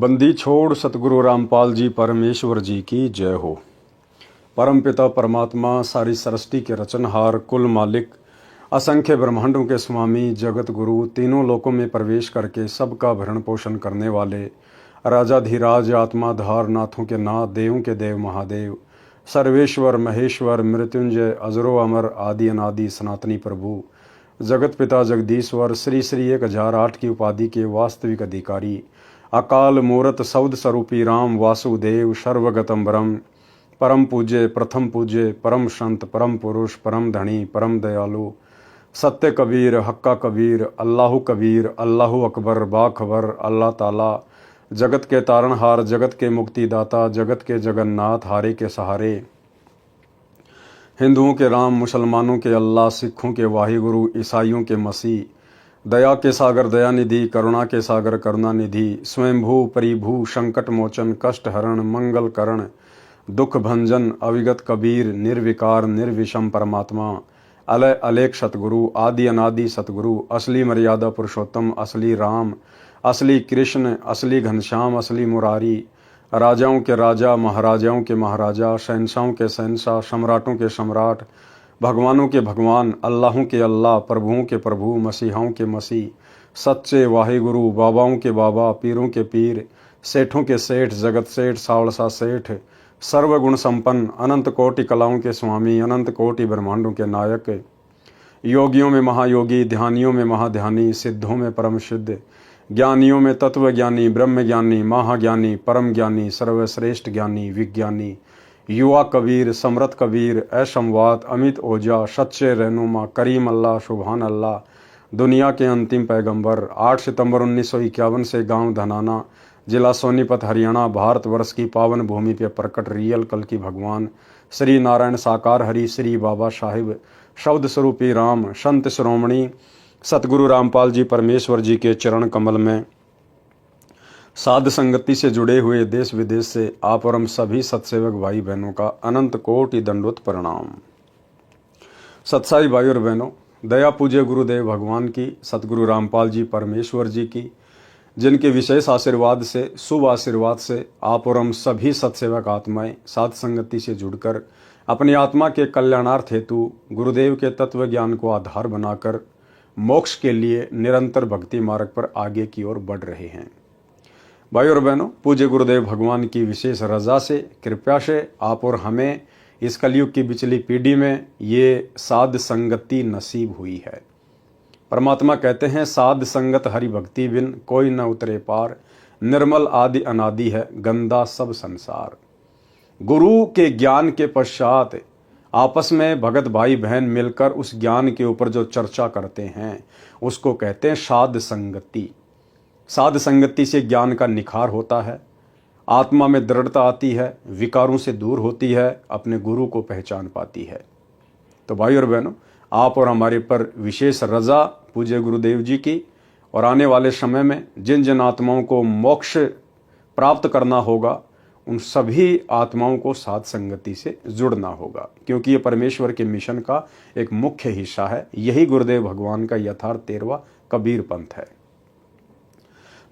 बंदी छोड़ सतगुरु रामपाल जी परमेश्वर जी की जय हो। परमपिता परमात्मा सारी सृष्टि के रचनहार, कुल मालिक, असंख्य ब्रह्मांडों के स्वामी, जगत गुरु, तीनों लोकों में प्रवेश करके सबका भरण पोषण करने वाले राजाधिराज, आत्माधार, नाथों के नाथ, देवों के देव महादेव, सर्वेश्वर महेश्वर, मृत्युंजय, अजरो अमर, आदि अनादि सनातनी प्रभु, जगत पिता जगदीश्वर, श्री श्री 1008 की उपाधि के वास्तविक अधिकारी, अकाल मूरत शब्द स्वरूपी राम वासुदेव, सर्वगतम ब्रह्म, परम पूज्य, प्रथम पूज्य, परम संत, परम पुरुष, परम धनी, परम दयालु, सत्य कबीर, हक्का कबीर, अल्लाह कबीर, अल्लाह अकबर, बाखबर, अल्लाह ताला, जगत के तारणहार, जगत के मुक्तिदाता, जगत के जगन्नाथ, हारे के सहारे, हिंदुओं के राम, मुसलमानों के अल्लाह, सिखों के वाहिगुरु, ईसाइयों के मसीह, दया के सागर दयानिधि, करुणा के सागर करुणानिधि, स्वयंभू परिभू, संकट मोचन, कष्ट हरण, मंगल करण, दुख भंजन, अविगत कबीर, निर्विकार निर्विषम परमात्मा, अलय अलेख सतगुरु, आदि अनादि सतगुरु, असली मर्यादा पुरुषोत्तम, असली राम, असली कृष्ण, असली घनश्याम, असली मुरारी, राजाओं के राजा, महाराजाओं के महाराजा, शहंशाहों के शहंशाह, सम्राटों के सम्राट, भगवानों के भगवान, अल्लाहों के अल्लाह, प्रभुओं के प्रभु, मसीहाओं के मसीह, सच्चे वाहिगुरु, बाबाओं के बाबा, पीरों के पीर, सेठों के सेठ, जगत सेठ, सावलसा सेठ, सर्वगुण संपन्न, अनंत कोटि कलाओं के स्वामी, अनंत कोटि ब्रह्मांडों के नायक, योगियों में महायोगी, ध्यानियों में महाध्यानी, सिद्धों में परम सिद्ध, ज्ञानियों में तत्व ज्ञानी, ब्रह्म ज्ञानी, महाज्ञानी, परम ज्ञानी, सर्वश्रेष्ठ ज्ञानी, विज्ञानी, युवा कबीर, समरथ कबीर, ऐशमवात, अमित ओझा, सच्चे रहनुमा, करीम अल्लाह, सुबहान अल्लाह, दुनिया के अंतिम पैगंबर, 8 सितंबर 1951 से गांव धनाना, जिला सोनीपत, हरियाणा, भारतवर्ष की पावन भूमि पर प्रकट रियल कल की भगवान श्री नारायण साकार हरि, श्री बाबा साहिब, शब्द स्वरूपी राम, संत श्रोमणी सतगुरु रामपाल जी परमेश्वर जी के चरण कमल में साध संगति से जुड़े हुए देश विदेश से आप और हम सभी सत्सेवक भाई बहनों का अनंत कोटि दंडवत प्रणाम। सत्साई भाई और बहनों, दया पूज्य गुरुदेव भगवान की, सतगुरु रामपाल जी परमेश्वर जी की, जिनके विशेष आशीर्वाद से, शुभ आशीर्वाद से आप और हम सभी सत्सेवक आत्माएं साध संगति से जुड़कर अपनी आत्मा के कल्याणार्थ हेतु गुरुदेव के तत्व ज्ञान को आधार बनाकर मोक्ष के लिए निरंतर भक्ति मार्ग पर आगे की ओर बढ़ रहे हैं। भाई और बहनों, पूज्य गुरुदेव भगवान की विशेष रजा से, कृपया से आप और हमें इस कलयुग की बिचली पीढ़ी में ये साध संगति नसीब हुई है। परमात्मा कहते हैं, साध संगत हरि भक्ति बिन कोई न उतरे पार, निर्मल आदि अनादि है गंदा सब संसार। गुरु के ज्ञान के पश्चात आपस में भगत भाई बहन मिलकर उस ज्ञान के ऊपर जो चर्चा करते हैं उसको कहते हैं साध संगति। साध संगति से ज्ञान का निखार होता है, आत्मा में दृढ़ता आती है, विकारों से दूर होती है, अपने गुरु को पहचान पाती है। तो भाई और बहनों, आप और हमारे पर विशेष रजा पूज्य गुरुदेव जी की, और आने वाले समय में जिन जिन आत्माओं को मोक्ष प्राप्त करना होगा उन सभी आत्माओं को साध संगति से जुड़ना होगा, क्योंकि ये परमेश्वर के मिशन का एक मुख्य हिस्सा है। यही गुरुदेव भगवान का यथार्थ 13वां कबीर पंथ है।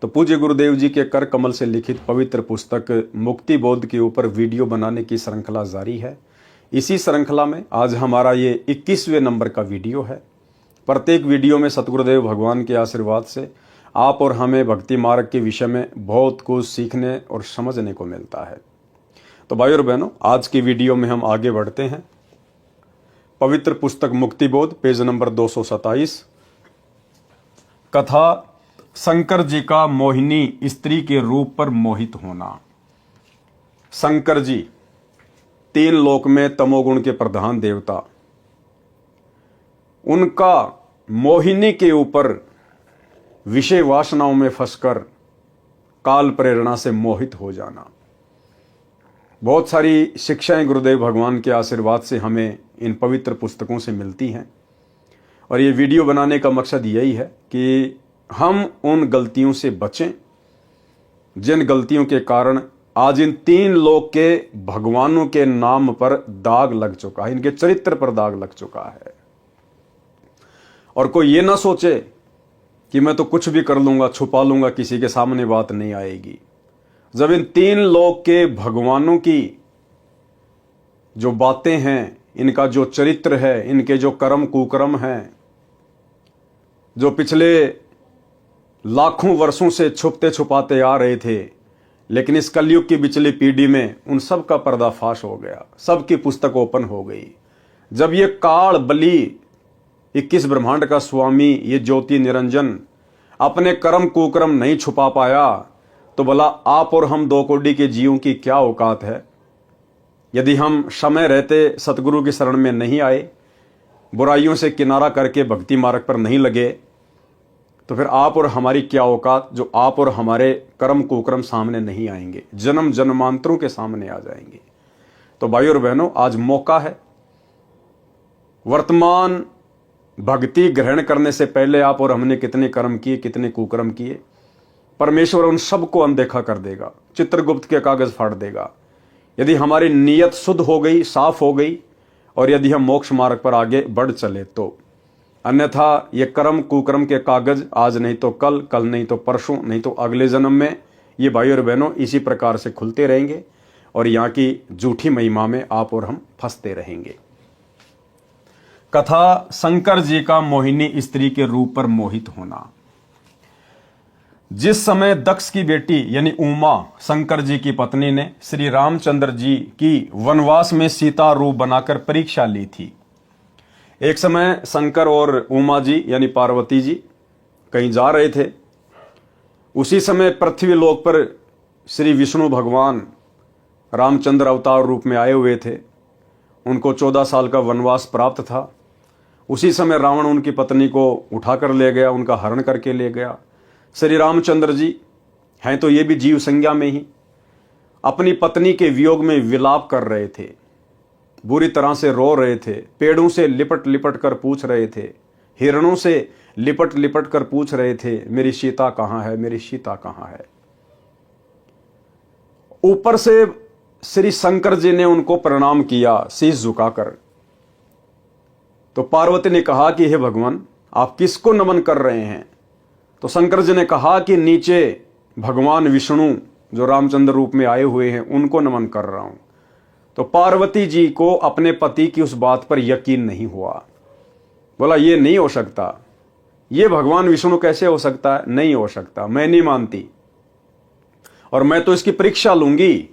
तो पूज्य गुरुदेव जी के कर कमल से लिखित पवित्र पुस्तक मुक्ति बोध के ऊपर वीडियो बनाने की श्रृंखला जारी है। इसी श्रृंखला में आज हमारा ये 21वें नंबर का वीडियो है। प्रत्येक वीडियो में सतगुरुदेव भगवान के आशीर्वाद से आप और हमें भक्ति मार्ग के विषय में बहुत कुछ सीखने और समझने को मिलता है। तो भाई और बहनों, आज की वीडियो में हम आगे बढ़ते हैं। पवित्र पुस्तक मुक्ति बोध, पेज नंबर 227, कथा शंकर जी का मोहिनी स्त्री के रूप पर मोहित होना। शंकर जी 3 लोक में तमोगुण के प्रधान देवता, उनका मोहिनी के ऊपर विषय वासनाओं में फंसकर काल प्रेरणा से मोहित हो जाना। बहुत सारी शिक्षाएं गुरुदेव भगवान के आशीर्वाद से हमें इन पवित्र पुस्तकों से मिलती हैं, और ये वीडियो बनाने का मकसद यही है कि हम उन गलतियों से बचें जिन गलतियों के कारण आज इन 3 लोक के भगवानों के नाम पर दाग लग चुका है, इनके चरित्र पर दाग लग चुका है। और कोई ये ना सोचे कि मैं तो कुछ भी कर लूंगा, छुपा लूंगा, किसी के सामने बात नहीं आएगी। जब इन तीन लोक के भगवानों की जो बातें हैं, इनका जो चरित्र है, इनके जो कर्म कुकर्म हैं, जो पिछले लाखों वर्षों से छुपते छुपाते आ रहे थे, लेकिन इस कलयुग की पिछली पीढ़ी में उन सब का पर्दाफाश हो गया, सबकी पुस्तक ओपन हो गई। जब ये काल बली 21 ब्रह्मांड का स्वामी, ये ज्योति निरंजन अपने कर्म कुकर्म नहीं छुपा पाया, तो भला आप और हम 2 कौड़ी के जीवों की क्या औकात है। यदि हम समय रहते सतगुरु की शरण में नहीं आए, बुराइयों से किनारा करके भक्ति मार्ग पर नहीं लगे, तो फिर आप और हमारी क्या औकात, जो आप और हमारे कर्म कुकर्म सामने नहीं आएंगे, जन्म जन्मांतरों के सामने आ जाएंगे। तो भाइयों और बहनों, आज मौका है। वर्तमान भक्ति ग्रहण करने से पहले आप और हमने कितने कर्म किए, कितने कुकर्म किए, परमेश्वर उन सबको अनदेखा कर देगा, चित्रगुप्त के कागज फाड़ देगा। यदि हमारी नीयत शुद्ध हो गई, साफ हो गई, और यदि हम मोक्ष मार्ग पर आगे बढ़ चले तो। अन्यथा ये कर्म कुकर्म के कागज आज नहीं तो कल, कल नहीं तो परसों, नहीं तो अगले जन्म में, ये भाई और बहनों इसी प्रकार से खुलते रहेंगे और यहाँ की झूठी महिमा में आप और हम फंसते रहेंगे। कथा शंकर जी का मोहिनी स्त्री के रूप पर मोहित होना। जिस समय दक्ष की बेटी यानी उमा, शंकर जी की पत्नी, ने श्री रामचंद्र जी की वनवास में सीता रूप बनाकर परीक्षा ली थी। एक समय शंकर और उमा जी यानी पार्वती जी कहीं जा रहे थे। उसी समय पृथ्वी लोक पर श्री विष्णु भगवान रामचंद्र अवतार रूप में आए हुए थे। उनको 14 साल का वनवास प्राप्त था। उसी समय रावण उनकी पत्नी को उठाकर ले गया, उनका हरण करके ले गया। श्री रामचंद्र जी हैं तो ये भी जीव संज्ञा में ही अपनी पत्नी के वियोग में विलाप कर रहे थे, बुरी तरह से रो रहे थे, पेड़ों से लिपट लिपट कर पूछ रहे थे, हिरणों से लिपट लिपट कर पूछ रहे थे, मेरी सीता कहाँ है, मेरी सीता कहाँ है। ऊपर से श्री शंकर जी ने उनको प्रणाम किया शीश झुकाकर। तो पार्वती ने कहा कि हे भगवान, आप किसको नमन कर रहे हैं। तो शंकर जी ने कहा कि नीचे भगवान विष्णु जो रामचंद्र रूप में आए हुए हैं उनको नमन कर रहा हूं। तो पार्वती जी को अपने पति की उस बात पर यकीन नहीं हुआ। बोला ये नहीं हो सकता, ये भगवान विष्णु कैसे हो सकता है, नहीं हो सकता, मैं नहीं मानती और मैं तो इसकी परीक्षा लूंगी।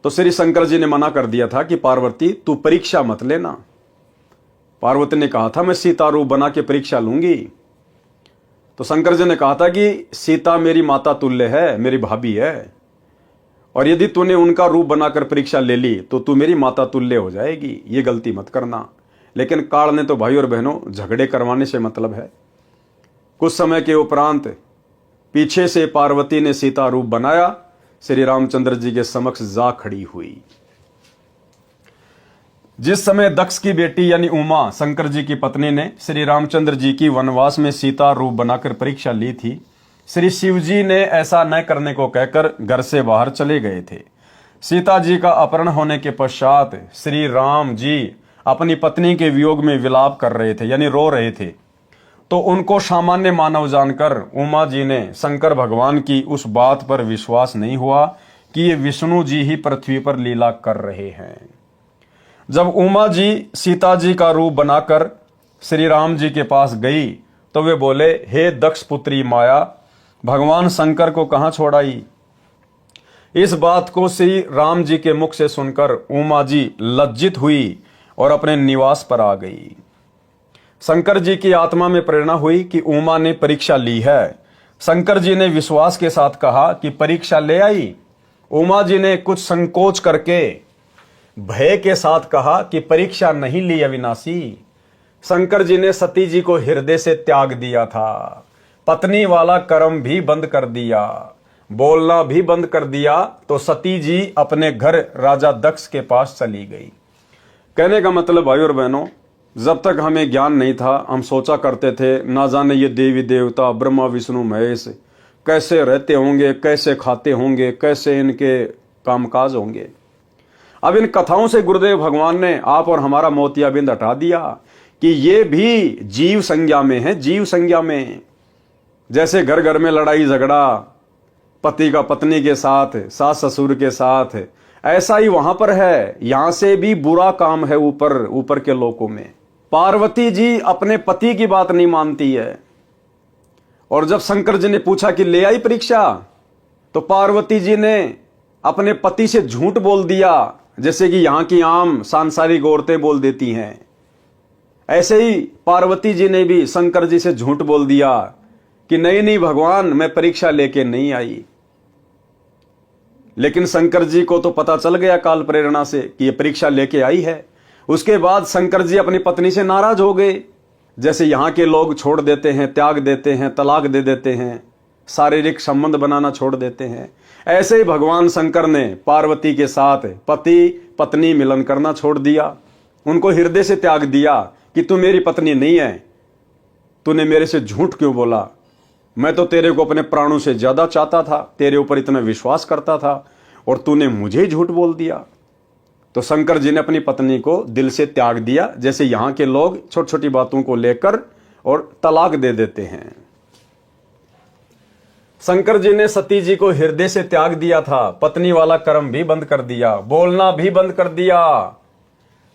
तो श्री शंकर जी ने मना कर दिया था कि पार्वती तू परीक्षा मत लेना। पार्वती ने कहा था मैं सीता रूप बना के परीक्षा लूंगी। तो शंकर जी ने कहा था कि सीता मेरी माता तुल्य है, मेरी भाभी है, और यदि तूने उनका रूप बनाकर परीक्षा ले ली तो तू मेरी माता तुल्य हो जाएगी, ये गलती मत करना। लेकिन काल ने तो भाई और बहनों झगड़े करवाने से मतलब है। कुछ समय के उपरांत पीछे से पार्वती ने सीता रूप बनाया, श्री रामचंद्र जी के समक्ष जा खड़ी हुई। जिस समय दक्ष की बेटी यानी उमा, शंकर जी की पत्नी, ने श्री रामचंद्र जी की वनवास में सीता रूप बनाकर परीक्षा ली थी, श्री शिव जी ने ऐसा न करने को कहकर घर से बाहर चले गए थे। सीता जी का अपहरण होने के पश्चात श्री राम जी अपनी पत्नी के वियोग में विलाप कर रहे थे यानी रो रहे थे। तो उनको सामान्य मानव जानकर उमा जी ने शंकर भगवान की उस बात पर विश्वास नहीं हुआ कि ये विष्णु जी ही पृथ्वी पर लीला कर रहे हैं। जब उमा जी सीता जी का रूप बनाकर श्री राम जी के पास गई तो वे बोले, हे दक्ष पुत्री माया, भगवान शंकर को कहां छोड़ाई। इस बात को श्री राम जी के मुख से सुनकर उमा जी लज्जित हुई और अपने निवास पर आ गई। शंकर जी की आत्मा में प्रेरणा हुई कि उमा ने परीक्षा ली है। शंकर जी ने विश्वास के साथ कहा कि परीक्षा ले आई। उमा जी ने कुछ संकोच करके भय के साथ कहा कि परीक्षा नहीं ली अविनाशी। शंकर जी ने सती जी को हृदय से त्याग दिया था, पत्नी वाला कर्म भी बंद कर दिया, बोलना भी बंद कर दिया। तो सती जी अपने घर राजा दक्ष के पास चली गई। कहने का मतलब भाई और बहनों, जब तक हमें ज्ञान नहीं था हम सोचा करते थे ना जाने ये देवी देवता ब्रह्मा विष्णु महेश कैसे रहते होंगे, कैसे खाते होंगे, कैसे इनके कामकाज होंगे। अब इन कथाओं से गुरुदेव भगवान ने आप और हमारा मोतियाबिंद हटा दिया कि ये भी जीव संज्ञा में है, जीव संज्ञा में। जैसे घर घर में लड़ाई झगड़ा, पति का पत्नी के साथ, सास ससुर के साथ, ऐसा ही वहां पर है। यहां से भी बुरा काम है ऊपर ऊपर के लोकों में। पार्वती जी अपने पति की बात नहीं मानती है। और जब शंकर जी ने पूछा कि ले आई परीक्षा, तो पार्वती जी ने अपने पति से झूठ बोल दिया, जैसे कि यहां की आम सांसारिक औरतें बोल देती हैं। ऐसे ही पार्वती जी ने भी शंकर जी से झूठ बोल दिया कि नहीं नहीं भगवान, मैं परीक्षा लेके नहीं आई। लेकिन शंकर जी को तो पता चल गया काल प्रेरणा से कि ये परीक्षा लेके आई है। उसके बाद शंकर जी अपनी पत्नी से नाराज हो गए। जैसे यहां के लोग छोड़ देते हैं, त्याग देते हैं, तलाक दे देते हैं, शारीरिक संबंध बनाना छोड़ देते हैं, ऐसे ही भगवान शंकर ने पार्वती के साथ पति पत्नी मिलन करना छोड़ दिया। उनको हृदय से त्याग दिया कि तू मेरी पत्नी नहीं है, तूने मेरे से झूठ क्यों बोला, मैं तो तेरे को अपने प्राणों से ज्यादा चाहता था, तेरे ऊपर इतना विश्वास करता था, और तूने मुझे झूठ बोल दिया। तो शंकर जी ने अपनी पत्नी को दिल से त्याग दिया, जैसे यहां के लोग छोटी छोटी बातों को लेकर और तलाक दे देते हैं। शंकर जी ने सती जी को हृदय से त्याग दिया था, पत्नी वाला कर्म भी बंद कर दिया, बोलना भी बंद कर दिया।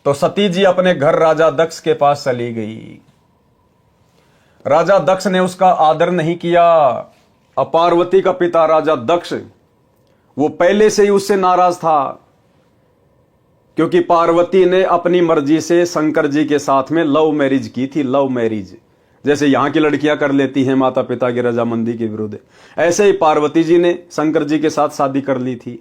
तो सती जी अपने घर राजा दक्ष के पास चली गई। राजा दक्ष ने उसका आदर नहीं किया। अब पार्वती का पिता राजा दक्ष, वो पहले से ही उससे नाराज था, क्योंकि पार्वती ने अपनी मर्जी से शंकर जी के साथ में लव मैरिज की थी। लव मैरिज जैसे यहां की लड़कियां कर लेती हैं माता पिता की रजामंदी के विरुद्ध, ऐसे ही पार्वती जी ने शंकर जी के साथ शादी कर ली थी।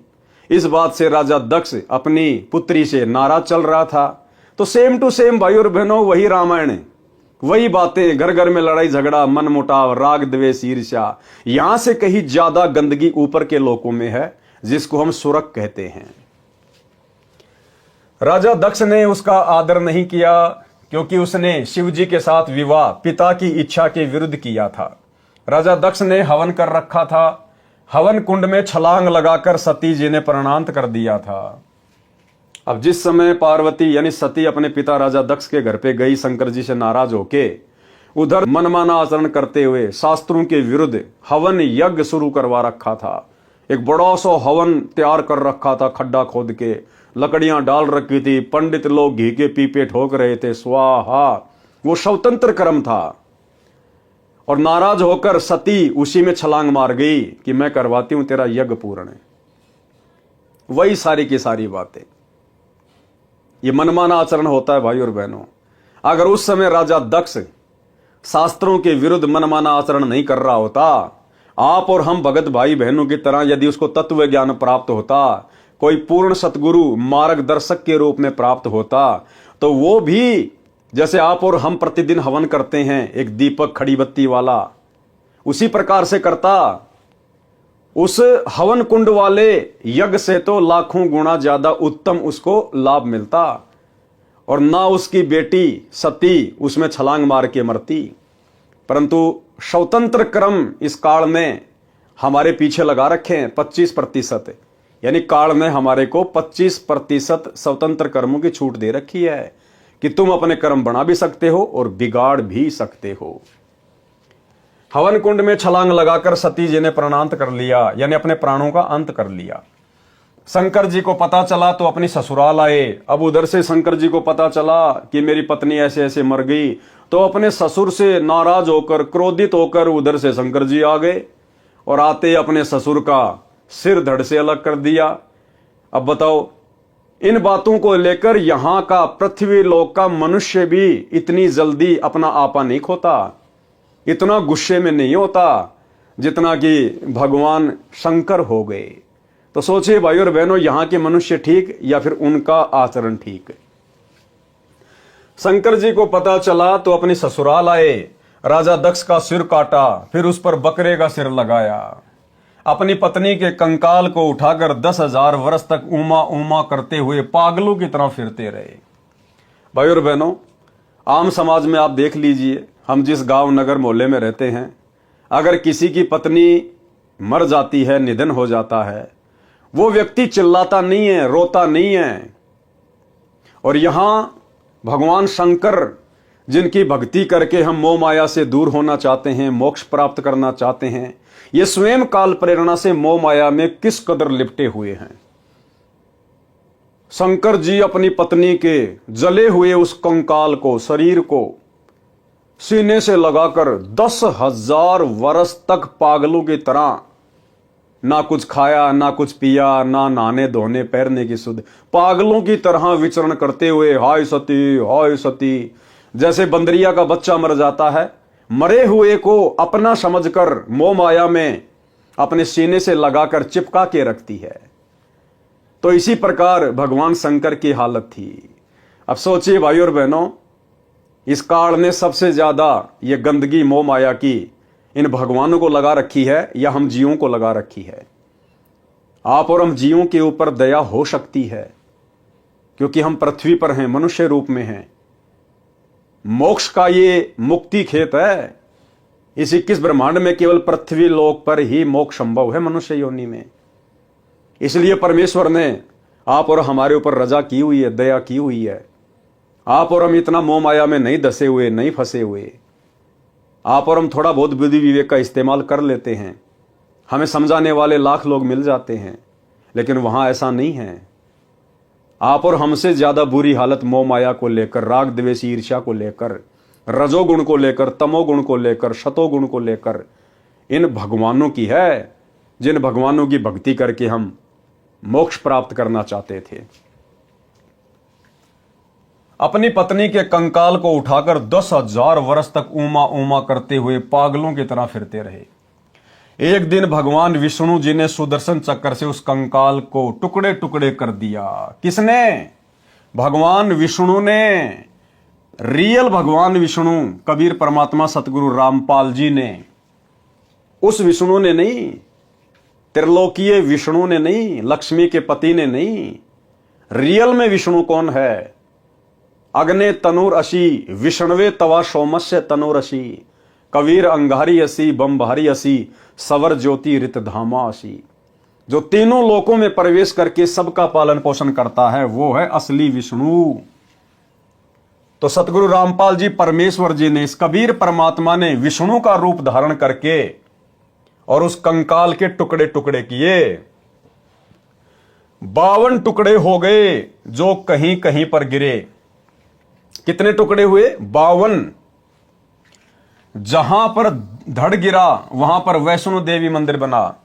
इस बात से राजा दक्ष अपनी पुत्री से नाराज चल रहा था। तो सेम टू सेम भाई और बहनों, वही रामायण, वही बातें, घर घर में लड़ाई झगड़ा, मनमुटाव, राग द्वेष, ईर्ष्या, यहां से कहीं ज्यादा गंदगी ऊपर के लोकों में है, जिसको हम सुरक कहते हैं। राजा दक्ष ने उसका आदर नहीं किया, क्योंकि उसने शिव जी के साथ विवाह पिता की इच्छा के विरुद्ध किया था। राजा दक्ष ने हवन कर रखा था। हवन कुंड में छलांग लगाकर सती जी ने प्राणांत कर दिया था। अब जिस समय पार्वती यानी सती अपने पिता राजा दक्ष के घर पे गई शंकर जी से नाराज होके, उधर मनमाना आचरण करते हुए शास्त्रों के विरुद्ध हवन यज्ञ शुरू करवा रखा था। एक बड़ा सा हवन तैयार कर रखा था, खड्डा खोद के लकड़ियां डाल रखी थी, पंडित लोग घी के पीपे ठोक रहे थे, स्वाहा, वो स्वतंत्र कर्म था। और नाराज होकर सती उसी में छलांग मार गई कि मैं करवाती हूं तेरा यज्ञ पूर्ण। वही सारी की सारी बातें, ये मनमाना आचरण होता है भाई और बहनों। अगर उस समय राजा दक्ष शास्त्रों के विरुद्ध मनमाना आचरण नहीं कर रहा होता, आप और हम भगत भाई बहनों की तरह यदि उसको तत्व ज्ञान प्राप्त होता, कोई पूर्ण सतगुरु मार्गदर्शक के रूप में प्राप्त होता, तो वो भी जैसे आप और हम प्रतिदिन हवन करते हैं एक दीपक खड़ी बत्ती वाला, उसी प्रकार से करता। उस हवन कुंड वाले यज्ञ से तो लाखों गुना ज्यादा उत्तम उसको लाभ मिलता, और ना उसकी बेटी सती उसमें छलांग मार के मरती। परंतु स्वतंत्र क्रम इस काल में हमारे पीछे लगा रखे हैं 25%, यानी काल ने हमारे को 25% स्वतंत्र कर्मों की छूट दे रखी है कि तुम अपने कर्म बना भी सकते हो और बिगाड़ भी सकते हो। हवन कुंड में छलांग लगाकर सती जी ने प्राणांत कर लिया, यानी अपने प्राणों का अंत कर लिया। शंकर जी को पता चला तो अपनी ससुराल आए। अब उधर से शंकर जी को पता चला कि मेरी पत्नी ऐसे ऐसे मर गई, तो अपने ससुर से नाराज होकर, क्रोधित होकर उधर से शंकर जी आ गए और आते अपने ससुर का सिर धड़ से अलग कर दिया। अब बताओ, इन बातों को लेकर यहां का पृथ्वी लोक का मनुष्य भी इतनी जल्दी अपना आपा नहीं खोता, इतना गुस्से में नहीं होता जितना कि भगवान शंकर हो गए। तो सोचिए भाई और बहनों, यहां के मनुष्य ठीक या फिर उनका आचरण ठीक। शंकर जी को पता चला तो अपनी ससुराल आए, राजा दक्ष का सिर काटा, फिर उस पर बकरे का सिर लगाया, अपनी पत्नी के कंकाल को उठाकर 10,000 वर्ष तक उमा उमा करते हुए पागलों की तरह फिरते रहे। भाई और बहनों, आम समाज में आप देख लीजिए, हम जिस गांव नगर मोहल्ले में रहते हैं, अगर किसी की पत्नी मर जाती है, निधन हो जाता है, वो व्यक्ति चिल्लाता नहीं है, रोता नहीं है। और यहां भगवान शंकर जिनकी भक्ति करके हम मोह माया से दूर होना चाहते हैं, मोक्ष प्राप्त करना चाहते हैं, ये स्वयं काल प्रेरणा से मोह माया में किस कदर लिपटे हुए हैं। शंकर जी अपनी पत्नी के जले हुए उस कंकाल को, शरीर को सीने से लगाकर 10,000 वर्ष तक पागलों की तरह ना कुछ खाया, ना कुछ पिया, ना नहाने धोने पैरने की सुध, पागलों की तरह विचरण करते हुए हाय सती, जैसे बंदरिया का बच्चा मर जाता है, मरे हुए को अपना समझकर मोह माया में अपने सीने से लगाकर चिपका के रखती है। तो इसी प्रकार भगवान शंकर की हालत थी। अब सोचिए भाई और बहनों, इस काल ने सबसे ज्यादा ये गंदगी मोह माया की इन भगवानों को लगा रखी है या हम जीवों को लगा रखी है। आप और हम जीवों के ऊपर दया हो सकती है क्योंकि हम पृथ्वी पर हैं, मनुष्य रूप में हैं। मोक्ष का ये मुक्ति खेत है। इस 21 ब्रह्मांड में केवल पृथ्वी लोक पर ही मोक्ष संभव है, मनुष्य योनि में। इसलिए परमेश्वर ने आप और हमारे ऊपर रजा की हुई है, दया की हुई है। आप और हम इतना मोह माया में नहीं धसे हुए, नहीं फंसे हुए। आप और हम थोड़ा बहुत बुद्धि विवेक का इस्तेमाल कर लेते हैं, हमें समझाने वाले लाख लोग मिल जाते हैं, लेकिन वहां ऐसा नहीं है। आप और हमसे ज्यादा बुरी हालत मोह माया को लेकर, राग द्वेष ईर्ष्या को लेकर, रजोगुण को लेकर, तमोगुण को लेकर, शतोगुण को लेकर इन भगवानों की है, जिन भगवानों की भक्ति करके हम मोक्ष प्राप्त करना चाहते थे। अपनी पत्नी के कंकाल को उठाकर 10,000 वर्ष तक ऊमा ऊमा करते हुए पागलों की तरह फिरते रहे। एक दिन भगवान विष्णु जी ने सुदर्शन चक्र से उस कंकाल को टुकड़े टुकड़े कर दिया। किसने? भगवान विष्णु ने। रियल भगवान विष्णु, कबीर परमात्मा सतगुरु रामपाल जी ने। उस विष्णु ने नहीं, त्रिलोकीय विष्णु ने नहीं, लक्ष्मी के पति ने नहीं। रियल में विष्णु कौन है? अग्ने तनुरअसी विष्णवे तवा सोमस्य तनुरअसी, कबीर अंगारी असी बम्भारी असी, सवर ज्योति रित धामा असी। जो तीनों लोकों में प्रवेश करके सबका पालन पोषण करता है, वो है असली विष्णु। तो सतगुरु रामपाल जी परमेश्वर जी ने, इस कबीर परमात्मा ने विष्णु का रूप धारण करके और उस कंकाल के टुकड़े टुकड़े किए। 52 टुकड़े हो गए जो कहीं कहीं पर गिरे। कितने टुकड़े हुए? 52। जहां पर धड़ गिरा वहां पर वैष्णो देवी मंदिर बना,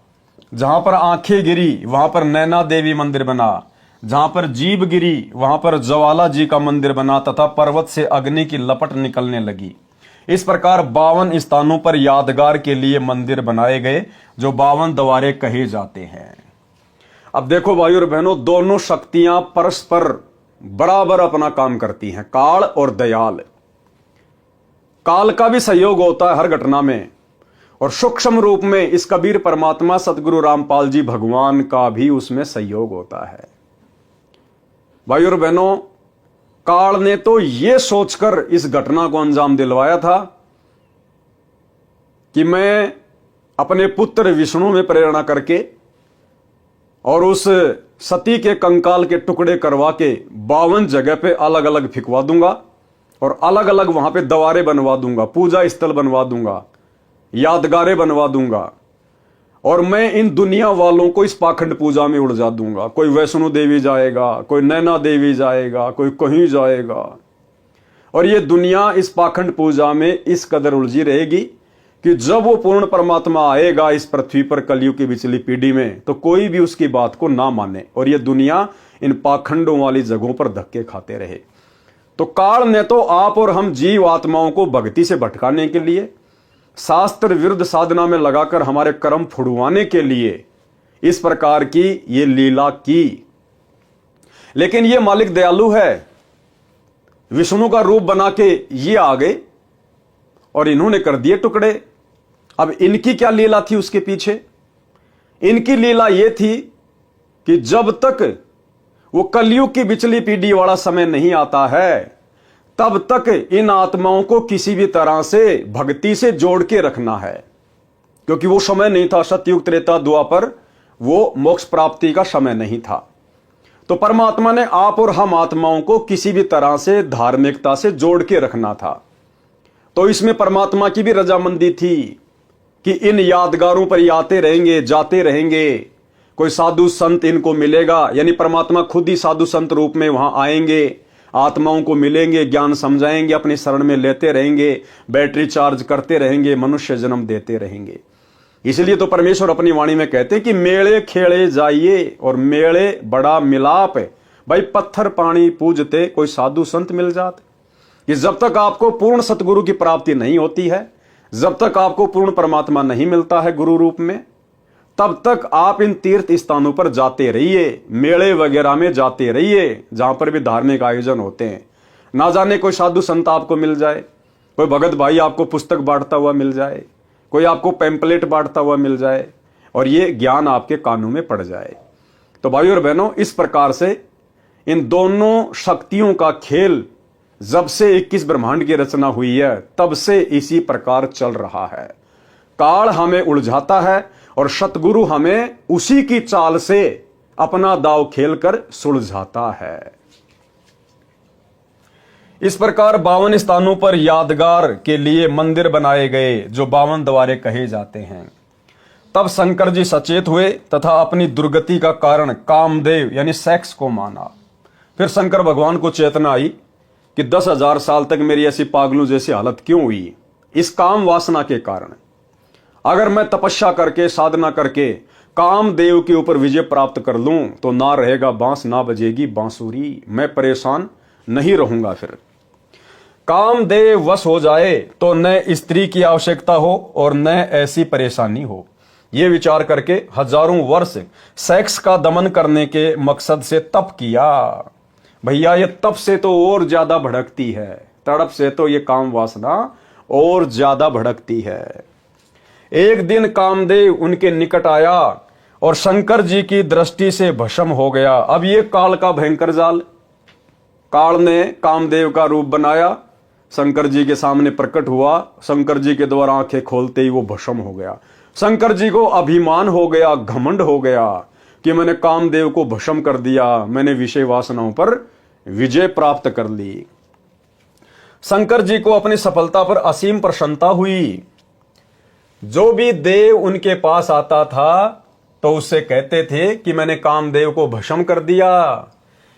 जहां पर आंखें गिरी वहां पर नैना देवी मंदिर बना, जहां पर जीभ गिरी वहां पर ज्वाला जी का मंदिर बना तथा पर्वत से अग्नि की लपट निकलने लगी। इस प्रकार 52 स्थानों पर यादगार के लिए मंदिर बनाए गए, जो 52 द्वारे कहे जाते हैं। अब देखो भाई और बहनों, दोनों शक्तियां परस्पर बराबर अपना काम करती हैं, काल और दयाल। काल का भी सहयोग होता है हर घटना में, और सूक्ष्म रूप में इस कबीर परमात्मा सतगुरु रामपाल जी भगवान का भी उसमें सहयोग होता है। भाई और बहनों, काल ने तो यह सोचकर इस घटना को अंजाम दिलवाया था कि मैं अपने पुत्र विष्णु में प्रेरणा करके और उस सती के कंकाल के टुकड़े करवा के 52 जगह पे अलग अलग फिकवा दूंगा और अलग अलग वहां पे द्वारे बनवा दूंगा, पूजा स्थल बनवा दूंगा, यादगारें बनवा दूंगा, और मैं इन दुनिया वालों को इस पाखंड पूजा में उलझा दूंगा। कोई वैष्णो देवी जाएगा, कोई नैना देवी जाएगा, कोई कहीं जाएगा, और ये दुनिया इस पाखंड पूजा में इस कदर उलझी रहेगी कि जब वो पूर्ण परमात्मा आएगा इस पृथ्वी पर कलयुग की बिचली पीढ़ी में, तो कोई भी उसकी बात को ना माने और ये दुनिया इन पाखंडों वाली जगहों पर धक्के खाते रहे। तो काल ने तो आप और हम जीव आत्माओं को भक्ति से भटकाने के लिए, शास्त्र विरुद्ध साधना में लगाकर हमारे कर्म फुड़वाने के लिए इस प्रकार की ये लीला की। लेकिन ये मालिक दयालु है, विष्णु का रूप बना के ये आ गए और इन्होंने कर दिए टुकड़े। अब इनकी क्या लीला थी उसके पीछे? इनकी लीला यह थी कि जब तक वो कलयुग की बिचली पीढ़ी वाला समय नहीं आता है, तब तक इन आत्माओं को किसी भी तरह से भक्ति से जोड़ के रखना है, क्योंकि वो समय नहीं था सतयुग त्रेता द्वापर, वो मोक्ष प्राप्ति का समय नहीं था। तो परमात्मा ने आप और हम आत्माओं को किसी भी तरह से धार्मिकता से जोड़ के रखना था। तो इसमें परमात्मा की भी रजामंदी थी कि इन यादगारों पर ये आते रहेंगे, जाते रहेंगे, कोई साधु संत इनको मिलेगा, यानी परमात्मा खुद ही साधु संत रूप में वहां आएंगे, आत्माओं को मिलेंगे, ज्ञान समझाएंगे, अपनी शरण में लेते रहेंगे, बैटरी चार्ज करते रहेंगे, मनुष्य जन्म देते रहेंगे। इसलिए तो परमेश्वर अपनी वाणी में कहते हैं कि मेले खेले जाइए, और मेले बड़ा मिलाप है। भाई पत्थर पानी पूजते कोई साधु संत मिल जाते, कि जब तक आपको पूर्ण सतगुरु की प्राप्ति नहीं होती है, जब तक आपको पूर्ण परमात्मा नहीं मिलता है गुरु रूप में, तब तक आप इन तीर्थ स्थानों पर जाते रहिए, मेले वगैरह में जाते रहिए, जहां पर भी धार्मिक आयोजन होते हैं। ना जाने कोई साधु संत आपको मिल जाए, कोई भगत भाई आपको पुस्तक बांटता हुआ मिल जाए, कोई आपको पैम्पलेट बांटता हुआ मिल जाए, और ये ज्ञान आपके कानों में पड़ जाए। तो भाइयों और बहनों, इस प्रकार से इन दोनों शक्तियों का खेल जब से 21 ब्रह्मांड की रचना हुई है, तब से इसी प्रकार चल रहा है। काल हमें उलझाता है और सतगुरु हमें उसी की चाल से अपना दाव खेलकर सुलझाता है। इस प्रकार 52 स्थानों पर यादगार के लिए मंदिर बनाए गए, जो 52 द्वारे कहे जाते हैं। तब शंकर जी सचेत हुए तथा अपनी दुर्गति का कारण कामदेव यानी सेक्स को माना। फिर शंकर भगवान को चेतना आई कि 10,000 साल तक मेरी ऐसी पागलों जैसी हालत क्यों हुई? इस काम वासना के कारण। अगर मैं तपस्या करके, साधना करके कामदेव के ऊपर विजय प्राप्त कर लूं, तो ना रहेगा बांस, ना बजेगी बांसुरी, मैं परेशान नहीं रहूंगा। फिर कामदेव वश हो जाए तो न स्त्री की आवश्यकता हो और न ऐसी परेशानी हो। यह विचार करके हजारों वर्ष सेक्स का दमन करने के मकसद से तप किया। भैया ये तप से तो और ज्यादा भड़कती है, तड़प से तो ये काम वासना और ज्यादा भड़कती है। एक दिन कामदेव उनके निकट आया और शंकर जी की दृष्टि से भस्म हो गया। अब ये काल का भयंकर जाल, काल ने कामदेव का रूप बनाया, शंकर जी के सामने प्रकट हुआ, शंकर जी के द्वारा आंखें खोलते ही वो भस्म हो गया। शंकर जी को अभिमान हो गया, घमंड हो गया कि मैंने कामदेव को भस्म कर दिया, मैंने विषय वासनाओं पर विजय प्राप्त कर ली। शंकर जी को अपनी सफलता पर असीम प्रसन्नता हुई। जो भी देव उनके पास आता था तो उससे कहते थे कि मैंने कामदेव को भस्म कर दिया,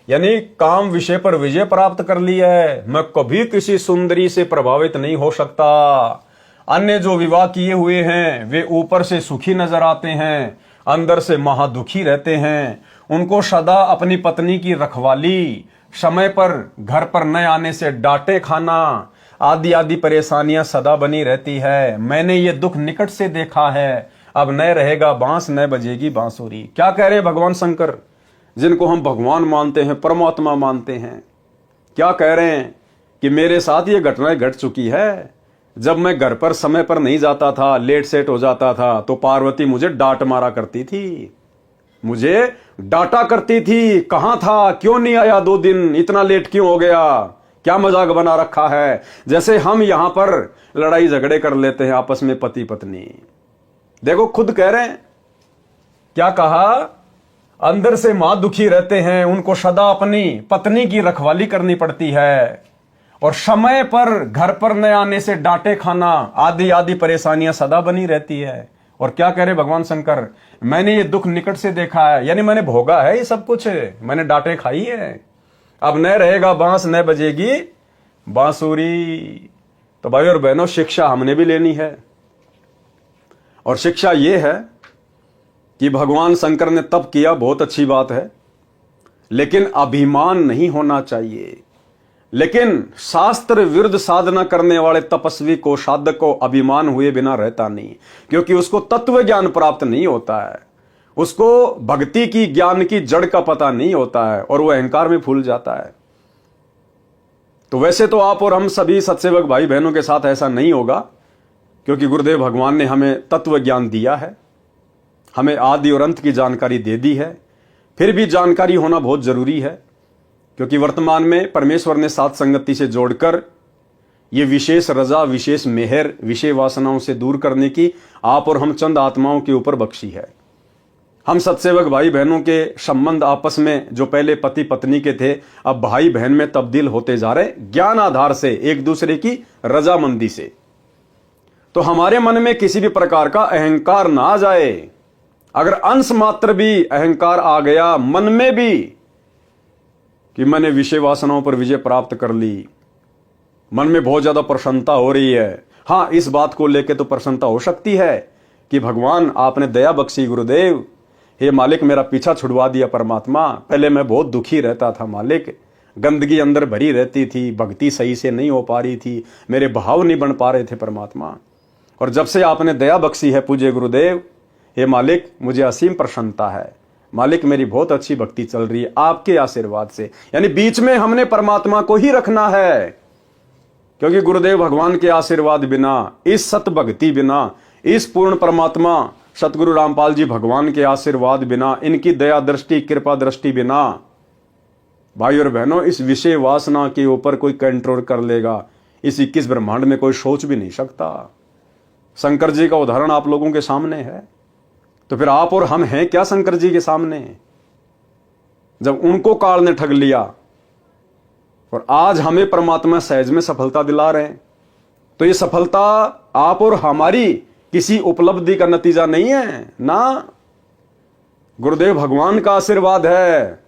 यानी काम विषय पर विजय प्राप्त कर ली है, मैं कभी किसी सुंदरी से प्रभावित नहीं हो सकता। अन्य जो विवाह किए हुए हैं वे ऊपर से सुखी नजर आते हैं, अंदर से महादुखी रहते हैं। उनको सदा अपनी पत्नी की रखवाली, समय पर घर पर न आने से डांटे खाना आदि आदि परेशानियां सदा बनी रहती है। मैंने ये दुख निकट से देखा है। अब न रहेगा बांस, न बजेगी बांसुरी। क्या कह रहे भगवान शंकर, जिनको हम भगवान मानते हैं, परमात्मा मानते हैं? क्या कह रहे हैं कि मेरे साथ ये घटनाएं घट चुकी है। जब मैं घर पर समय पर नहीं जाता था, लेट सेट हो जाता था, तो पार्वती मुझे डांट मारा करती थी, मुझे डांटा करती थी। कहां था, क्यों नहीं आया 2 दिन, इतना लेट क्यों हो गया, क्या मजाक बना रखा है। जैसे हम यहां पर लड़ाई झगड़े कर लेते हैं आपस में पति पत्नी। देखो खुद कह रहे हैं, क्या कहा, अंदर से मां दुखी रहते हैं, उनको सदा अपनी पत्नी की रखवाली करनी पड़ती है, और समय पर घर पर न आने से डांटे खाना आदि आदि परेशानियां सदा बनी रहती है। और क्या कह रहे भगवान शंकर, मैंने ये दुख निकट से देखा है, यानी मैंने भोगा है ये सब कुछ, मैंने डांटे खाई है। अब न रहेगा बांस, न बजेगी बांसुरी। तो भाई और बहनों, शिक्षा हमने भी लेनी है, और शिक्षा ये है कि भगवान शंकर ने तप किया, बहुत अच्छी बात है, लेकिन अभिमान नहीं होना चाहिए। लेकिन शास्त्र विरुद्ध साधना करने वाले तपस्वी को, साधक को अभिमान हुए बिना रहता नहीं, क्योंकि उसको तत्व ज्ञान प्राप्त नहीं होता है, उसको भक्ति की, ज्ञान की जड़ का पता नहीं होता है, और वो अहंकार में फूल जाता है। तो वैसे तो आप और हम सभी सत्सेवक भाई बहनों के साथ ऐसा नहीं होगा, क्योंकि गुरुदेव भगवान ने हमें तत्व ज्ञान दिया है, हमें आदि और अंत की जानकारी दे दी है। फिर भी जानकारी होना बहुत जरूरी है, क्योंकि वर्तमान में परमेश्वर ने साथ संगति से जोड़कर ये विशेष रजा, विशेष मेहर, विषय वासनाओं से दूर करने की आप और हम चंद आत्माओं के ऊपर बख्शी है। हम सत्सेवक भाई बहनों के संबंध आपस में जो पहले पति पत्नी के थे, अब भाई बहन में तब्दील होते जा रहे, ज्ञान आधार से, एक दूसरे की रजामंदी से। तो हमारे मन में किसी भी प्रकार का अहंकार ना आ जाए। अगर अंश मात्र भी अहंकार आ गया मन में भी कि मैंने विषय वासनाओं पर विजय प्राप्त कर ली, मन में बहुत ज्यादा प्रसन्नता हो रही है। हां, इस बात को लेकर तो प्रसन्नता हो सकती है कि भगवान आपने दया बख्शी, गुरुदेव, हे मालिक मेरा पीछा छुड़वा दिया परमात्मा। पहले मैं बहुत दुखी रहता था मालिक, गंदगी अंदर भरी रहती थी, भक्ति सही से नहीं हो पा रही थी, मेरे भाव नहीं बन पा रहे थे परमात्मा। और जब से आपने दया बख्शी है पूज्य गुरुदेव, हे मालिक मुझे असीम प्रसन्नता है। मालिक मेरी बहुत अच्छी भक्ति चल रही है आपके आशीर्वाद से। यानी बीच में हमने परमात्मा को ही रखना है, क्योंकि गुरुदेव भगवान के आशीर्वाद बिना, इस सत भक्ति बिना, इस पूर्ण परमात्मा सतगुरु रामपाल जी भगवान के आशीर्वाद बिना, इनकी दया दृष्टि कृपा दृष्टि बिना, भाई और बहनों, इस विषय वासना के ऊपर कोई कंट्रोल कर लेगा, इस 21 ब्रह्मांड में कोई सोच भी नहीं सकता। शंकर जी का उदाहरण आप लोगों के सामने है, तो फिर आप और हम हैं क्या शंकर जी के सामने? जब उनको काल ने ठग लिया और आज हमें परमात्मा सहज में सफलता दिला रहे हैं, तो ये सफलता आप और हमारी किसी उपलब्धि का नतीजा नहीं है ना, गुरुदेव भगवान का आशीर्वाद है।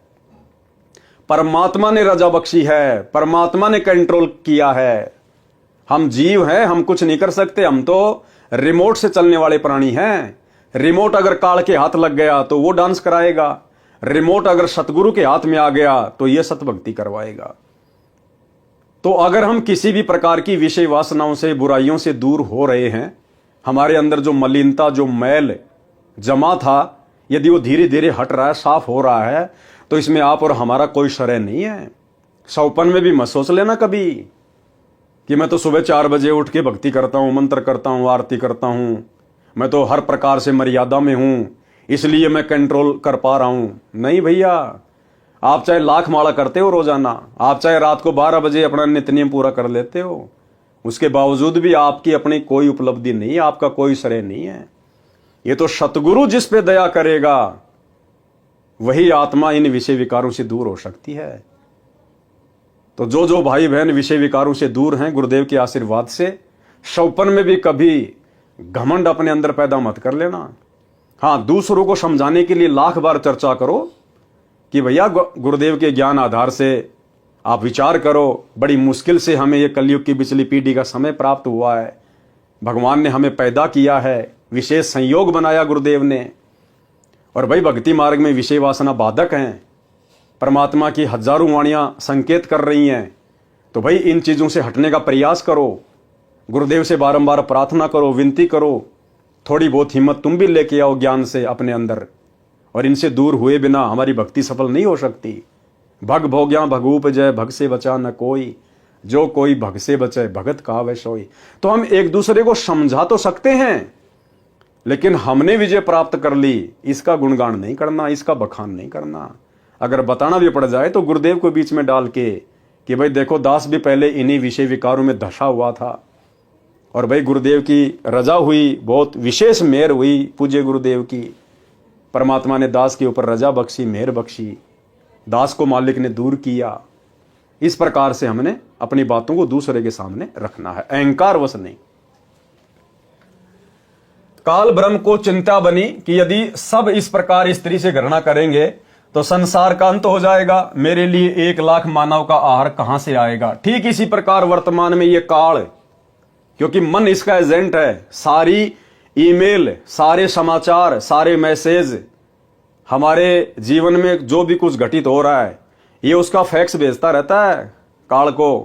परमात्मा ने रजा बख्शी है, परमात्मा ने कंट्रोल किया है। हम जीव हैं, हम कुछ नहीं कर सकते, हम तो रिमोट से चलने वाले प्राणी हैं। रिमोट अगर काल के हाथ लग गया तो वो डांस कराएगा, रिमोट अगर सतगुरु के हाथ में आ गया तो ये सतभक्ति करवाएगा। तो अगर हम किसी भी प्रकार की विषय वासनाओं से, बुराइयों से दूर हो रहे हैं, हमारे अंदर जो मलिनता, जो मैल जमा था, यदि वो धीरे धीरे हट रहा है, साफ हो रहा है, तो इसमें आप और हमारा कोई श्रेय नहीं है। सौपन में भी मत सोच लेना कभी कि मैं तो सुबह 4 बजे उठ के भक्ति करता हूं, मंत्र करता हूं, आरती करता हूं, मैं तो हर प्रकार से मर्यादा में हूं, इसलिए मैं कंट्रोल कर पा रहा हूं। नहीं भैया, आप चाहे लाख माला करते हो रोजाना, आप चाहे रात को 12 बजे अपना नित्य नियम पूरा कर लेते हो, उसके बावजूद भी आपकी अपनी कोई उपलब्धि नहीं है, आपका कोई श्रेय नहीं है। ये तो सतगुरु जिस पे दया करेगा वही आत्मा इन विषय विकारों से दूर हो सकती है। तो जो जो भाई बहन विषय विकारों से दूर हैं, गुरुदेव के आशीर्वाद से, सौपन में भी कभी घमंड अपने अंदर पैदा मत कर लेना। हाँ, दूसरों को समझाने के लिए लाख बार चर्चा करो कि भैया गुरुदेव के ज्ञान आधार से आप विचार करो, बड़ी मुश्किल से हमें ये कलयुग की पिछली पीढ़ी का समय प्राप्त हुआ है, भगवान ने हमें पैदा किया है, विशेष संयोग बनाया गुरुदेव ने, और भाई भक्ति मार्ग में विषय वासना बाधक हैं, परमात्मा की हजारों वाणियां संकेत कर रही हैं। तो भाई इन चीजों से हटने का प्रयास करो, गुरुदेव से बारंबार प्रार्थना करो, विनती करो, थोड़ी बहुत हिम्मत तुम भी लेके आओ ज्ञान से अपने अंदर, और इनसे दूर हुए बिना हमारी भक्ति सफल नहीं हो सकती। भग भोग्या भगूप जय, भग से बचा न कोई, जो कोई भग से बचे भगत कहावै सोई। तो हम एक दूसरे को समझा तो सकते हैं, लेकिन हमने विजय प्राप्त कर ली, इसका गुणगान नहीं करना, इसका बखान नहीं करना। अगर बताना भी पड़ जाए तो गुरुदेव को बीच में डाल के कि भाई देखो, दास भी पहले इन्हीं विषय विकारों में धसा हुआ था, और भाई गुरुदेव की रजा हुई, बहुत विशेष मेहर हुई पूज्य गुरुदेव की, परमात्मा ने दास के ऊपर रजा बख्शी, मेहर बख्शी, दास को मालिक ने दूर किया। इस प्रकार से हमने अपनी बातों को दूसरे के सामने रखना है, अहंकार वश नहीं। काल ब्रह्म को चिंता बनी कि यदि सब इस प्रकार स्त्री से घृणा करेंगे तो संसार का अंत हो जाएगा, मेरे लिए 1 लाख मानव का आहार कहां से आएगा। ठीक इसी प्रकार वर्तमान में ये काल, क्योंकि मन इसका एजेंट है, सारी ईमेल, सारे समाचार, सारे मैसेज, हमारे जीवन में जो भी कुछ घटित हो रहा है, ये उसका फैक्स भेजता रहता है काल को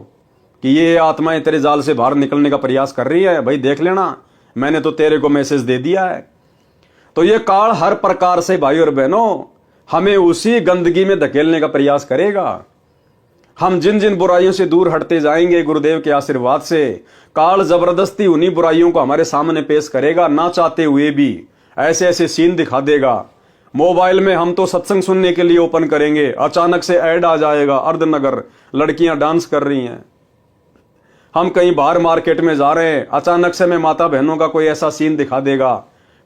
कि ये आत्माएं तेरे जाल से बाहर निकलने का प्रयास कर रही है, भाई देख लेना, मैंने तो तेरे को मैसेज दे दिया है। तो ये काल हर प्रकार से भाई और बहनों हमें उसी गंदगी में धकेलने का प्रयास करेगा। हम जिन जिन बुराइयों से दूर हटते जाएंगे गुरुदेव के आशीर्वाद से, काल जबरदस्ती उन्हीं बुराइयों को हमारे सामने पेश करेगा, ना चाहते हुए भी ऐसे ऐसे सीन दिखा देगा। मोबाइल में हम तो सत्संग सुनने के लिए ओपन करेंगे, अचानक से ऐड आ जाएगा, अर्धनगर लड़कियां डांस कर रही हैं। हम कहीं बाहर मार्केट में जा रहे हैं, अचानक से मैं माता बहनों का कोई ऐसा सीन दिखा देगा,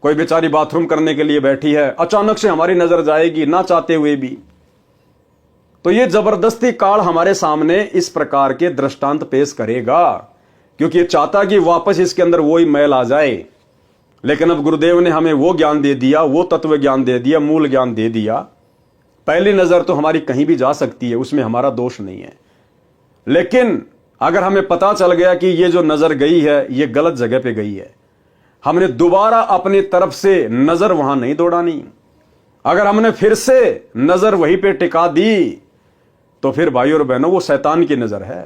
कोई बेचारी बाथरूम करने के लिए बैठी है, अचानक से हमारी नजर जाएगी ना चाहते हुए भी। तो ये जबरदस्ती काल हमारे सामने इस प्रकार के दृष्टांत पेश करेगा, क्योंकि ये चाहता कि वापस इसके अंदर वही मैल आ जाए। लेकिन अब गुरुदेव ने हमें वो ज्ञान दे दिया, वो तत्व ज्ञान दे दिया, मूल ज्ञान दे दिया। पहली नजर तो हमारी कहीं भी जा सकती है, उसमें हमारा दोष नहीं है। लेकिन अगर हमें पता चल गया कि ये जो नजर गई है ये गलत जगह पे गई है, हमने दोबारा अपनी तरफ से नजर वहां नहीं दौड़ानी। अगर हमने फिर से नजर वहीं पे टिका दी तो फिर भाई और बहनों वो शैतान की नजर है।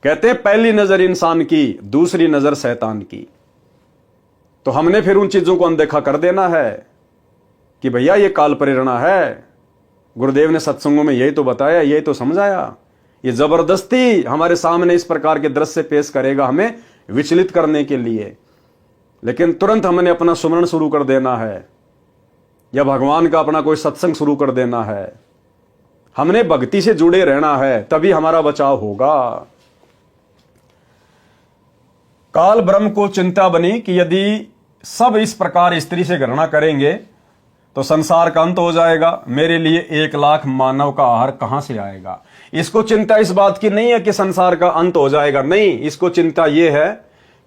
कहते हैं पहली नजर इंसान की, दूसरी नजर शैतान की। तो हमने फिर उन चीजों को अनदेखा कर देना है कि भैया ये काल प्रेरणा है। गुरुदेव ने सत्संगों में यही तो बताया, यही तो समझाया। ये जबरदस्ती हमारे सामने इस प्रकार के दृश्य पेश करेगा हमें विचलित करने के लिए। लेकिन तुरंत हमने अपना सुमरण शुरू कर देना है या भगवान का अपना कोई सत्संग शुरू कर देना है। हमने भक्ति से जुड़े रहना है, तभी हमारा बचाव होगा। काल ब्रह्म को चिंता बनी कि यदि सब इस प्रकार स्त्री से गणना करेंगे तो संसार का अंत हो जाएगा। मेरे लिए 1 लाख मानव का आहार कहां से आएगा। इसको चिंता इस बात की नहीं है कि संसार का अंत हो जाएगा, नहीं, इसको चिंता यह है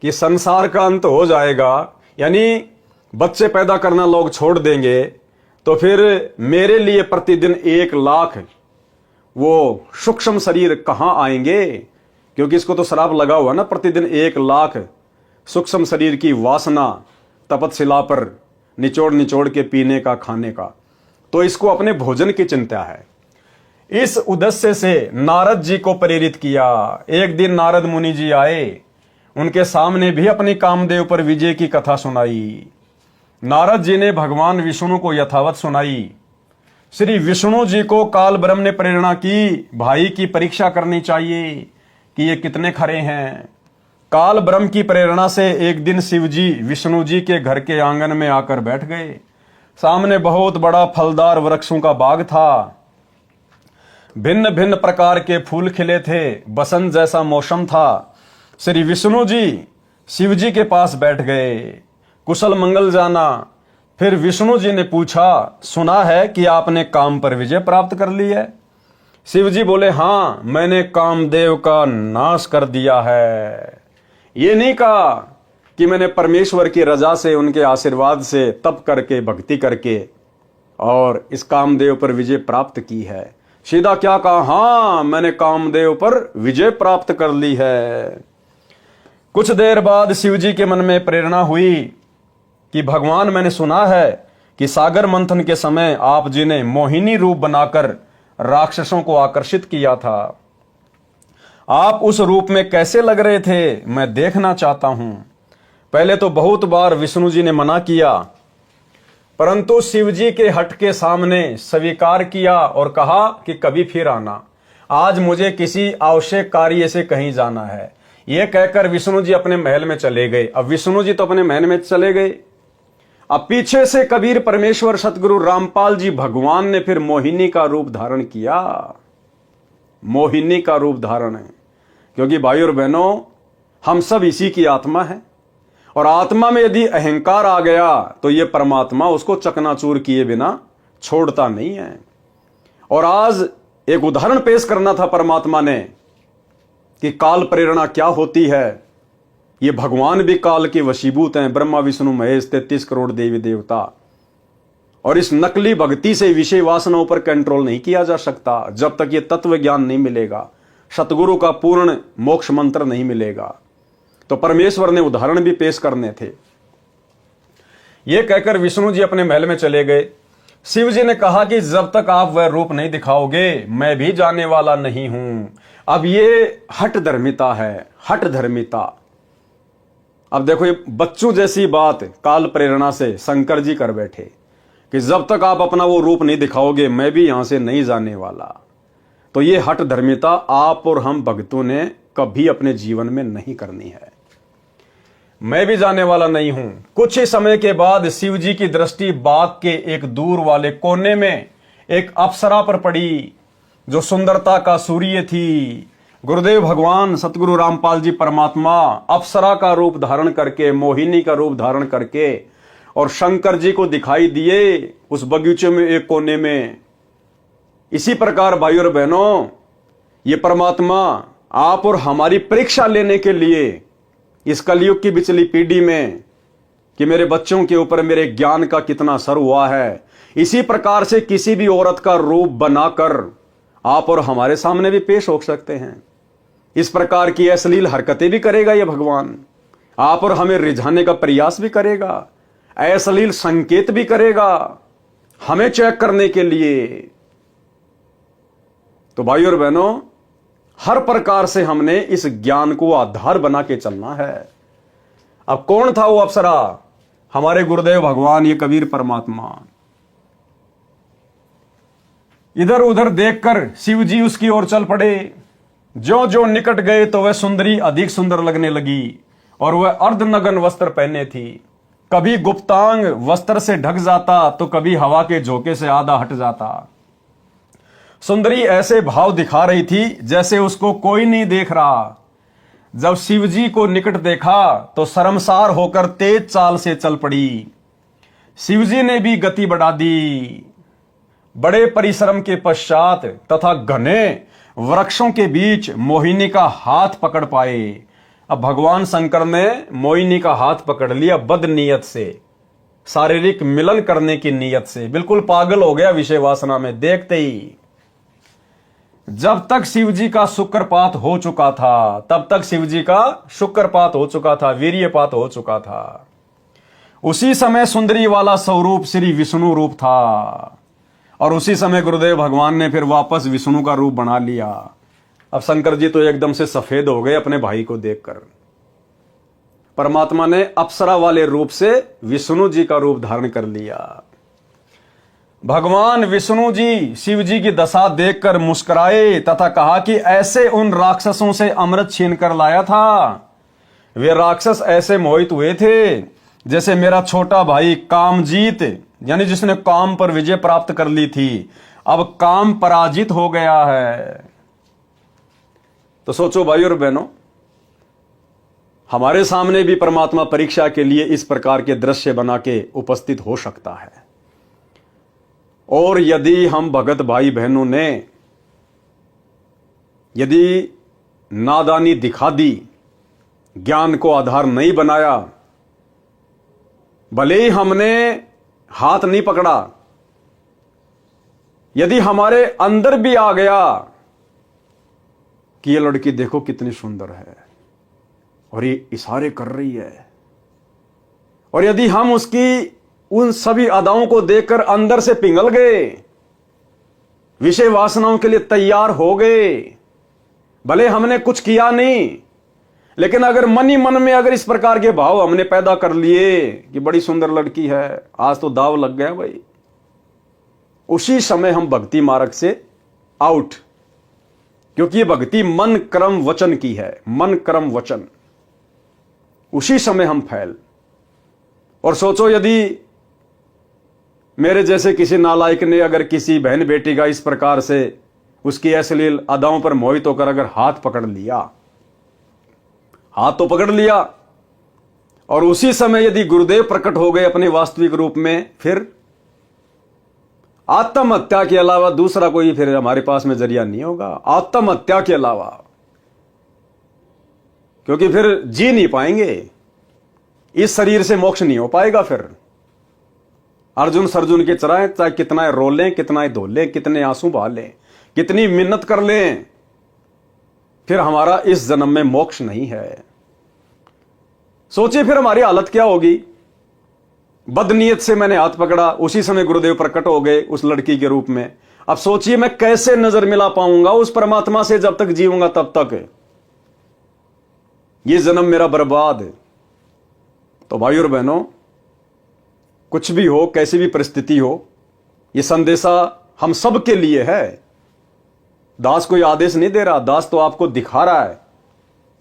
कि संसार का अंत हो जाएगा, यानी बच्चे पैदा करना लोग छोड़ देंगे, तो फिर मेरे लिए प्रतिदिन 1 लाख वो सूक्ष्म शरीर कहां आएंगे। क्योंकि इसको तो श्राप लगा हुआ ना, प्रतिदिन 1 लाख सूक्ष्म शरीर की वासना तपतशिला पर निचोड़ निचोड़ के पीने का, खाने का। तो इसको अपने भोजन की चिंता है। इस उद्देश्य से नारद जी को प्रेरित किया। एक दिन नारद मुनि जी आए, उनके सामने भी अपनी कामदेव पर विजय की कथा सुनाई। नारद जी ने भगवान विष्णु को यथावत सुनाई। श्री विष्णु जी को काल ब्रह्म ने प्रेरणा की, भाई की परीक्षा करनी चाहिए कि ये कितने खरे हैं। काल ब्रह्म की प्रेरणा से एक दिन शिव जी विष्णु जी के घर के आंगन में आकर बैठ गए। सामने बहुत बड़ा फलदार वृक्षों का बाग था। भिन्न भिन्न प्रकार के फूल खिले थे, बसंत जैसा मौसम था। श्री विष्णु जी शिव जी के पास बैठ गए, कुशल मंगल जाना। फिर विष्णु जी ने पूछा, सुना है कि आपने काम पर विजय प्राप्त कर ली है। शिव जी बोले, हाँ, मैंने कामदेव का नाश कर दिया है। ये नहीं कहा कि मैंने परमेश्वर की रजा से, उनके आशीर्वाद से तप करके, भक्ति करके और इस कामदेव पर विजय प्राप्त की है। सीधा क्या कहा, हाँ, मैंने कामदेव पर विजय प्राप्त कर ली है। कुछ देर बाद शिव जी के मन में प्रेरणा हुई कि भगवान, मैंने सुना है कि सागर मंथन के समय आप जी ने मोहिनी रूप बनाकर राक्षसों को आकर्षित किया था। आप उस रूप में कैसे लग रहे थे, मैं देखना चाहता हूं। पहले तो बहुत बार विष्णु जी ने मना किया, परंतु शिव जी के हट के सामने स्वीकार किया और कहा कि कभी फिर आना, आज मुझे किसी आवश्यक कार्य से कहीं जाना है। यह कहकर विष्णु जी अपने महल में चले गए। अब विष्णु जी तो अपने महल में चले गए, अब पीछे से कबीर परमेश्वर सतगुरु रामपाल जी भगवान ने फिर मोहिनी का रूप धारण किया। मोहिनी का रूप धारण है, क्योंकि भाई और बहनों, हम सब इसी की आत्मा है और आत्मा में यदि अहंकार आ गया तो ये परमात्मा उसको चकनाचूर किए बिना छोड़ता नहीं है। और आज एक उदाहरण पेश करना था परमात्मा ने कि काल प्रेरणा क्या होती है। ये भगवान भी काल के वशीभूत हैं, ब्रह्मा विष्णु महेश 33 करोड़ देवी देवता। और इस नकली भक्ति से विषय वासनाओं पर कंट्रोल नहीं किया जा सकता जब तक ये तत्व ज्ञान नहीं मिलेगा, सतगुरु का पूर्ण मोक्ष मंत्र नहीं मिलेगा। तो परमेश्वर ने उदाहरण भी पेश करने थे। ये कहकर विष्णु जी अपने महल में चले गए। शिव जी ने कहा कि जब तक आप वह रूप नहीं दिखाओगे मैं भी जाने वाला नहीं हूं। अब ये हट धर्मिता है, हट धर्मिता। अब देखो, ये बच्चों जैसी बात काल प्रेरणा से शंकर जी कर बैठे कि जब तक आप अपना वो रूप नहीं दिखाओगे मैं भी यहां से नहीं जाने वाला। तो ये हट धर्मिता आप और हम भक्तों ने कभी अपने जीवन में नहीं करनी है। मैं भी जाने वाला नहीं हूं। कुछ ही समय के बाद शिव जी की दृष्टि बाग के एक दूर वाले कोने में एक अप्सरा पर पड़ी जो सुंदरता का सूर्य थी। गुरुदेव भगवान सतगुरु रामपाल जी परमात्मा अप्सरा का रूप धारण करके, मोहिनी का रूप धारण करके और शंकर जी को दिखाई दिए उस बगीचे में एक कोने में। इसी प्रकार भाइयों और बहनों, ये परमात्मा आप और हमारी परीक्षा लेने के लिए इस कलयुग की बिचली पीढ़ी में कि मेरे बच्चों के ऊपर मेरे ज्ञान का कितना असर हुआ है, इसी प्रकार से किसी भी औरत का रूप बनाकर आप और हमारे सामने भी पेश हो सकते हैं। इस प्रकार की अश्लील हरकतें भी करेगा ये भगवान, आप और हमें रिझाने का प्रयास भी करेगा, अश्लील संकेत भी करेगा हमें चेक करने के लिए। तो भाइयों और बहनों, हर प्रकार से हमने इस ज्ञान को आधार बना के चलना है। अब कौन था वो अप्सरा? हमारे गुरुदेव भगवान, ये कबीर परमात्मा। इधर उधर देखकर शिव जी उसकी ओर चल पड़े। जो जो निकट गए तो वह सुंदरी अधिक सुंदर लगने लगी और वह अर्धनग्न वस्त्र पहने थी। कभी गुप्तांग वस्त्र से ढक जाता तो कभी हवा के झोंके से आधा हट जाता। सुंदरी ऐसे भाव दिखा रही थी जैसे उसको कोई नहीं देख रहा। जब शिवजी को निकट देखा तो शर्मसार होकर तेज चाल से चल पड़ी। शिवजी ने भी गति बढ़ा दी। बड़े परिश्रम के पश्चात तथा घने वृक्षों के बीच मोहिनी का हाथ पकड़ पाए। अब भगवान शंकर ने मोहिनी का हाथ पकड़ लिया बद नीयत से, शारीरिक मिलन करने की नीयत से। बिल्कुल पागल हो गया विषय वासना में देखते ही। जब तक शिवजी का शुक्रपात हो चुका था, तब तक शिवजी का शुक्रपात हो चुका था, वीर्यपात हो चुका था। उसी समय सुंदरी वाला स्वरूप श्री विष्णु रूप था और उसी समय गुरुदेव भगवान ने फिर वापस विष्णु का रूप बना लिया। अब शंकर जी तो एकदम से सफेद हो गए अपने भाई को देखकर। परमात्मा ने अप्सरा वाले रूप से विष्णु जी का रूप धारण कर लिया। भगवान विष्णु जी शिव जी की दशा देखकर मुस्कुराए तथा कहा कि ऐसे उन राक्षसों से अमृत छीन कर लाया था। वे राक्षस ऐसे मोहित हुए थे जैसे मेरा छोटा भाई कामजीत, यानी जिसने काम पर विजय प्राप्त कर ली थी, अब काम पराजित हो गया है। तो सोचो भाई और बहनों, हमारे सामने भी परमात्मा परीक्षा के लिए इस प्रकार के दृश्य बना के उपस्थित हो सकता है। और यदि हम भगत भाई बहनों ने यदि नादानी दिखा दी, ज्ञान को आधार नहीं बनाया, भले ही हमने हाथ नहीं पकड़ा, यदि हमारे अंदर भी आ गया कि ये लड़की देखो कितनी सुंदर है और ये इशारे कर रही है, और यदि हम उसकी उन सभी अदाओं को देखकर अंदर से पिघल गए, विषय वासनाओं के लिए तैयार हो गए, भले हमने कुछ किया नहीं, लेकिन अगर मन ही मन में अगर इस प्रकार के भाव हमने पैदा कर लिए कि बड़ी सुंदर लड़की है, आज तो दाव लग गया भाई, उसी समय हम भक्ति मार्ग से आउट। क्योंकि ये भक्ति मन कर्म वचन की है, मन कर्म वचन, उसी समय हम फैल। और सोचो यदि मेरे जैसे किसी नालायक ने अगर किसी बहन बेटी का इस प्रकार से उसकी अश्लील अदाओं पर मोहित होकर अगर हाथ पकड़ लिया, हाथ तो पकड़ लिया, और उसी समय यदि गुरुदेव प्रकट हो गए अपने वास्तविक रूप में, फिर आत्महत्या के अलावा दूसरा कोई फिर हमारे पास में जरिया नहीं होगा, आत्महत्या के अलावा। क्योंकि फिर जी नहीं पाएंगे, इस शरीर से मोक्ष नहीं हो पाएगा। फिर अर्जुन सर्जुन के चराए, चाहे कितना रोलें, कितना धोलें, कितने आंसू बहा लें, कितनी मिन्नत कर लें, फिर हमारा इस जन्म में मोक्ष नहीं है। सोचिए फिर हमारी हालत क्या होगी। बदनीयत से मैंने हाथ पकड़ा, उसी समय गुरुदेव प्रकट हो गए उस लड़की के रूप में। अब सोचिए मैं कैसे नजर मिला पाऊंगा उस परमात्मा से जब तक जीऊंगा तब तक। ये जन्म मेरा बर्बाद है। तो भाई और बहनों, कुछ भी हो, कैसी भी परिस्थिति हो, ये संदेशा हम सब के लिए है। दास कोई आदेश नहीं दे रहा, दास तो आपको दिखा रहा है।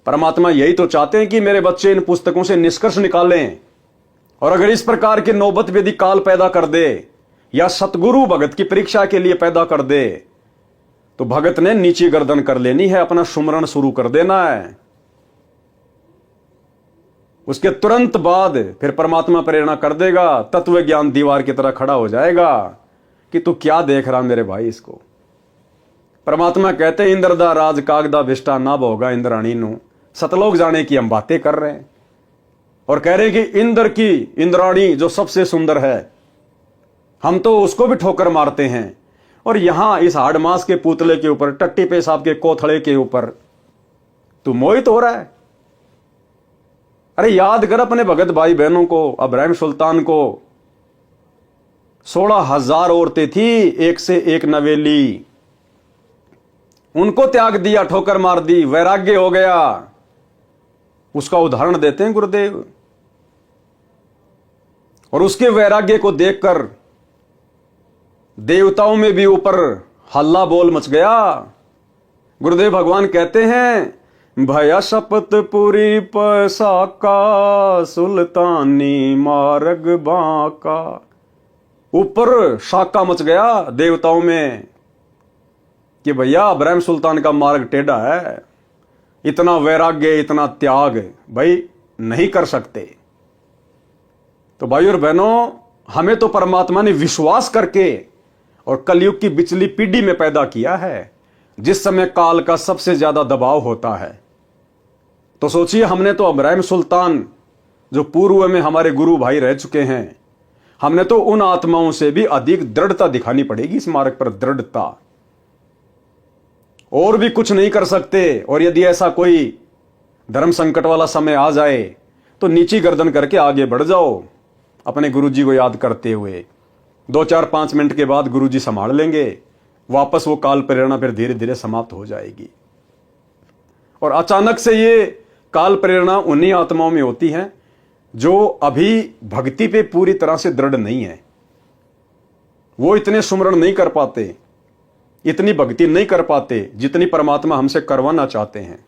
परमात्मा यही तो चाहते हैं कि मेरे बच्चे इन पुस्तकों से निष्कर्ष निकालें, और अगर इस प्रकार की नौबत यदि काल पैदा कर दे या सतगुरु भगत की परीक्षा के लिए पैदा कर दे, तो भगत ने नीचे गर्दन कर लेनी है, अपना सुमरण शुरू कर देना है। उसके तुरंत बाद फिर परमात्मा प्रेरणा कर देगा, तत्व ज्ञान दीवार की तरह खड़ा हो जाएगा कि तू क्या देख रहा मेरे भाई इसको। परमात्मा कहते हैं इंद्र दा राज कागदा भिष्टा ना भोगा इंद्राणी नु। सतलोक जाने की हम बातें कर रहे हैं और कह रहे हैं कि इंद्र की इंद्राणी जो सबसे सुंदर है, हम तो उसको भी ठोकर मारते हैं। और यहां इस हाड़ मास के पुतले के ऊपर, टट्टी पेशाब के कोथड़े के ऊपर तू मोहित हो रहा है। अरे याद कर अपने भगत भाई बहनों को, अब्राहिम सुल्तान को 16,000 औरतें थी, एक से एक नवेली, उनको त्याग दिया, ठोकर मार दी, वैराग्य हो गया। उसका उदाहरण देते हैं गुरुदेव। और उसके वैराग्य को देखकर देवताओं में भी ऊपर हल्ला बोल मच गया। गुरुदेव भगवान कहते हैं भया शपथ पूरी पैसा का सुल्तानी मार्ग बाका। ऊपर शाका मच गया देवताओं में कि भैया अब्राहिम सुल्तान का मार्ग टेढ़ा है, इतना वैराग्य, इतना त्याग भाई नहीं कर सकते। तो भाई और बहनों, हमें तो परमात्मा ने विश्वास करके और कलयुग की बिचली पीढ़ी में पैदा किया है, जिस समय काल का सबसे ज्यादा दबाव होता है। तो सोचिए, हमने तो अब्राहिम सुल्तान जो पूर्व में हमारे गुरु भाई रह चुके हैं, हमने तो उन आत्माओं से भी अधिक दृढ़ता दिखानी पड़ेगी इस मार्ग पर, दृढ़ता। और भी कुछ नहीं कर सकते। और यदि ऐसा कोई धर्म संकट वाला समय आ जाए तो नीची गर्दन करके आगे बढ़ जाओ, अपने गुरुजी को याद करते हुए। 2-4-5 मिनट के बाद गुरुजी संभाल लेंगे, वापस वो काल प्रेरणा फिर धीरे धीरे समाप्त हो जाएगी। और अचानक से ये काल प्रेरणा उन्हीं आत्माओं में होती है जो अभी भक्ति पे पूरी तरह से दृढ़ नहीं है। वो इतने सुमरण नहीं कर पाते, इतनी भक्ति नहीं कर पाते जितनी परमात्मा हमसे करवाना चाहते हैं,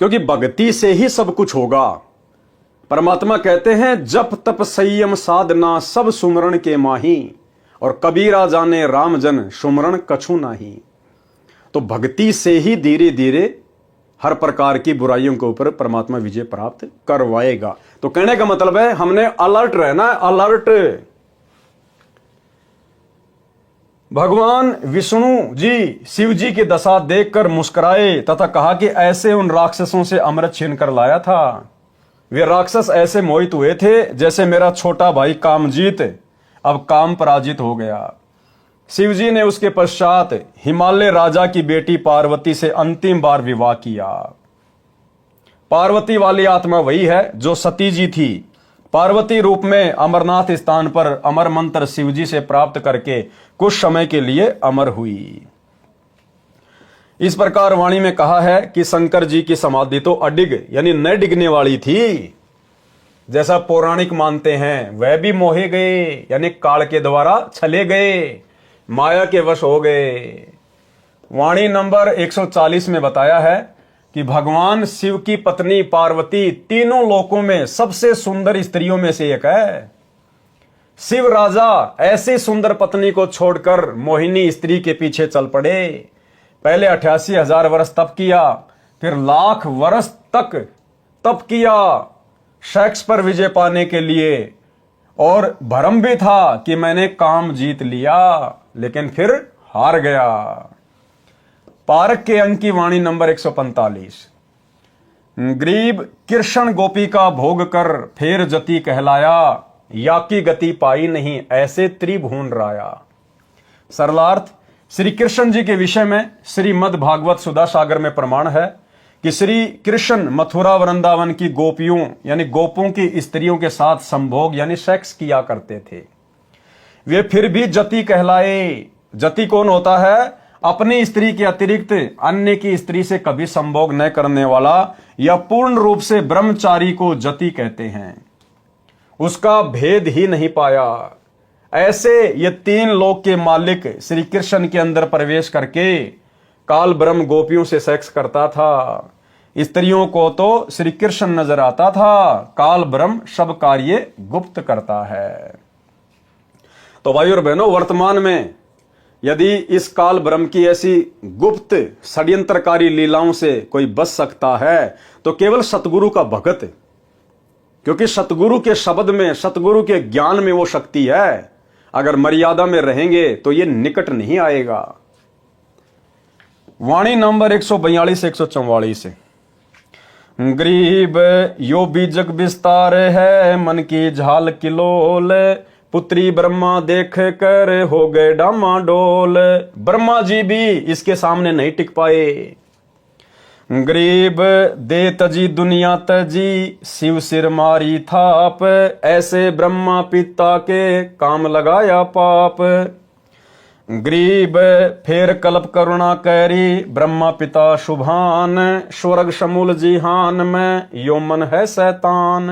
क्योंकि भक्ति से ही सब कुछ होगा। परमात्मा कहते हैं जप तप संयम साधना सब सुमरण के माही, और कबीरा जाने राम जन सुमरण कछु नाही। तो भक्ति से ही धीरे धीरे हर प्रकार की बुराइयों के ऊपर परमात्मा विजय प्राप्त करवाएगा। तो कहने का मतलब है हमने अलर्ट रहना है, अलर्ट। भगवान विष्णु जी शिव जी की दशा देखकर मुस्कुराए तथा कहा कि ऐसे उन राक्षसों से अमृत छीन कर लाया था। वे राक्षस ऐसे मोहित हुए थे जैसे मेरा छोटा भाई कामजीत अब काम पराजित हो गया। शिव जी ने उसके पश्चात हिमालय राजा की बेटी पार्वती से अंतिम बार विवाह किया। पार्वती वाली आत्मा वही है जो सती जी थी। पार्वती रूप में अमरनाथ स्थान पर अमर मंत्र शिव जी से प्राप्त करके कुछ समय के लिए अमर हुई। इस प्रकार वाणी में कहा है कि शंकर जी की समाधि तो अडिग यानी न डिगने वाली थी, जैसा पौराणिक मानते हैं। वह भी मोहे गए यानी काल के द्वारा छले गए, माया के वश हो गए। वाणी नंबर 140 में बताया है कि भगवान शिव की पत्नी पार्वती तीनों लोकों में सबसे सुंदर स्त्रियों में से एक है। शिव राजा ऐसी सुंदर पत्नी को छोड़कर मोहिनी स्त्री के पीछे चल पड़े। पहले 88,000 वर्ष तप किया, फिर लाख वर्ष तक तप किया सेक्स पर विजय पाने के लिए, और भ्रम भी था कि मैंने काम जीत लिया, लेकिन फिर हार गया। पारक के अंक की वाणी नंबर 145। गरीब कृष्ण गोपी का भोग कर फेर जति कहलाया, या की गति पाई नहीं ऐसे त्रिभुवन राया। सरलार्थ, श्री कृष्ण जी के विषय में श्रीमद् भागवत सुधा सागर में प्रमाण है कि श्री कृष्ण मथुरा वृंदावन की गोपियों यानी गोपों की स्त्रियों के साथ संभोग यानी सेक्स किया करते थे। वे फिर भी जति कहलाए। जति कौन होता है? अपनी स्त्री के अतिरिक्त अन्य की स्त्री से कभी संभोग न करने वाला या पूर्ण रूप से ब्रह्मचारी को जति कहते हैं। उसका भेद ही नहीं पाया। ऐसे ये 3 लोक के मालिक श्री कृष्ण के अंदर प्रवेश करके काल ब्रह्म गोपियों से सेक्स करता था। स्त्रियों को तो श्री कृष्ण नजर आता था, काल ब्रह्म सब कार्य गुप्त करता है। तो भाई और बहनों, वर्तमान में यदि इस काल ब्रह्म की ऐसी गुप्त षड्यंत्रकारी लीलाओं से कोई बच सकता है तो केवल सतगुरु का भगत, क्योंकि सतगुरु के शब्द में, सतगुरु के ज्ञान में वो शक्ति है। अगर मर्यादा में रहेंगे तो ये निकट नहीं आएगा। वाणी नंबर 142 से 144 से। गरीब यो बीजक विस्तार है, मन की झाल किलोल, पुत्री ब्रह्मा देख कर हो गए डामाडोल। ब्रह्मा जी भी इसके सामने नहीं टिक पाए। गरीब दे तजी दुनिया तजी, शिव सिर मारी थाप, ऐसे ब्रह्मा पिता के काम लगाया पाप। गरीब फेर कल्प करुणा करी, ब्रह्मा पिता शुभान, स्वर्ग शमूल जिहान में यो मन है शैतान।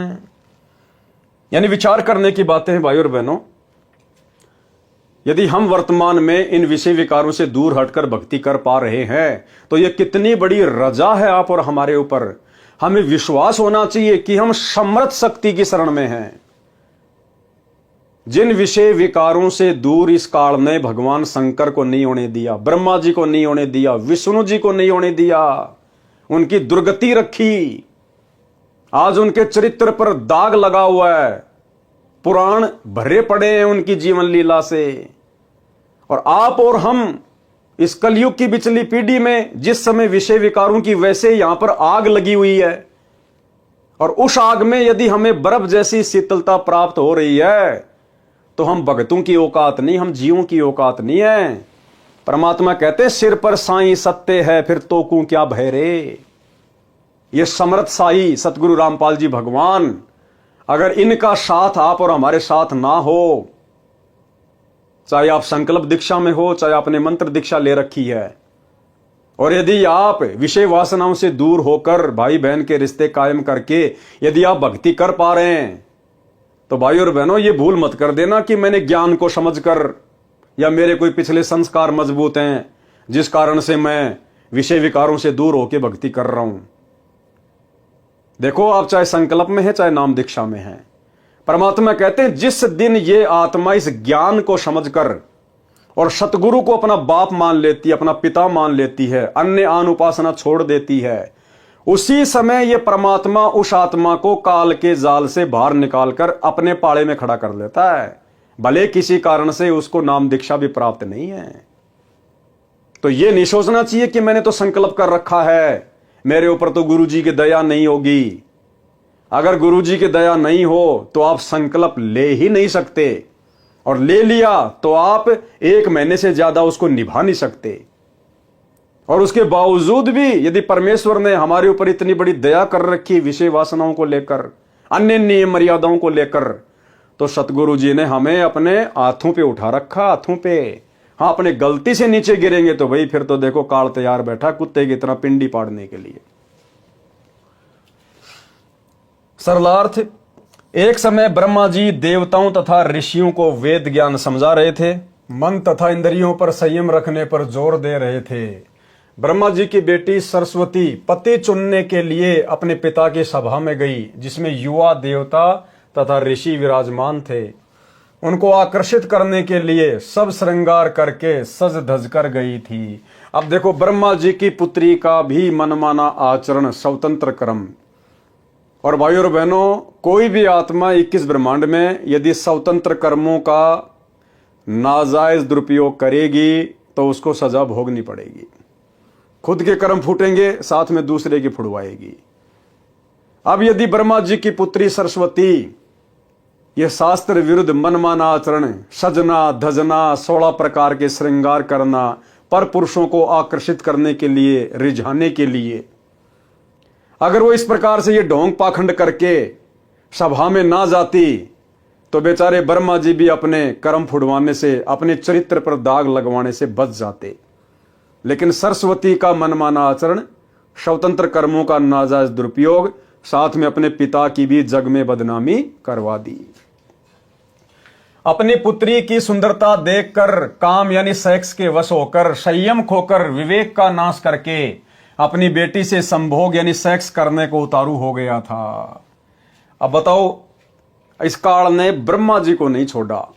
यानी विचार करने की बातें हैं भाई और बहनों। यदि हम वर्तमान में इन विषय विकारों से दूर हटकर भक्ति कर पा रहे हैं तो यह कितनी बड़ी रजा है आप और हमारे ऊपर। हमें विश्वास होना चाहिए कि हम समर्थ शक्ति की शरण में हैं। जिन विषय विकारों से दूर इस काल ने भगवान शंकर को नहीं होने दिया, ब्रह्मा जी को नहीं होने दिया, विष्णु जी को नहीं होने दिया, उनकी दुर्गति रखी। आज उनके चरित्र पर दाग लगा हुआ है, पुराण भरे पड़े हैं उनकी जीवन लीला से। और आप और हम इस कलयुग की बिचली पीढ़ी में जिस समय विषय विकारों की वैसे यहां पर आग लगी हुई है, और उस आग में यदि हमें बर्फ जैसी शीतलता प्राप्त हो रही है तो हम भगतों की औकात नहीं, हम जीवों की औकात नहीं है। परमात्मा कहते सिर पर साईं सत्य है, फिर तोकू क्या भय रे। ये समर्थ साई सतगुरु रामपाल जी भगवान, अगर इनका साथ आप और हमारे साथ ना हो, चाहे आप संकल्प दीक्षा में हो, चाहे आपने मंत्र दीक्षा ले रखी है, और यदि आप विषय वासनाओं से दूर होकर भाई बहन के रिश्ते कायम करके यदि आप भक्ति कर पा रहे हैं, तो भाई और बहनों ये भूल मत कर देना कि मैंने ज्ञान को समझकर या मेरे कोई पिछले संस्कार मजबूत हैं जिस कारण से मैं विषय विकारों से दूर होकर भक्ति कर रहा हूं। देखो, आप चाहे संकल्प में है चाहे नाम दीक्षा में है, परमात्मा कहते हैं जिस दिन ये आत्मा इस ज्ञान को समझकर और सतगुरु को अपना बाप मान लेती है, अपना पिता मान लेती है, अन्य आन उपासना छोड़ देती है, उसी समय ये परमात्मा उस आत्मा को काल के जाल से बाहर निकालकर अपने पाड़े में खड़ा कर लेता है, भले किसी कारण से उसको नाम दीक्षा भी प्राप्त नहीं है। तो ये नहीं सोचना चाहिए कि मैंने तो संकल्प कर रखा है, मेरे ऊपर तो गुरु जी की दया नहीं होगी। अगर गुरु जी की दया नहीं हो तो आप संकल्प ले ही नहीं सकते, और ले लिया तो आप 1 महीने से ज्यादा उसको निभा नहीं सकते। और उसके बावजूद भी यदि परमेश्वर ने हमारे ऊपर इतनी बड़ी दया कर रखी विषय वासनाओं को लेकर, अन्य नियम मर्यादाओं को लेकर, तो सतगुरु जी ने हमें अपने हाथों पे उठा रखा, हाथों पे। हाँ, अपने गलती से नीचे गिरेंगे तो भाई फिर तो देखो काल तैयार बैठा कुत्ते की तरह पिंडी पाड़ने के लिए। सरलार्थ, एक समय ब्रह्मा जी देवताओं तथा ऋषियों को वेद ज्ञान समझा रहे थे, मन तथा इंद्रियों पर संयम रखने पर जोर दे रहे थे। ब्रह्मा जी की बेटी सरस्वती पति चुनने के लिए अपने पिता की सभा में गई, जिसमें युवा देवता तथा ऋषि विराजमान थे। उनको आकर्षित करने के लिए सब श्रृंगार करके सज धज कर गई थी। अब देखो, ब्रह्मा जी की पुत्री का भी मनमाना आचरण, स्वतंत्र कर्म। और भाई और बहनों, कोई भी आत्मा 21 ब्रह्मांड में यदि स्वतंत्र कर्मों का नाजायज दुरुपयोग करेगी तो उसको सजा भोगनी पड़ेगी। खुद के कर्म फूटेंगे, साथ में दूसरे की फुड़वाएगी। अब यदि ब्रह्मा जी की पुत्री सरस्वती यह शास्त्र विरुद्ध मनमाना आचरण, सजना धजना, 16 प्रकार के श्रृंगार करना, पर पुरुषों को आकर्षित करने के लिए, रिझाने के लिए, अगर वो इस प्रकार से ये ढोंग पाखंड करके सभा में ना जाती तो बेचारे ब्रह्मा जी भी अपने कर्म फुड़वाने से, अपने चरित्र पर दाग लगवाने से बच जाते। लेकिन सरस्वती का मनमाना आचरण, स्वतंत्र कर्मों का नाजायज दुरुपयोग, साथ में अपने पिता की भी जग में बदनामी करवा दी। अपनी पुत्री की सुंदरता देखकर काम यानी सेक्स के वश होकर, संयम खोकर, विवेक का नाश करके अपनी बेटी से संभोग यानी सेक्स करने को उतारू हो गया था। अब बताओ, इस काल ने ब्रह्मा जी को नहीं छोड़ा,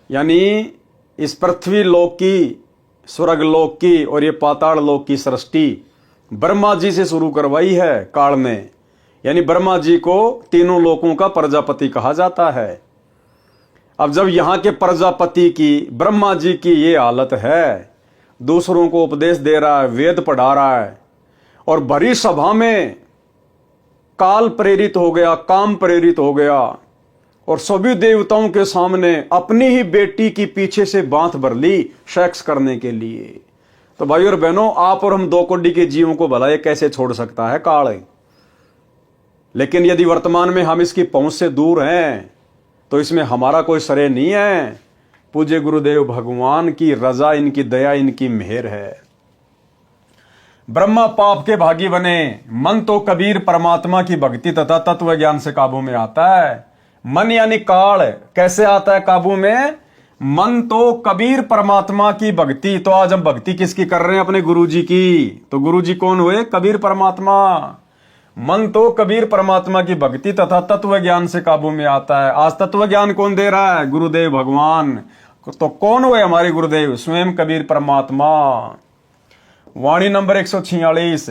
यानी इस पृथ्वी लोक की, स्वर्ग लोक की और ये पाताल लोक की सृष्टि ब्रह्मा जी से शुरू करवाई है काल ने। यानी ब्रह्मा जी को तीनों लोकों का प्रजापति कहा जाता है। अब जब यहां के प्रजापति की, ब्रह्मा जी की ये हालत है, दूसरों को उपदेश दे रहा है, वेद पढ़ा रहा है, और भरी सभा में काल प्रेरित हो गया, काम प्रेरित हो गया, और सभी देवताओं के सामने अपनी ही बेटी की पीछे से बांध भर ली सेक्स करने के लिए। तो भाई और बहनों, आप और हम दो कोटि के जीवों को भला ये कैसे छोड़ सकता है काल। लेकिन यदि वर्तमान में हम इसकी पहुंच से दूर हैं तो इसमें हमारा कोई श्रेय नहीं है। पूज्य गुरुदेव भगवान की रजा, इनकी दया, इनकी मेहर है। ब्रह्मा पाप के भागी बने, मन तो कबीर परमात्मा की भक्ति तथा तत्व ज्ञान से काबू में आता है। मन यानी काल कैसे आता है काबू में? मन तो कबीर परमात्मा की भक्ति। तो आज हम भक्ति किसकी कर रहे हैं? अपने गुरुजी की। तो गुरुजी कौन हुए? कबीर परमात्मा। मन तो कबीर परमात्मा की भक्ति तथा तत्व ज्ञान से काबू में आता है। आज तत्व ज्ञान कौन दे रहा है? गुरुदेव भगवान। तो कौन हुए हमारे गुरुदेव? स्वयं कबीर परमात्मा। वाणी नंबर 146।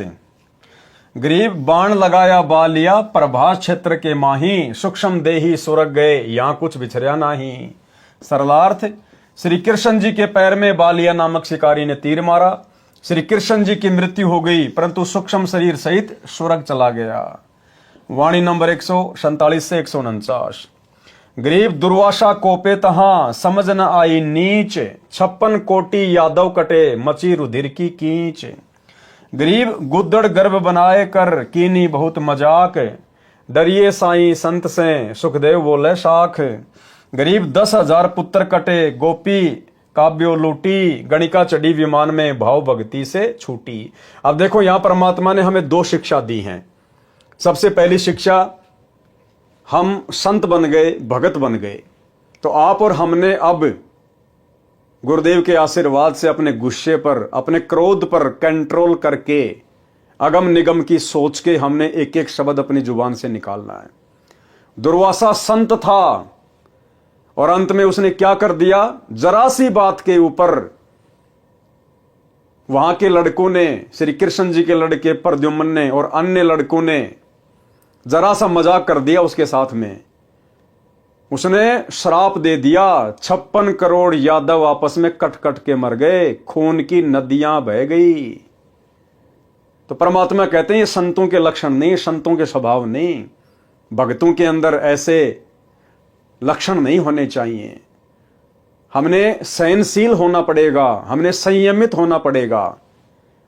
गरीब बाण लगाया बा लिया, प्रभास क्षेत्र के माही, सूक्ष्म देही सुरग गए, यहां कुछ बिछरिया नाही। सरलार्थ, श्री कृष्ण जी के पैर में बालिया नामक शिकारी ने तीर मारा। श्री कृष्ण जी की मृत्यु हो गई, परंतु सूक्ष्म शरीर सहित स्वर्ग चला गया। वाणी नंबर 147 से 149। गरीब दुर्वासा कोपे तहां, समझ न आई नीच, 56 कोटि यादव कटे, मची रुधिर की कींच। गरीब गुद्दड़ गर्भ बनाए कर, कीनी बहुत मजाक, डरिए साईं संत से, सुखदेव बोले साख। गरीब 10,000 पुत्र कटे, गोपी काव्यो लूटी, गणिका चढ़ी विमान में, भाव भक्ति से छूटी। अब देखो यहां परमात्मा ने हमें 2 शिक्षा दी हैं। सबसे पहली शिक्षा, हम संत बन गए, भगत बन गए। तो आप और हमने अब गुरुदेव के आशीर्वाद से अपने गुस्से पर, अपने क्रोध पर कंट्रोल करके, अगम निगम की सोच के हमने एक एक शब्द अपनी जुबान से निकालना है। दुर्वासा संत था और अंत में उसने क्या कर दिया? जरा सी बात के ऊपर वहां के लड़कों ने, श्री कृष्ण जी के लड़के प्रद्युम्न ने और अन्य लड़कों ने जरा सा मजाक कर दिया उसके साथ में। उसने श्राप दे दिया, 56 करोड़ यादव आपस में कट कट के मर गए, खून की नदियां बह गई। तो परमात्मा कहते हैं ये संतों के लक्षण नहीं, संतों के स्वभाव नहीं, भक्तों के अंदर ऐसे लक्षण नहीं होने चाहिए। हमने सहनशील होना पड़ेगा, हमने संयमित होना पड़ेगा।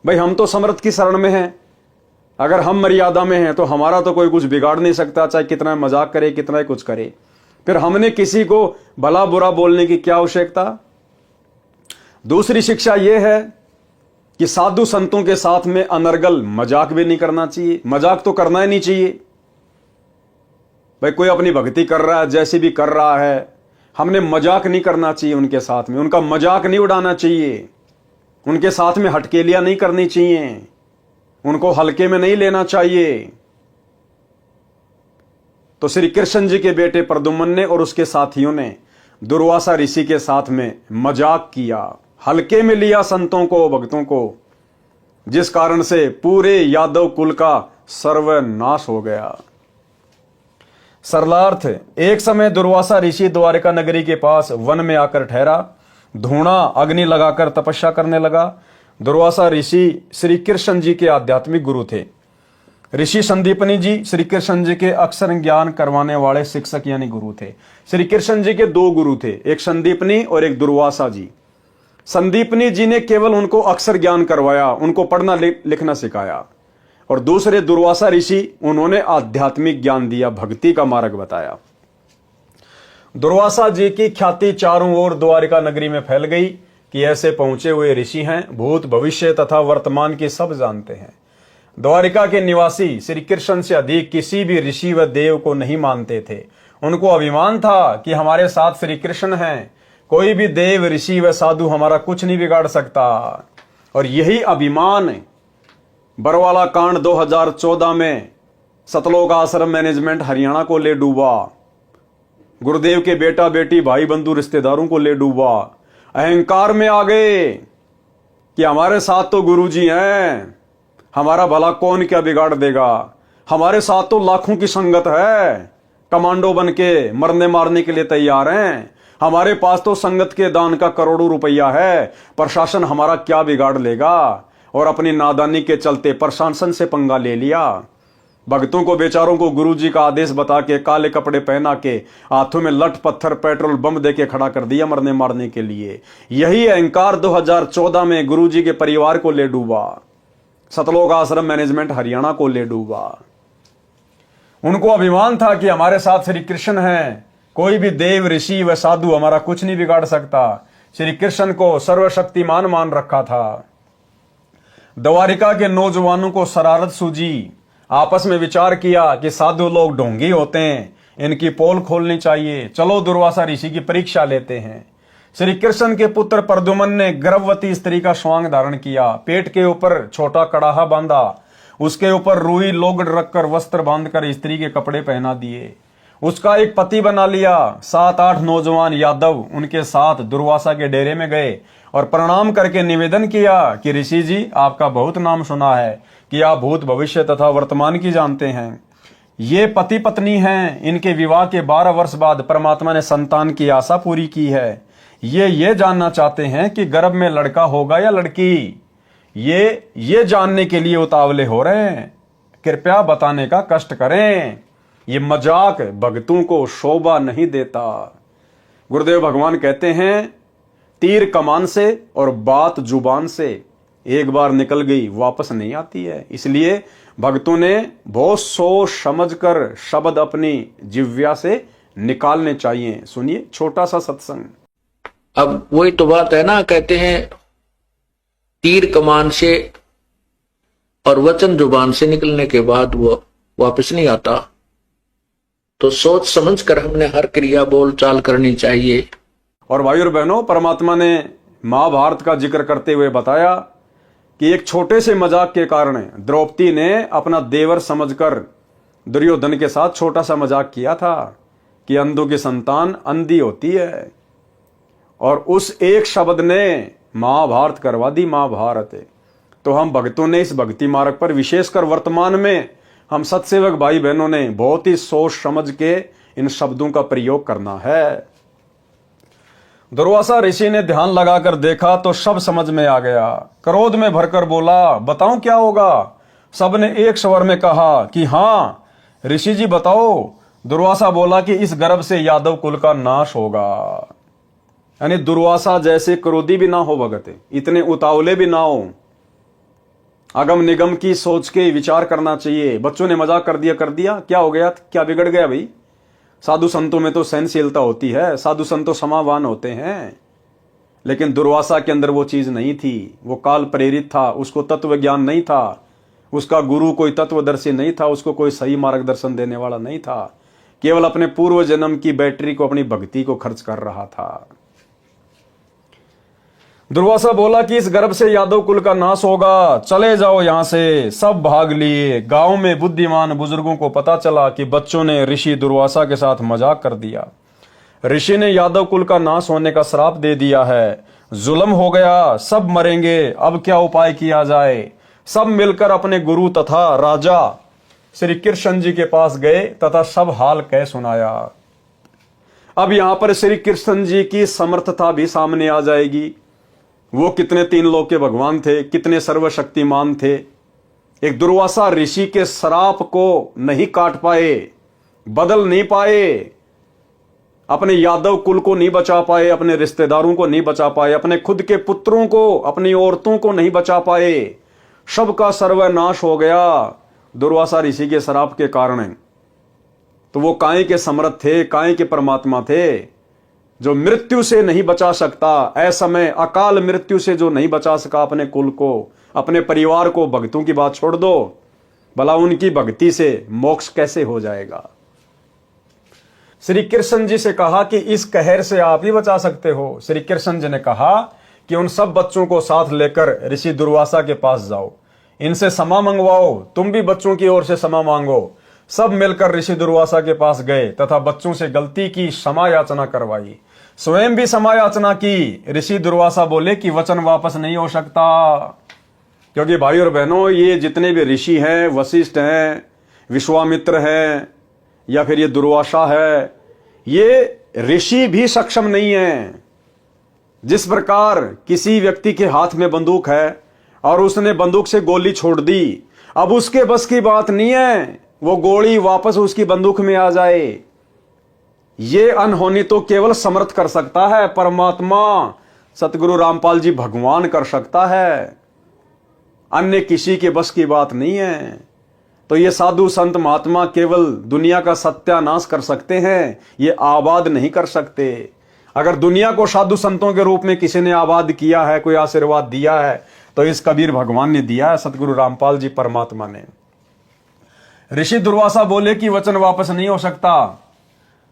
भाई हम तो समर्थ की शरण में हैं, अगर हम मर्यादा में हैं तो हमारा तो कोई कुछ बिगाड़ नहीं सकता, चाहे कितना मजाक करे, कितना कुछ करे। फिर हमने किसी को भला बुरा बोलने की क्या आवश्यकता? दूसरी शिक्षा यह है कि साधु संतों के साथ में अनर्गल मजाक भी नहीं करना चाहिए। मजाक तो करना ही नहीं चाहिए। भाई कोई अपनी भक्ति कर रहा है, जैसे भी कर रहा है, हमने मजाक नहीं करना चाहिए उनके साथ में, उनका मजाक नहीं उड़ाना चाहिए, उनके साथ में हटकेलियां नहीं करनी चाहिए, उनको हल्के में नहीं लेना चाहिए। तो श्री कृष्ण जी के बेटे प्रद्युम्न ने और उसके साथियों ने दुर्वासा ऋषि के साथ में मजाक किया, हल्के में लिया संतों को, भक्तों को, जिस कारण से पूरे यादव कुल का सर्वनाश हो गया। सरलार्थ, एक समय दुर्वासा ऋषि द्वारिका नगरी के पास वन में आकर ठहरा, धूणा अग्नि लगाकर तपस्या करने लगा। दुर्वासा ऋषि श्री कृष्ण जी के आध्यात्मिक गुरु थे। ऋषि संदीपनी जी श्री कृष्ण जी के अक्षर ज्ञान करवाने वाले शिक्षक यानी गुरु थे। श्री कृष्ण जी के 2 गुरु थे, एक संदीपनी और एक दुर्वासा जी। संदीपनी जी ने केवल उनको अक्षर ज्ञान करवाया, उनको पढ़ना लिखना सिखाया, और दूसरे दुर्वासा ऋषि, उन्होंने आध्यात्मिक ज्ञान दिया, भक्ति का मार्ग बताया। दुर्वासा जी की ख्याति चारों ओर द्वारिका नगरी में फैल गई कि ऐसे पहुंचे हुए ऋषि हैं, भूत भविष्य तथा वर्तमान की सब जानते हैं। द्वारिका के निवासी श्री कृष्ण से अधिक किसी भी ऋषि व देव को नहीं मानते थे। उनको अभिमान था कि हमारे साथ श्री कृष्ण हैं, कोई भी देव ऋषि व साधु हमारा कुछ नहीं बिगाड़ सकता। और यही अभिमान बरवाला कांड 2014 में सतलोक आश्रम मैनेजमेंट हरियाणा को ले डूबा, गुरुदेव के बेटा बेटी भाई बंधु रिश्तेदारों को ले डूबा। अहंकार में आ गए कि हमारे साथ तो गुरुजी हैं, हमारा भला कौन क्या बिगाड़ देगा। हमारे साथ तो लाखों की संगत है, कमांडो बन के मरने मारने के लिए तैयार हैं। हमारे पास तो संगत के दान का करोड़ों रुपया है, प्रशासन हमारा क्या बिगाड़ लेगा। और अपनी नादानी के चलते प्रशासन से पंगा ले लिया। भक्तों को बेचारों को गुरुजी का आदेश बता के काले कपड़े पहना के हाथों में लठ पत्थर पेट्रोल बम दे के खड़ा कर दिया मरने मारने के लिए। यही अहंकार 2014 में गुरुजी के परिवार को ले डूबा, सतलोक आश्रम मैनेजमेंट हरियाणा को ले डूबा। उनको अभिमान था कि हमारे साथ श्री कृष्ण हैं, कोई भी देव ऋषि व साधु हमारा कुछ नहीं बिगाड़ सकता। श्री कृष्ण को सर्वशक्तिमान मान रखा था। द्वारिका के नौजवानों को शरारत सूझी, आपस में विचार किया कि साधु लोग ढोंगी होते हैं, इनकी पोल खोलनी चाहिए, चलो दुर्वासा ऋषि की परीक्षा लेते हैं। श्री कृष्ण के पुत्र प्रद्युम्न ने गर्भवती स्त्री का स्वांग धारण किया, पेट के ऊपर छोटा कड़ाहा बांधा, उसके ऊपर रुई लोगड़ रखकर वस्त्र बांधकर स्त्री के कपड़े पहना दिए, उसका एक पति बना लिया। 7-8 नौजवान यादव उनके साथ दुर्वासा के डेरे में गए और प्रणाम करके निवेदन किया कि ऋषि जी, आपका बहुत नाम सुना है कि आप भूत भविष्य तथा वर्तमान की जानते हैं। ये पति पत्नी हैं, इनके विवाह के 12 वर्ष बाद परमात्मा ने संतान की आशा पूरी की है। ये जानना चाहते हैं कि गर्भ में लड़का होगा या लड़की। ये जानने के लिए उतावले हो रहे हैं, कृपया बताने का कष्ट करें। ये मजाक भक्तों को शोभा नहीं देता। गुरुदेव भगवान कहते हैं, तीर कमान से और बात जुबान से एक बार निकल गई वापस नहीं आती है। इसलिए भक्तों ने बहुत सोच समझकर शब्द अपनी जिह्वा से निकालने चाहिए। सुनिए छोटा सा सत्संग। अब वही तो बात है ना, कहते हैं तीर कमान से और वचन जुबान से निकलने के बाद वो वापस नहीं आता। तो सोच समझ कर हमने हर क्रिया बोल चाल करनी चाहिए। और भाई और बहनों, परमात्मा ने महाभारत का जिक्र करते हुए बताया कि एक छोटे से मजाक के कारण द्रौपदी ने अपना देवर समझकर दुर्योधन के साथ छोटा सा मजाक किया था कि अंधों की संतान अंधी होती है। और उस एक शब्द ने महाभारत करवा दी महाभारत। तो हम भक्तों ने इस भक्ति मार्ग पर, विशेषकर वर्तमान में हम सत्सेवक भाई बहनों ने बहुत ही सोच समझ के इन शब्दों का प्रयोग करना है। दुर्वासा ऋषि ने ध्यान लगाकर देखा तो सब समझ में आ गया। क्रोध में भरकर बोला, बताऊं क्या होगा। सबने एक स्वर में कहा कि हाँ ऋषि जी बताओ। दुर्वासा बोला कि इस गर्भ से यादव कुल का नाश होगा। यानी दुर्वासा जैसे क्रोधी भी ना हो भगत, इतने उतावले भी ना हो, अगम निगम की सोच के विचार करना चाहिए। बच्चों ने मजाक कर दिया, क्या हो गया, क्या बिगड़ गया भाई। साधु संतों में तो सहनशीलता होती है, साधु संत तो समावान होते हैं। लेकिन दुर्वासा के अंदर वो चीज नहीं थी। वो काल प्रेरित था, उसको तत्व ज्ञान नहीं था, उसका गुरु कोई तत्वदर्शी नहीं था, उसको कोई सही मार्गदर्शन देने वाला नहीं था। केवल अपने पूर्व जन्म की बैटरी को, अपनी भक्ति को खर्च कर रहा था। दुर्वासा बोला कि इस गर्भ से यादव कुल का नाश होगा, चले जाओ यहां से। सब भाग लिए। गांव में बुद्धिमान बुजुर्गों को पता चला कि बच्चों ने ऋषि दुर्वासा के साथ मजाक कर दिया। ऋषि ने यादव कुल का नाश होने का श्राप दे दिया है, जुल्म हो गया, सब मरेंगे, अब क्या उपाय किया जाए। सब मिलकर अपने गुरु तथा राजा श्री कृष्ण जी के पास गए तथा सब हाल कह सुनाया। अब यहां पर श्री कृष्ण जी की समर्थता भी सामने आ जाएगी। वो कितने 3 लोक के भगवान थे, कितने सर्वशक्तिमान थे। एक दुर्वासा ऋषि के श्राप को नहीं काट पाए, बदल नहीं पाए, अपने यादव कुल को नहीं बचा पाए, अपने रिश्तेदारों को नहीं बचा पाए, अपने खुद के पुत्रों को, अपनी औरतों को नहीं बचा पाए। सबका सर्वनाश हो गया दुर्वासा ऋषि के श्राप के कारण। तो वो काहे के समर्थ थे, काहे के परमात्मा थे, जो मृत्यु से नहीं बचा सकता। असमय अकाल मृत्यु से जो नहीं बचा सका अपने कुल को, अपने परिवार को, भक्तों की बात छोड़ दो, भला उनकी भक्ति से मोक्ष कैसे हो जाएगा। श्री कृष्ण जी से कहा कि इस कहर से आप ही बचा सकते हो। श्री कृष्ण जी ने कहा कि उन सब बच्चों को साथ लेकर ऋषि दुर्वासा के पास जाओ, इनसे क्षमा मंगवाओ, तुम भी बच्चों की ओर से क्षमा मांगो। सब मिलकर ऋषि दुर्वासा के पास गए तथा बच्चों से गलती की क्षमा याचना करवाई, स्वयं भी क्षमा याचना की। ऋषि दुर्वासा बोले कि वचन वापस नहीं हो सकता, क्योंकि भाई और बहनों ये जितने भी ऋषि हैं, वशिष्ठ हैं, विश्वामित्र है या फिर ये दुर्वासा है, ये ऋषि भी सक्षम नहीं है। जिस प्रकार किसी व्यक्ति के हाथ में बंदूक है और उसने बंदूक से गोली छोड़ दी, अब उसके बस की बात नहीं है वो गोली वापस उसकी बंदूक में आ जाए। ये अनहोनी तो केवल समर्थ कर सकता है परमात्मा, सतगुरु रामपाल जी भगवान कर सकता है, अन्य किसी के बस की बात नहीं है। तो ये साधु संत महात्मा केवल दुनिया का सत्यानाश कर सकते हैं, ये आबाद नहीं कर सकते। अगर दुनिया को साधु संतों के रूप में किसी ने आबाद किया है, कोई आशीर्वाद दिया है, तो इस कबीर भगवान ने दिया है, सतगुरु रामपाल जी परमात्मा ने। ऋषि दुर्वासा बोले कि वचन वापस नहीं हो सकता।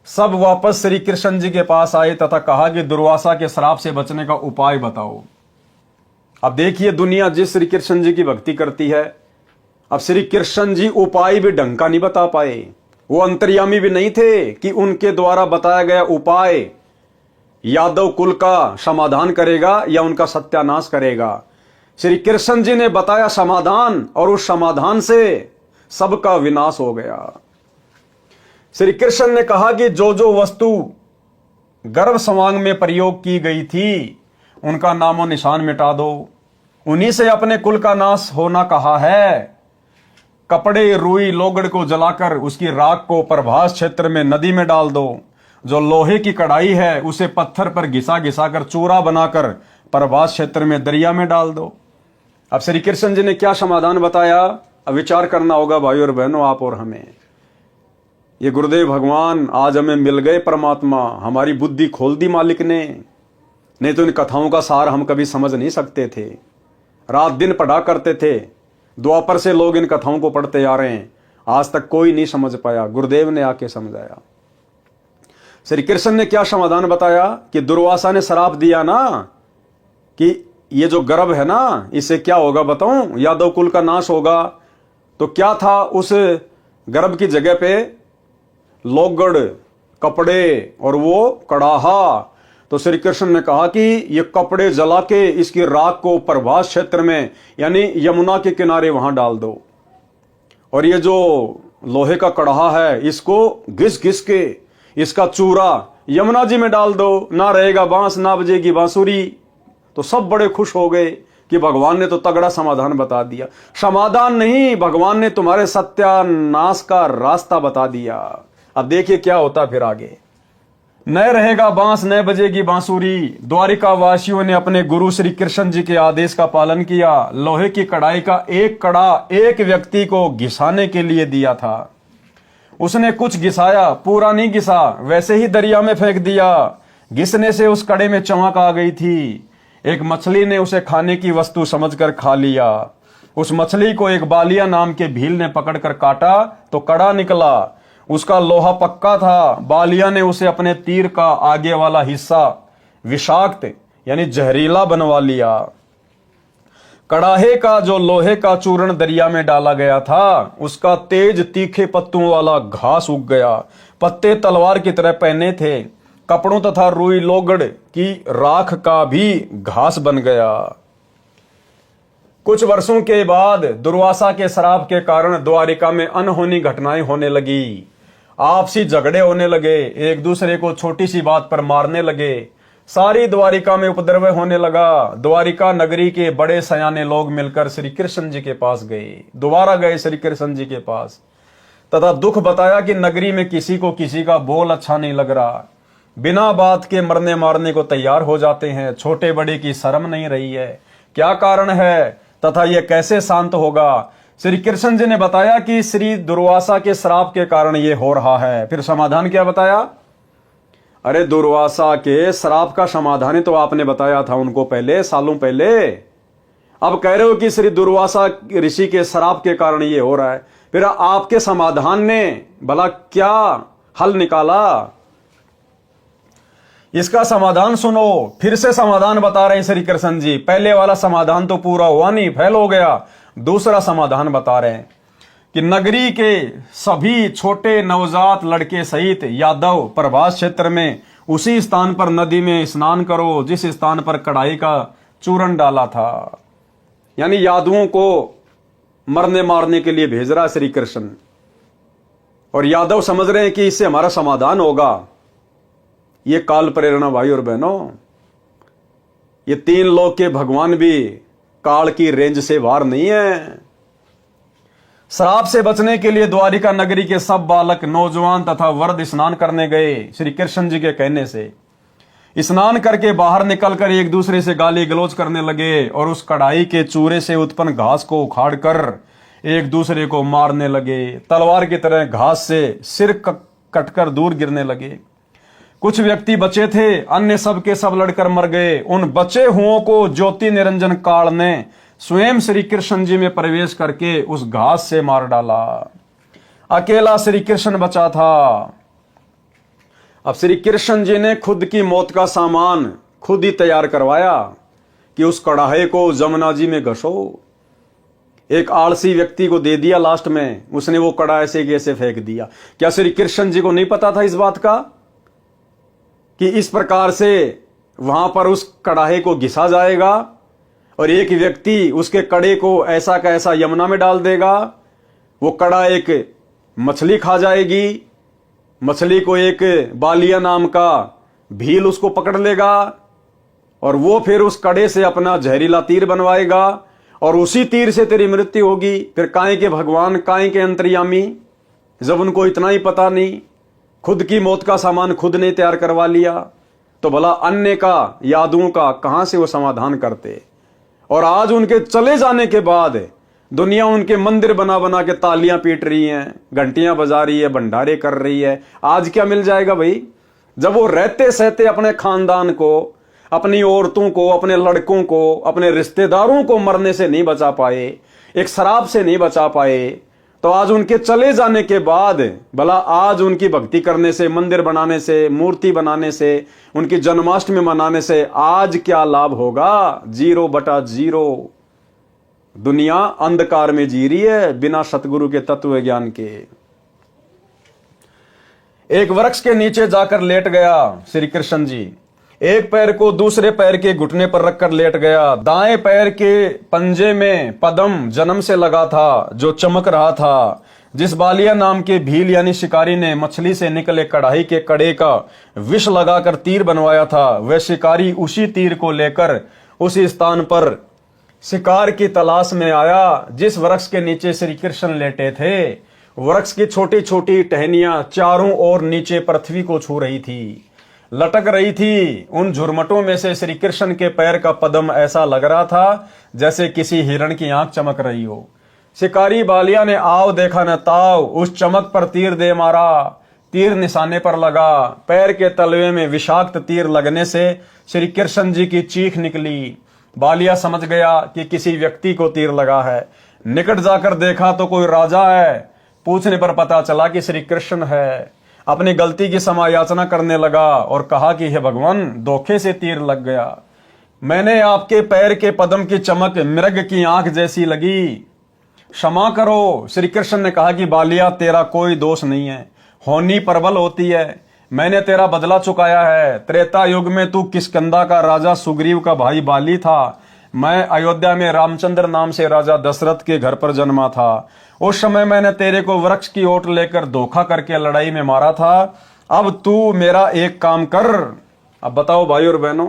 सब वापस श्री कृष्ण जी के पास आए तथा कहा कि दुर्वासा के श्राप से बचने का उपाय बताओ। अब देखिए दुनिया जिस श्री कृष्ण जी की भक्ति करती है, अब श्री कृष्ण जी उपाय भी ढंग का नहीं बता पाए। वो अंतर्यामी भी नहीं थे कि उनके द्वारा बताया गया उपाय यादव कुल का समाधान करेगा या उनका सत्यानाश करेगा। श्री कृष्ण जी ने बताया समाधान और उस समाधान से सबका विनाश हो गया। श्री कृष्ण ने कहा कि जो जो वस्तु गर्भ समांग में प्रयोग की गई थी उनका नामो निशान मिटा दो, उन्हीं से अपने कुल का नाश होना कहा है। कपड़े रुई लोगड़ को जलाकर उसकी राख को प्रभास क्षेत्र में नदी में डाल दो। जो लोहे की कढ़ाई है उसे पत्थर पर घिसा घिसा कर चूरा बनाकर प्रभास क्षेत्र में दरिया में डाल दो। अब श्री कृष्ण जी ने क्या समाधान बताया, अब विचार करना होगा भाई और बहनों, आप और हमें। ये गुरुदेव भगवान आज हमें मिल गए परमात्मा, हमारी बुद्धि खोल दी मालिक ने, नहीं तो इन कथाओं का सार हम कभी समझ नहीं सकते थे। रात दिन पढ़ा करते थे, द्वापर से लोग इन कथाओं को पढ़ते आ रहे हैं, आज तक कोई नहीं समझ पाया, गुरुदेव ने आके समझाया। श्री कृष्ण ने क्या समाधान बताया कि दुर्वासा ने श्राप दिया ना कि ये जो गर्भ है ना इससे क्या होगा बताऊं, यादव कुल का नाश होगा। तो क्या था उस गर्भ की जगह पे, लोगड़, कपड़े और वो कड़ाहा। तो श्री कृष्ण ने कहा कि ये कपड़े जला के इसकी राख को प्रभास क्षेत्र में यानी यमुना के किनारे वहां डाल दो, और ये जो लोहे का कड़ाहा है इसको घिस घिस के इसका चूरा यमुना जी में डाल दो, ना रहेगा बांस ना बजेगी बांसुरी। तो सब बड़े खुश हो गए कि भगवान ने तो तगड़ा समाधान बता दिया। समाधान नहीं, भगवान ने तुम्हारे सत्यानाश का रास्ता बता दिया। अब देखिए क्या होता फिर आगे, न रहेगा बांस न बजेगी बांसुरी। द्वारिका वासियों ने अपने गुरु श्री कृष्ण जी के आदेश का पालन किया। लोहे की कढ़ाई का एक कड़ा एक व्यक्ति को घिसाने के लिए दिया था, उसने कुछ घिसाया, पूरा नहीं घिसा, वैसे ही दरिया में फेंक दिया। घिसने से उस कड़े में चमक आ गई थी। एक मछली ने उसे खाने की वस्तु समझकर खा लिया। उस मछली को एक बालिया नाम के भील ने पकड़कर काटा तो कड़ा निकला, उसका लोहा पक्का था। बालिया ने उसे अपने तीर का आगे वाला हिस्सा विषाक्त यानी जहरीला बनवा लिया। कड़ाहे का जो लोहे का चूर्ण दरिया में डाला गया था उसका तेज तीखे पत्तों वाला घास उग गया। पत्ते तलवार की तरह पहने थे। कपड़ों तथा रुई लोगड़ की राख का भी घास बन गया। कुछ वर्षों के बाद दुर्वासा के श्राप के कारण द्वारिका में अनहोनी घटनाएं होने लगी। आपसी झगड़े होने लगे, एक दूसरे को छोटी सी बात पर मारने लगे। सारी द्वारिका में उपद्रव होने लगा। द्वारिका नगरी के बड़े सयाने लोग मिलकर श्री कृष्ण जी के पास गए, दोबारा गए श्री कृष्ण जी के पास तथा दुख बताया कि नगरी में किसी को किसी का बोल अच्छा नहीं लग रहा। बिना बात के मरने मारने को तैयार हो जाते हैं। छोटे बड़े की शर्म नहीं रही है, क्या कारण है तथा यह कैसे शांत होगा। श्री कृष्ण जी ने बताया कि श्री दुर्वासा के श्राप के कारण यह हो रहा है। फिर समाधान क्या बताया, अरे दुर्वासा के श्राप का समाधान तो आपने बताया था उनको पहले, सालों पहले। अब कह रहे हो कि श्री दुर्वासा ऋषि के श्राप के कारण ये हो रहा है। फिर आपके समाधान ने भला क्या हल निकाला, इसका समाधान सुनो। फिर से समाधान बता रहे श्री कृष्ण जी। पहले वाला समाधान तो पूरा हुआ नहीं, फेल हो गया। दूसरा समाधान बता रहे हैं कि नगरी के सभी छोटे नवजात लड़के सहित यादव प्रभास क्षेत्र में उसी स्थान पर नदी में स्नान करो जिस स्थान पर कढ़ाई का चूर्ण डाला था। यानी यादवों को मरने मारने के लिए भेज रहा श्री कृष्ण। और यादव समझ रहे हैं कि इससे हमारा समाधान होगा। ये काल प्रेरणा भाई और बहनों, ये तीन लोक के भगवान भी काल की रेंज से बाहर नहीं है। श्राप से बचने के लिए द्वारिका नगरी के सब बालक, नौजवान तथा वृद्ध स्नान करने गए। श्री कृष्ण जी के कहने से स्नान करके बाहर निकलकर एक दूसरे से गाली गलौज करने लगे और उस कढ़ाई के चूरे से उत्पन्न घास को उखाड़कर एक दूसरे को मारने लगे। तलवार की तरह घास से सिर कटकर दूर गिरने लगे। कुछ व्यक्ति बचे थे, अन्य सब के सब लड़कर मर गए। उन बचे हुओं को ज्योति निरंजन काल ने स्वयं श्री कृष्ण जी में प्रवेश करके उस घास से मार डाला। अकेला श्री कृष्ण बचा था। अब श्री कृष्ण जी ने खुद की मौत का सामान खुद ही तैयार करवाया कि उस कढ़ाई को जमुना जी में घसो। एक आलसी व्यक्ति को दे दिया, लास्ट में उसने वो कढ़ाई से कैसे फेंक दिया। क्या श्री कृष्ण जी को नहीं पता था इस बात का कि इस प्रकार से वहां पर उस कढ़ाई को घिसा जाएगा और एक व्यक्ति उसके कड़े को ऐसा का ऐसा यमुना में डाल देगा। वो कड़ा एक मछली खा जाएगी, मछली को एक बालिया नाम का भील उसको पकड़ लेगा और वो फिर उस कड़े से अपना जहरीला तीर बनवाएगा और उसी तीर से तेरी मृत्यु होगी। फिर काहे के भगवान, काहे के अंतर्यामी, जब उनको इतना ही पता नहीं, खुद की मौत का सामान खुद ने तैयार करवा लिया, तो भला अन्य का, यादुओं का कहां से वो समाधान करते। और आज उनके चले जाने के बाद दुनिया उनके मंदिर बना बना के तालियां पीट रही है, घंटियां बजा रही है, भंडारे कर रही है। आज क्या मिल जाएगा भाई, जब वो रहते सहते अपने खानदान को, अपनी औरतों को, अपने लड़कों को, अपने रिश्तेदारों को मरने से नहीं बचा पाए, एक शराब से नहीं बचा पाए, तो आज उनके चले जाने के बाद भला आज उनकी भक्ति करने से, मंदिर बनाने से, मूर्ति बनाने से, उनकी जन्माष्टमी मनाने से आज क्या लाभ होगा? 0/0। दुनिया अंधकार में जी रही है बिना सतगुरु के तत्व ज्ञान के। एक वृक्ष के नीचे जाकर लेट गया श्री कृष्ण जी। एक पैर को दूसरे पैर के घुटने पर रखकर लेट गया। दाएं पैर के पंजे में पद्म जन्म से लगा था जो चमक रहा था। जिस बालिया नाम के भील यानी शिकारी ने मछली से निकले कढ़ाई के कड़े का विष लगाकर तीर बनवाया था, वह शिकारी उसी तीर को लेकर उसी स्थान पर शिकार की तलाश में आया जिस वृक्ष के नीचे श्री कृष्ण लेटे थे। वृक्ष की छोटी छोटी टहनियां चारों ओर नीचे पृथ्वी को छू रही थी, लटक रही थी। उन झुरमटों में से श्री कृष्ण के पैर का पद्म ऐसा लग रहा था जैसे किसी हिरण की आंख चमक रही हो। शिकारी बालिया ने आव देखा न ताव, उस चमक पर तीर दे मारा। तीर निशाने पर लगा। पैर के तलवे में विषाक्त तीर लगने से श्री कृष्ण जी की चीख निकली। बालिया समझ गया कि किसी व्यक्ति को तीर लगा है। निकट जाकर देखा तो कोई राजा है। पूछने पर पता चला कि श्री कृष्ण है। अपनी गलती की क्षमा याचना करने लगा और कहा कि हे भगवान, धोखे से तीर लग गया। मैंने आपके पैर के पद्म की चमक मृग की आंख जैसी लगी, क्षमा करो। श्री कृष्ण ने कहा कि बालिया, तेरा कोई दोष नहीं है, होनी प्रबल होती है। मैंने तेरा बदला चुकाया है। त्रेता युग में तू किष्किंधा का राजा सुग्रीव का भाई बाली था। मैं अयोध्या में रामचंद्र नाम से राजा दशरथ के घर पर जन्मा था। उस समय मैंने तेरे को वृक्ष की ओट लेकर धोखा करके लड़ाई में मारा था। अब तू मेरा एक काम कर। अब बताओ भाई और बहनों,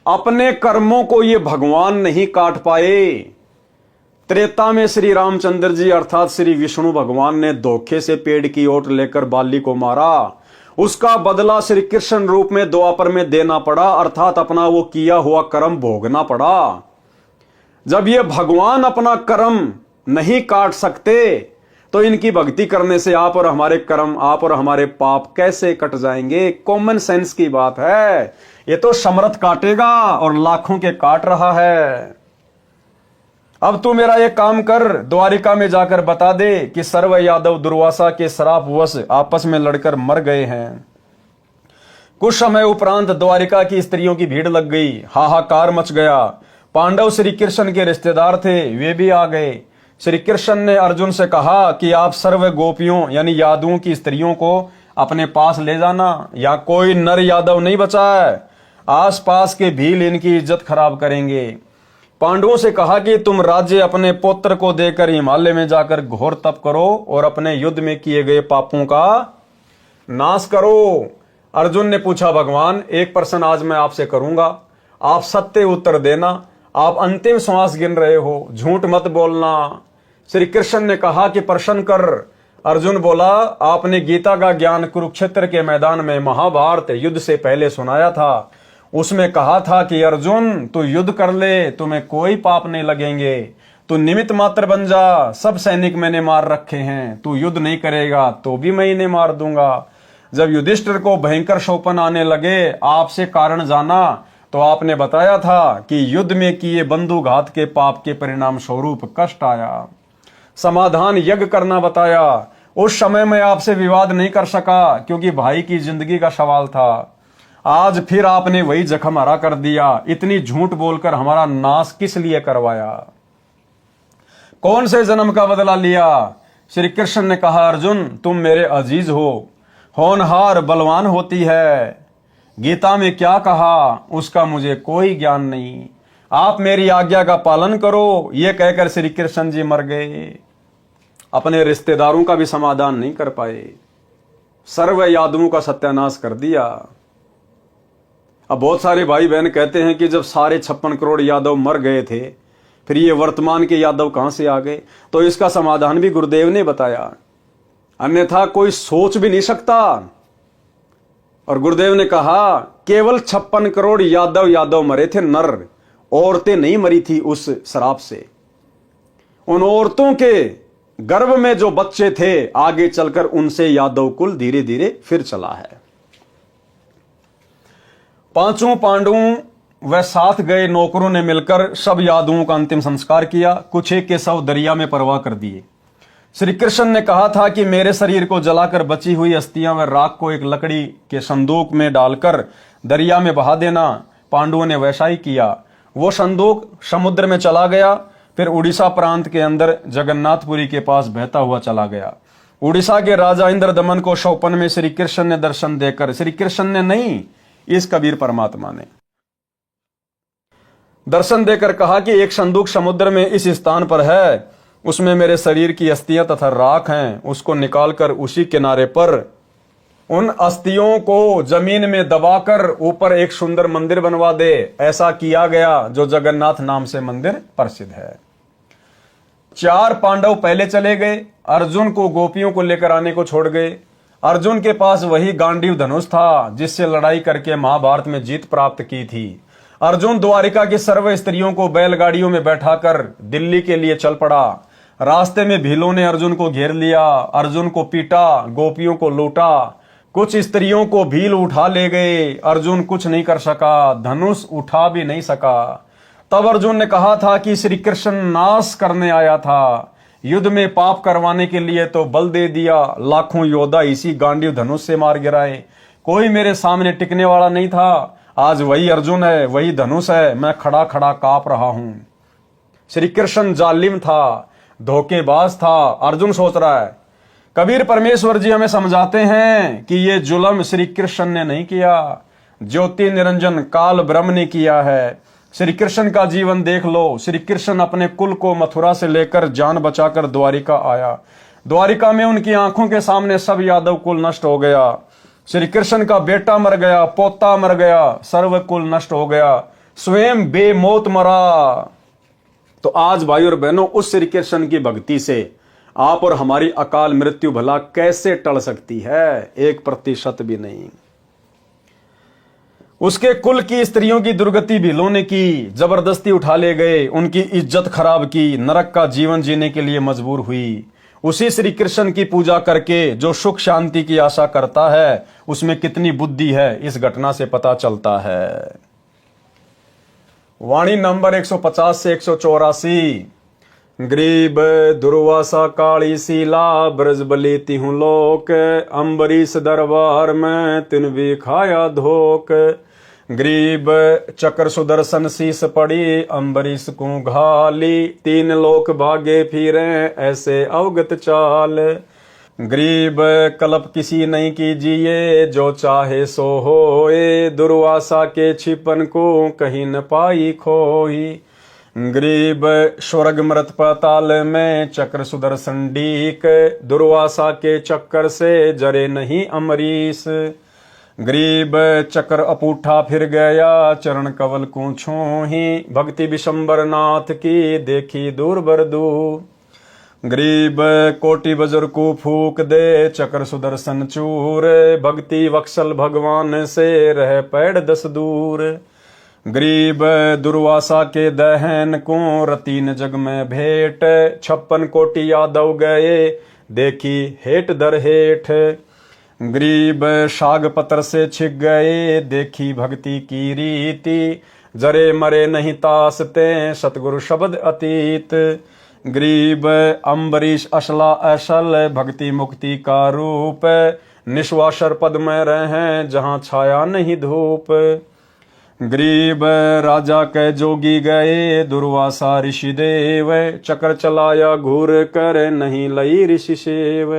अपने कर्मों को ये भगवान नहीं काट पाए। त्रेता में श्री रामचंद्र जी अर्थात श्री विष्णु भगवान ने धोखे से पेड़ की ओट लेकर बाली को मारा। उसका बदला श्री कृष्ण रूप में द्वापर में देना पड़ा, अर्थात अपना वो किया हुआ कर्म भोगना पड़ा। जब ये भगवान अपना कर्म नहीं काट सकते तो इनकी भक्ति करने से आप और हमारे कर्म, आप और हमारे पाप कैसे कट जाएंगे? कॉमन सेंस की बात है। ये तो समर्थ काटेगा और लाखों के काट रहा है। अब तू मेरा एक काम कर, द्वारिका में जाकर बता दे कि सर्व यादव दुर्वासा के श्रापवश आपस में लड़कर मर गए हैं। कुछ समय उपरांत द्वारिका की स्त्रियों की भीड़ लग गई, हाहाकार मच गया। पांडव श्री कृष्ण के रिश्तेदार थे, वे भी आ गए। श्री कृष्ण ने अर्जुन से कहा कि आप सर्व गोपियों यानी यादवों की स्त्रियों को अपने पास ले जाना, या कोई नर यादव नहीं बचा है। आसपास के भील इनकी इज्जत खराब करेंगे। पांडवों से कहा कि तुम राज्य अपने पुत्र को देकर हिमालय में जाकर घोर तप करो और अपने युद्ध में किए गए पापों का नाश करो। अर्जुन ने पूछा, भगवान एक प्रश्न आज मैं आपसे करूंगा, आप सत्य उत्तर देना। आप अंतिम श्वास गिन रहे हो, झूठ मत बोलना। श्री कृष्ण ने कहा कि प्रश्न कर। अर्जुन बोला, आपने गीता का ज्ञान कुरुक्षेत्र के मैदान में महाभारत युद्ध से पहले सुनाया था। उसमें कहा था कि अर्जुन तू युद्ध कर ले, तुम्हें कोई पाप नहीं लगेंगे, तू निमित्त मात्र बन जा, सब सैनिक मैंने मार रखे हैं, तू युद्ध नहीं करेगा तो भी मैं इन्हें मार दूंगा। जब युधिष्ठिर को भयंकर शोपन आने लगे, आपसे कारण जाना तो आपने बताया था कि युद्ध में किए बंधुघात के पाप के परिणाम स्वरूप कष्ट आया। समाधान यज्ञ करना बताया। उस समय मैं आपसे विवाद नहीं कर सका क्योंकि भाई की जिंदगी का सवाल था। आज फिर आपने वही जख्म हरा कर दिया। इतनी झूठ बोलकर हमारा नाश किस लिए करवाया? कौन से जन्म का बदला लिया? श्री कृष्ण ने कहा, अर्जुन तुम मेरे अजीज हो, होनहार बलवान होती है। गीता में क्या कहा उसका मुझे कोई ज्ञान नहीं, आप मेरी आज्ञा का पालन करो। ये कहकर श्री कृष्ण जी मर गए। अपने रिश्तेदारों का भी समाधान नहीं कर पाए, सर्व यादवों का सत्यानाश कर दिया। अब बहुत सारे भाई बहन कहते हैं कि जब सारे 56 करोड़ यादव मर गए थे, फिर ये वर्तमान के यादव कहां से आ गए? तो इसका समाधान भी गुरुदेव ने बताया, अन्यथा कोई सोच भी नहीं सकता। और गुरुदेव ने कहा केवल 56 करोड़ यादव मरे थे नर, औरतें नहीं मरी थी उस शराब से। उन औरतों के गर्भ में जो बच्चे थे, आगे चलकर उनसे यादव कुल धीरे धीरे फिर चला है। पांचों पांडवों व साथ गए नौकरों ने मिलकर सब यादवों का अंतिम संस्कार किया। कुछ एक के शव दरिया में परवाह कर दिए। श्री कृष्ण ने कहा था कि मेरे शरीर को जलाकर बची हुई अस्थियां व राख को एक लकड़ी के संदूक में डालकर दरिया में बहा देना। पांडवों ने वैसा ही किया। वो संदूक समुद्र में चला गया, फिर उड़ीसा प्रांत के अंदर जगन्नाथपुरी के पास बहता हुआ चला गया। उड़ीसा के राजा इंद्रदमन को शौपन में श्री कृष्ण ने दर्शन देकर, श्री कृष्ण ने नहीं, इस कबीर परमात्मा ने दर्शन देकर कहा कि एक संदूक समुद्र में इस स्थान पर है, उसमें मेरे शरीर की अस्थियां तथा राख हैं, उसको निकालकर उसी किनारे पर उन अस्थियों को जमीन में दबाकर ऊपर एक सुंदर मंदिर बनवा दे। ऐसा किया गया, जो जगन्नाथ नाम से मंदिर प्रसिद्ध है। 4 पांडव पहले चले गए, अर्जुन को गोपियों को लेकर आने को छोड़ गए। अर्जुन के पास वही गांडीव धनुष था जिससे लड़ाई करके महाभारत में जीत प्राप्त की थी। अर्जुन द्वारिका की सर्व स्त्रियों को बैलगाड़ियों में बैठाकर दिल्ली के लिए चल पड़ा। रास्ते में भीलों ने अर्जुन को घेर लिया, अर्जुन को पीटा, गोपियों को लूटा, कुछ स्त्रियों को भील उठा ले गए। अर्जुन कुछ नहीं कर सका, धनुष उठा भी नहीं सका। तब अर्जुन ने कहा था कि श्री कृष्ण नाश करने आया था, युद्ध में पाप करवाने के लिए तो बल दे दिया। लाखों योद्धा इसी गांडीव धनुष से मार गिराए, कोई मेरे सामने टिकने वाला नहीं था। आज वही अर्जुन है, वही धनुष है, मैं खड़ा खड़ा कांप रहा हूं। श्री कृष्ण जालिम था, धोखेबाज था, अर्जुन सोच रहा है। कबीर परमेश्वर जी हमें समझाते हैं कि ये जुल्म श्री कृष्ण ने नहीं किया, ज्योति निरंजन काल ब्रह्म ने किया है। श्री कृष्ण का जीवन देख लो। श्री कृष्ण अपने कुल को मथुरा से लेकर जान बचाकर द्वारिका आया। द्वारिका में उनकी आंखों के सामने सब यादव कुल नष्ट हो गया। श्री कृष्ण का बेटा मर गया, पोता मर गया, सर्व कुल नष्ट हो गया, स्वयं बेमौत मरा। तो आज भाई और बहनों, उस श्री कृष्ण की भक्ति से आप और हमारी अकाल मृत्यु भला कैसे टल सकती है? 1% भी नहीं। उसके कुल की स्त्रियों की दुर्गति भीलों ने की, जबरदस्ती उठा ले गए, उनकी इज्जत खराब की, नरक का जीवन जीने के लिए मजबूर हुई। उसी श्री कृष्ण की पूजा करके जो सुख शांति की आशा करता है, उसमें कितनी बुद्धि है, इस घटना से पता चलता है। वाणी नंबर 150 से 184। ग्रीब दुर्वासा काली सीला ब्रज बली तिहु लोक, अम्बरीश दरबार में तिन भी खाया धोक। ग्रीब चक्र सुदर्शन शीस पड़ी, अम्बरीश को घाली, 3 लोक भागे फिरे ऐसे अवगत चाल। ग्रीब कलप किसी नहीं कीजिए, जो चाहे सो होए, दुर्वासा के छिपन को कहीं न पाई खोई। गरीब स्वर्ग मृत पाताल में चक्र सुदर्शन डीक, दुर्वासा के चक्कर से जरे नहीं अमरीश। गरीब चक्र अपूठा फिर गया चरण कवल को छूही, भक्ति विशंबर नाथ की देखी दूर बरदू। गरीब कोटि बजर को फूक दे चक्र सुदर्शन चूर, भक्ति वत्सल भगवान से रह पैड़ 10 दूर। गरीब दुर्वासा के दहन को रतीन जग में भेंट, 56 कोटि यादव गए देखी हेठ दर हेठ। गरीब शाग पत्र से छिक गए देखी भक्ति की रीति, जरे मरे नहीं तासते सतगुरु शब्द अतीत। गरीब अम्बरीश असला असल भक्ति मुक्ति का रूप, निश्वासर पद में रहें जहां छाया नहीं धूप। गरीब राजा के जोगी गए दुर्वासा ऋषि देव, चक्र चलाया घूर कर नहीं लई ऋषि सेव।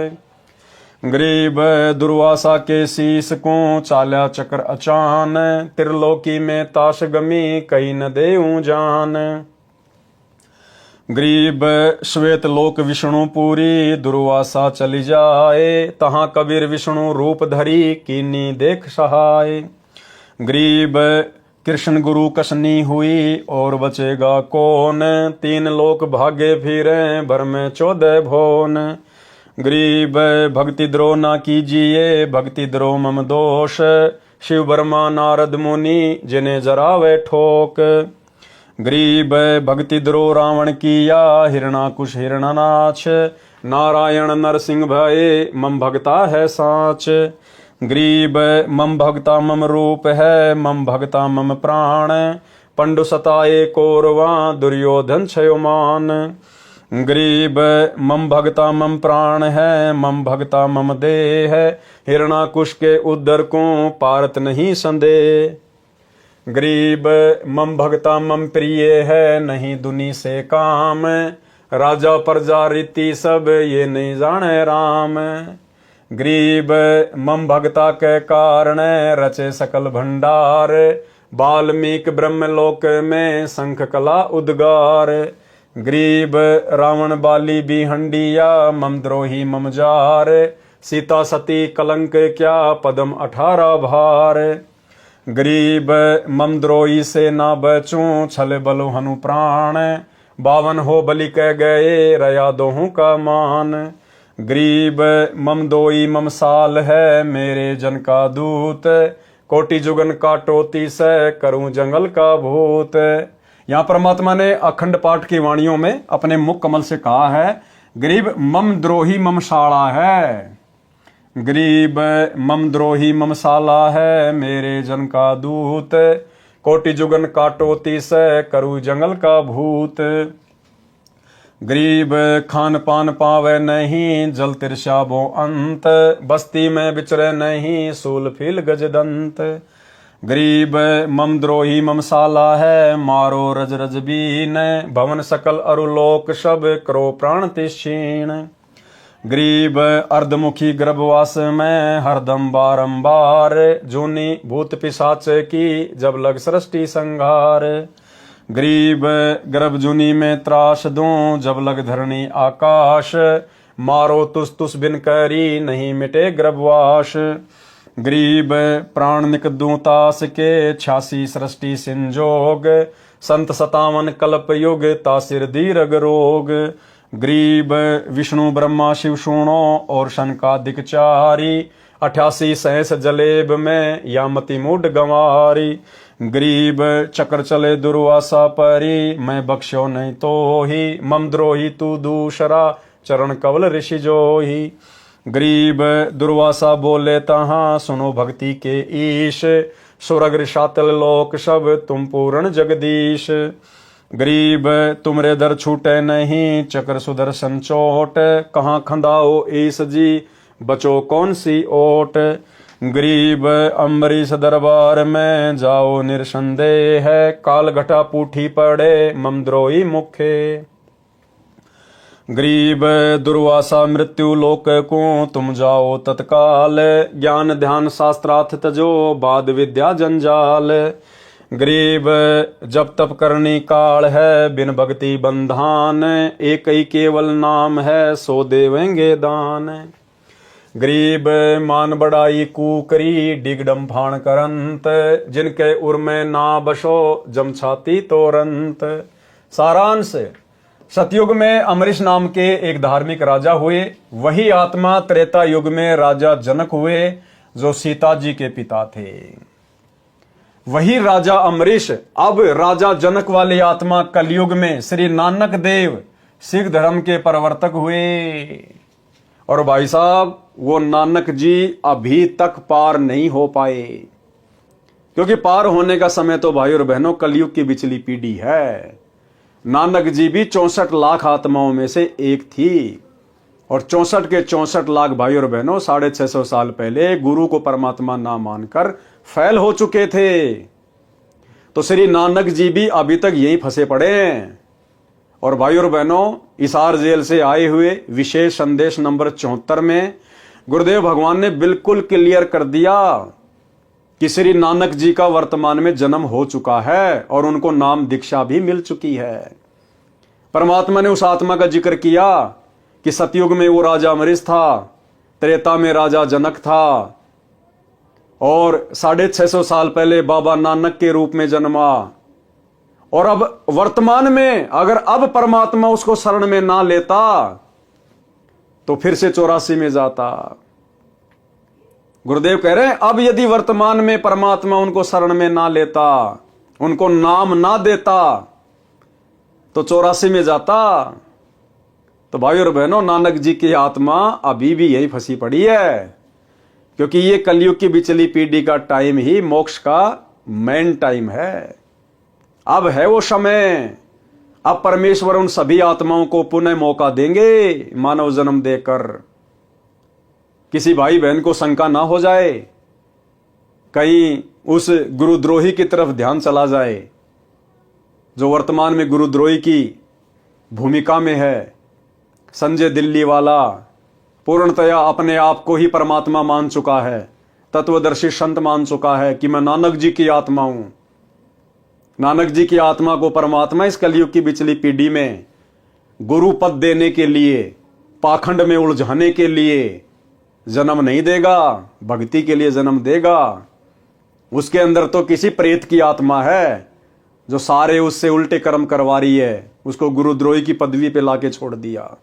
गरीब दुर्वासा के शीस को चाल्या चक्र अचान, त्रिलोकी में ताश गमी कहीं न देऊं जान। गरीब श्वेत लोक विष्णु पूरी दुर्वासा चली जाए, तहां कबीर विष्णु रूप धरी कीनी देख सहाय। गरीब कृष्ण गुरु कसनी हुई और बचेगा कौन, 3 लोक भागे फिरे भर में 14 भुवन। गरीब भक्ति द्रोह ना कीजिए भक्ति द्रोह मम दोष, शिव ब्रह्मा नारद मुनि जिन्हें जरावे ठोक। गरीब भक्ति द्रोह रावण किया हिरणाकुश हिरणानाच, नारायण नरसिंह भये मम भगता है साच। गरीब मम भगता मम रूप है मम भगता मम प्राण, पंडु सताए कौरवा दुर्योधन क्षयोमान। गरीब मम भगता मम प्राण है मम भगता मम देह, हिरणाकुश के उदर को पारत नहीं संदेह। गरीब मम भगता मम प्रिय है नहीं दुनी से काम, राजा प्रजा रीति सब ये नहीं जाने राम। गरीब मम भगता के कारण रचे सकल भंडार, वाल्मीक ब्रह्मलोक में शंख कला उद्गार। गरीब रावण बाली भी हंडिया मम द्रोही मम जार, सीता सती कलंक क्या पदम 18 भार। गरीब मम द्रोही से ना बचूं छल बलो हनु प्राण, 52 हो बलि कह गए रया दोहू का मान। गरीब मम दोई मम साल है मेरे जन का दूत, कोटि जुगन काटोती से करूं जंगल का भूत। यहाँ परमात्मा ने अखंड पाठ की वाणियों में अपने मुख कमल से कहा है, गरीब मम द्रोही मम साला है। गरीब मम द्रोही मम साला है मेरे जन का दूत, कोटि जुगन काटोती से करूं जंगल का भूत। गरीब खान पान पावे नहीं जल तिरशाबो अंत, बस्ती में बिचरे नहीं सूल फील गजदंत। गरीब मम द्रोही मम साला है मारो रज रज बीन, भवन सकल अरुलोक सब करो प्राण तिक्षीण। गरीब अर्धमुखी गर्भवास में हरदम बारंबार, जूनी भूत पिशाच की जब लग सृष्टि संहार। गरीब गर्भ जूनी में त्रास दूं जब लग धरणी आकाश, मारो तुस तुस बिन करी नहीं मिटे गर्भवास। गरीब प्राण निक दूं तास के 86 सृष्टि संजोग, संत 57 कल्प युग तासिर दीर्घ रोग। गरीब विष्णु ब्रह्मा शिव सुनो और शनकादिक चारी, 88 सहस जलेब में यामति मूड गंवारी। गरीब चक्र चले दुर्वासा परी, मैं बख्शो नहीं तो ही मम द्रोही तू दूसरा चरण कवल ऋषि जोही। गरीब दुर्वासा बोले तहाँ सुनो भक्ति के ईश, सुरग शातल लोक सब तुम पूर्ण जगदीश। गरीब तुमरे दर छूटे नहीं चक्र सुदर्शन चोट, कहाँ खंदाओ ईस जी बचो कौन सी ओट। गरीब अम्बरीश दरबार में जाओ निरसंदेह है, काल घटा पूठी पड़े मम द्रोही मुखे। गरीब दुर्वासा मृत्यु लोक को तुम जाओ तत्काल, ज्ञान ध्यान शास्त्रार्थ तजो बाद विद्या जंजाल। गरीब जब तप करनी काल है, बिन भक्ति बंधान, एक ही केवल नाम है, सो देवेंगे दान। गरीब मान बड़ाई कूकरी, डिगडम फाण करंत, जिनके उर में ना बसो, जम छाती तोरंत। सारांश, सतयुग में अमरीश नाम के एक धार्मिक राजा हुए। वही आत्मा त्रेता युग में राजा जनक हुए, जो सीता जी के पिता थे। वही राजा अमरीश अब राजा जनक वाली आत्मा कलयुग में श्री नानक देव सिख धर्म के प्रवर्तक हुए। और भाई साहब, वो नानक जी अभी तक पार नहीं हो पाए, क्योंकि पार होने का समय तो भाई और बहनों कलयुग की बिचली पीढ़ी है। नानक जी भी 64 लाख आत्माओं में से एक थी, और 64 के 64 लाख भाई और बहनों 650 साल पहले गुरु को परमात्मा ना मानकर फैल हो चुके थे। तो श्री नानक जी भी अभी तक यहीं फंसे पड़े हैं। और भाई और बहनों, हिसार जेल से आए हुए विशेष संदेश नंबर 74 में गुरुदेव भगवान ने बिल्कुल क्लियर कर दिया कि श्री नानक जी का वर्तमान में जन्म हो चुका है और उनको नाम दीक्षा भी मिल चुकी है। परमात्मा ने उस आत्मा का जिक्र किया कि सतयुग में वो राजा अमरीश था, त्रेता में राजा जनक था, और 650 साल पहले बाबा नानक के रूप में जन्मा। और अब वर्तमान में अगर अब परमात्मा उसको शरण में ना लेता तो फिर से 84 में जाता। गुरुदेव कह रहे हैं, अब यदि वर्तमान में परमात्मा उनको शरण में ना लेता, उनको नाम ना देता, तो 84 में जाता। तो भाई और बहनों, नानक जी की आत्मा अभी भी यही फंसी पड़ी है, क्योंकि ये कलयुग की बिचली पीढ़ी का टाइम ही मोक्ष का मेन टाइम है। अब है वो समय, अब परमेश्वर उन सभी आत्माओं को पुनः मौका देंगे मानव जन्म देकर। किसी भाई बहन को शंका ना हो जाए, कहीं उस गुरुद्रोही की तरफ ध्यान चला जाए जो वर्तमान में गुरुद्रोही की भूमिका में है। संजय दिल्ली वाला पूर्णतया अपने आप को ही परमात्मा मान चुका है, तत्वदर्शी संत मान चुका है कि मैं नानक जी की आत्मा हूं। नानक जी की आत्मा को परमात्मा इस कलयुग की बिचली पीढ़ी में गुरु पद देने के लिए, पाखंड में उलझाने के लिए जन्म नहीं देगा, भक्ति के लिए जन्म देगा। उसके अंदर तो किसी प्रेत की आत्मा है जो सारे उससे उल्टे कर्म करवा रही है, उसको गुरुद्रोही की पदवी पे लाके छोड़ दिया।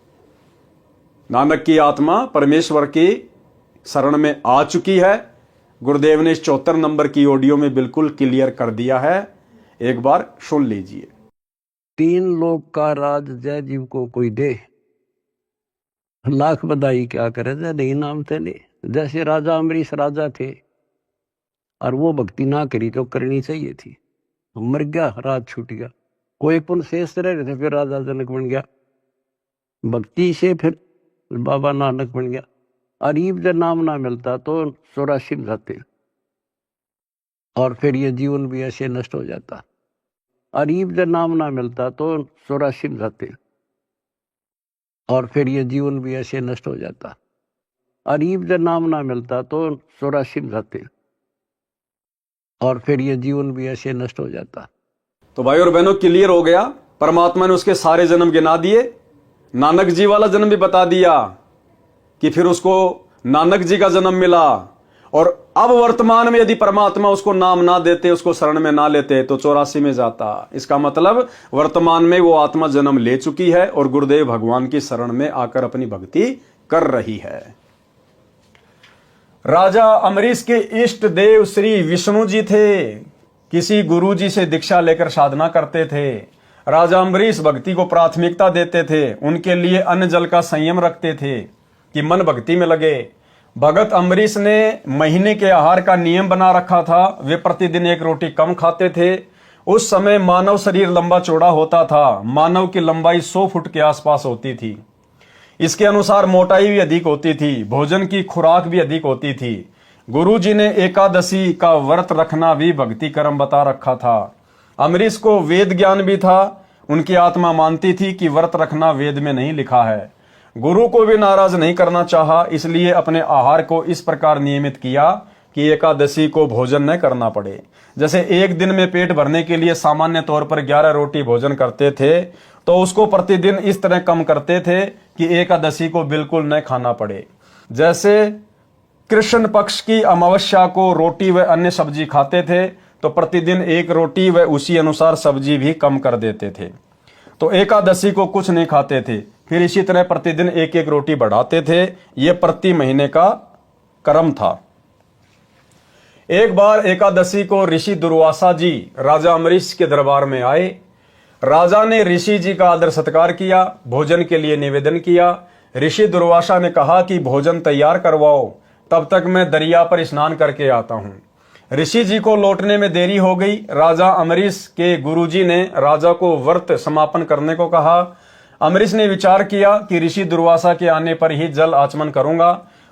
नानक की आत्मा परमेश्वर की शरण में आ चुकी है। गुरुदेव ने इस 74 नंबर की ऑडियो में बिल्कुल क्लियर कर दिया है, एक बार सुन लीजिए। 3 लोक का राज जय जीव को कोई दे, लाख बधाई क्या करे जय नहीं नाम तेने। जैसे राजा अमरीश राजा थे और वो भक्ति ना करी जो करनी चाहिए थी, मर गया, राज छूट गया। कोई पुण्य शेष रह रहे थे, फिर राजा जनक बन गया। भक्ति से फिर बाबा नानक बन गया। अरीब जब नाम ना मिलता तो 84 में जाते, और फिर ये जीवन भी ऐसे नष्ट हो जाता। अरीब जब नाम ना मिलता तो 84 में जाते, और फिर ये जीवन भी ऐसे नष्ट हो जाता। अरीब जब नाम ना मिलता तो 84 में जाते, और फिर ये जीवन भी ऐसे नष्ट हो जाता। तो भाई और बहनों, क्लियर हो गया। परमात्मा ने उसके सारे जन्म गिना दिए, नानक जी वाला जन्म भी बता दिया कि फिर उसको नानक जी का जन्म मिला। और अब वर्तमान में यदि परमात्मा उसको नाम ना देते, उसको शरण में ना लेते, तो 84 में जाता। इसका मतलब वर्तमान में वो आत्मा जन्म ले चुकी है और गुरुदेव भगवान की शरण में आकर अपनी भक्ति कर रही है। राजा अमरीश के इष्ट देव श्री विष्णु जी थे, किसी गुरु जी से दीक्षा लेकर साधना करते थे। राजा अमरीश भक्ति को प्राथमिकता देते थे, उनके लिए अन्न जल का संयम रखते थे कि मन भक्ति में लगे। भगत अमरीश ने महीने के आहार का नियम बना रखा था, वे प्रतिदिन 1 रोटी कम खाते थे। उस समय मानव शरीर लंबा चौड़ा होता था, मानव की लंबाई 100 फुट के आसपास होती थी। इसके अनुसार मोटाई भी अधिक होती थी, भोजन की खुराक भी अधिक होती थी। गुरु जी ने एकादशी का व्रत रखना भी भक्ति कर्म बता रखा था। अमरीश को वेद ज्ञान भी था, उनकी आत्मा मानती थी कि व्रत रखना वेद में नहीं लिखा है। गुरु को भी नाराज नहीं करना चाहा, इसलिए अपने आहार को इस प्रकार नियमित किया कि एकादशी को भोजन न करना पड़े। जैसे एक दिन में पेट भरने के लिए सामान्य तौर पर 11 रोटी भोजन करते थे, तो उसको प्रतिदिन इस तरह कम करते थे कि एकादशी को बिल्कुल न खाना पड़े। जैसे कृष्ण पक्ष की अमावस्या को रोटी व अन्य सब्जी खाते थे, तो प्रतिदिन एक रोटी व उसी अनुसार सब्जी भी कम कर देते थे। तो एकादशी को कुछ नहीं खाते थे, फिर इसी तरह प्रतिदिन एक एक रोटी बढ़ाते थे। यह प्रति महीने का क्रम था। एक बार एकादशी को ऋषि दुर्वासा जी राजा अम्बरीश के दरबार में आए। राजा ने ऋषि जी का आदर सत्कार किया, भोजन के लिए निवेदन किया। ऋषि दुर्वासा ने कहा कि भोजन तैयार करवाओ, तब तक मैं दरिया पर स्नान करके आता हूं। ऋषि जी को लौटने में देरी हो गई। राजा अम्बरीश के गुरुजी ने राजा को व्रत समापन करने को कहा। अम्बरीश ने विचार किया कि ऋषि दुर्वासा के आने पर ही जल आचमन करूंगा,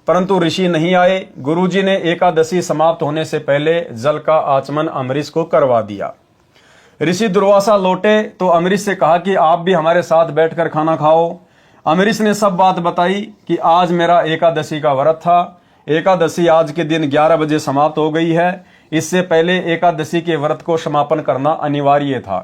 परंतु ऋषि नहीं आए। गुरुजी ने एकादशी समाप्त होने से पहले जल का आचमन अम्बरीश को करवा दिया। ऋषि दुर्वासा लौटे तो अम्बरीश से कहा कि आप भी हमारे साथ बैठकर खाना खाओ। अम्बरीश ने सब बात बताई कि आज मेरा एकादशी का व्रत था। एकादशी आज के दिन 11 बजे समाप्त हो गई है। इससे पहले एकादशी के व्रत को समापन करना अनिवार्य था।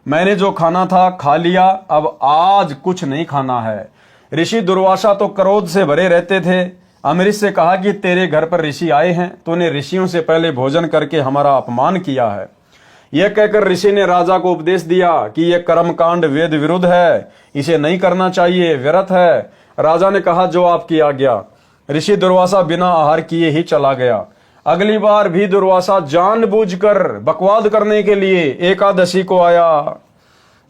मैंने जो खाना था खा लिया, अब आज कुछ नहीं खाना है। ऋषि दुर्वासा तो क्रोध से भरे रहते थे। अम्बरीश से कहा कि तेरे घर पर ऋषि आए हैं, तूने ऋषियों से पहले भोजन करके हमारा अपमान किया है। यह कहकर ऋषि ने राजा को उपदेश दिया कि यह कर्मकांड वेद विरुद्ध है, इसे नहीं करना चाहिए, व्यर्थ है। राजा ने कहा जो आपकी आज्ञा। ऋषि दुर्वासा बिना आहार किए ही चला गया। अगली बार भी दुर्वासा जानबूझकर बकवाद करने के लिए एकादशी को आया।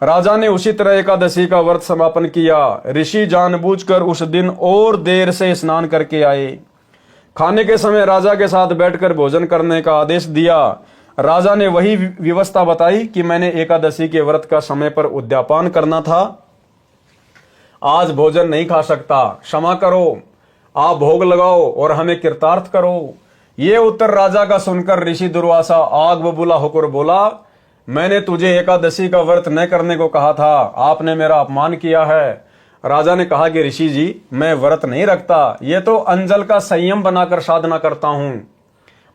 राजा ने उसी तरह एकादशी का व्रत समापन किया। ऋषि जानबूझकर उस दिन और देर से स्नान करके आए। खाने के समय राजा के साथ बैठकर भोजन करने का आदेश दिया। राजा ने वही व्यवस्था बताई कि मैंने एकादशी के व्रत का समय पर उद्यापन करना था, आज भोजन नहीं खा सकता, क्षमा करो, आप भोग लगाओ और हमें कृतार्थ करो। ये उत्तर राजा का सुनकर ऋषि दुर्वासा आग बबूला होकर बोला, मैंने तुझे एकादशी का व्रत न करने को कहा था, आपने मेरा अपमान किया है। राजा ने कहा कि ऋषि जी, मैं व्रत नहीं रखता, ये तो अंजल का संयम बनाकर साधना करता हूं।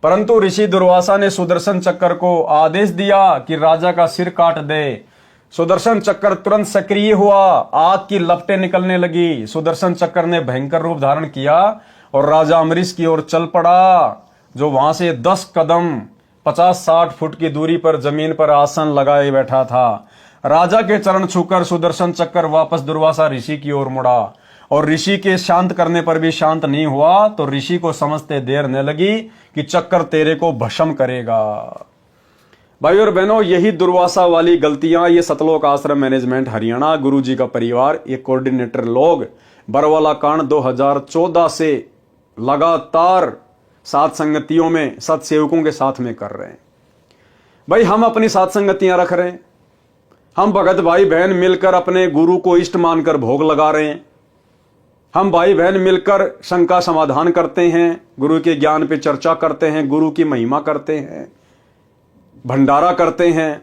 परंतु ऋषि दुर्वासा ने सुदर्शन चक्र को आदेश दिया कि राजा का सिर काट दे। सुदर्शन चक्र तुरंत सक्रिय हुआ, आग की लपटें निकलने लगी। सुदर्शन चक्र ने भयंकर रूप धारण किया और राजा अम्बरीश की ओर चल पड़ा, जो वहां से 10 कदम 50-60 फुट की दूरी पर जमीन पर आसन लगाए बैठा था। राजा के चरण छूकर सुदर्शन चक्र वापस दुर्वासा ऋषि की ओर मुड़ा और ऋषि के शांत करने पर भी शांत नहीं हुआ, तो ऋषि को समझते देर न लगी कि चक्र तेरे को भस्म करेगा। भाई और बहनों, यही दुर्वासा वाली गलतियां ये सतलोक आश्रम मैनेजमेंट हरियाणा गुरुजी का परिवार, ये कोऑर्डिनेटर लोग बरवाला कांड 2014 से लगातार सात संगतियों में सत्सेवकों के साथ में कर रहे हैं। भाई हम अपनी सात संगतियां रख रहे हैं, हम भगत भाई बहन मिलकर अपने गुरु को इष्ट मानकर भोग लगा रहे हैं, हम भाई बहन मिलकर शंका समाधान करते हैं, गुरु के ज्ञान पे चर्चा करते हैं, गुरु की महिमा करते हैं, भंडारा करते हैं।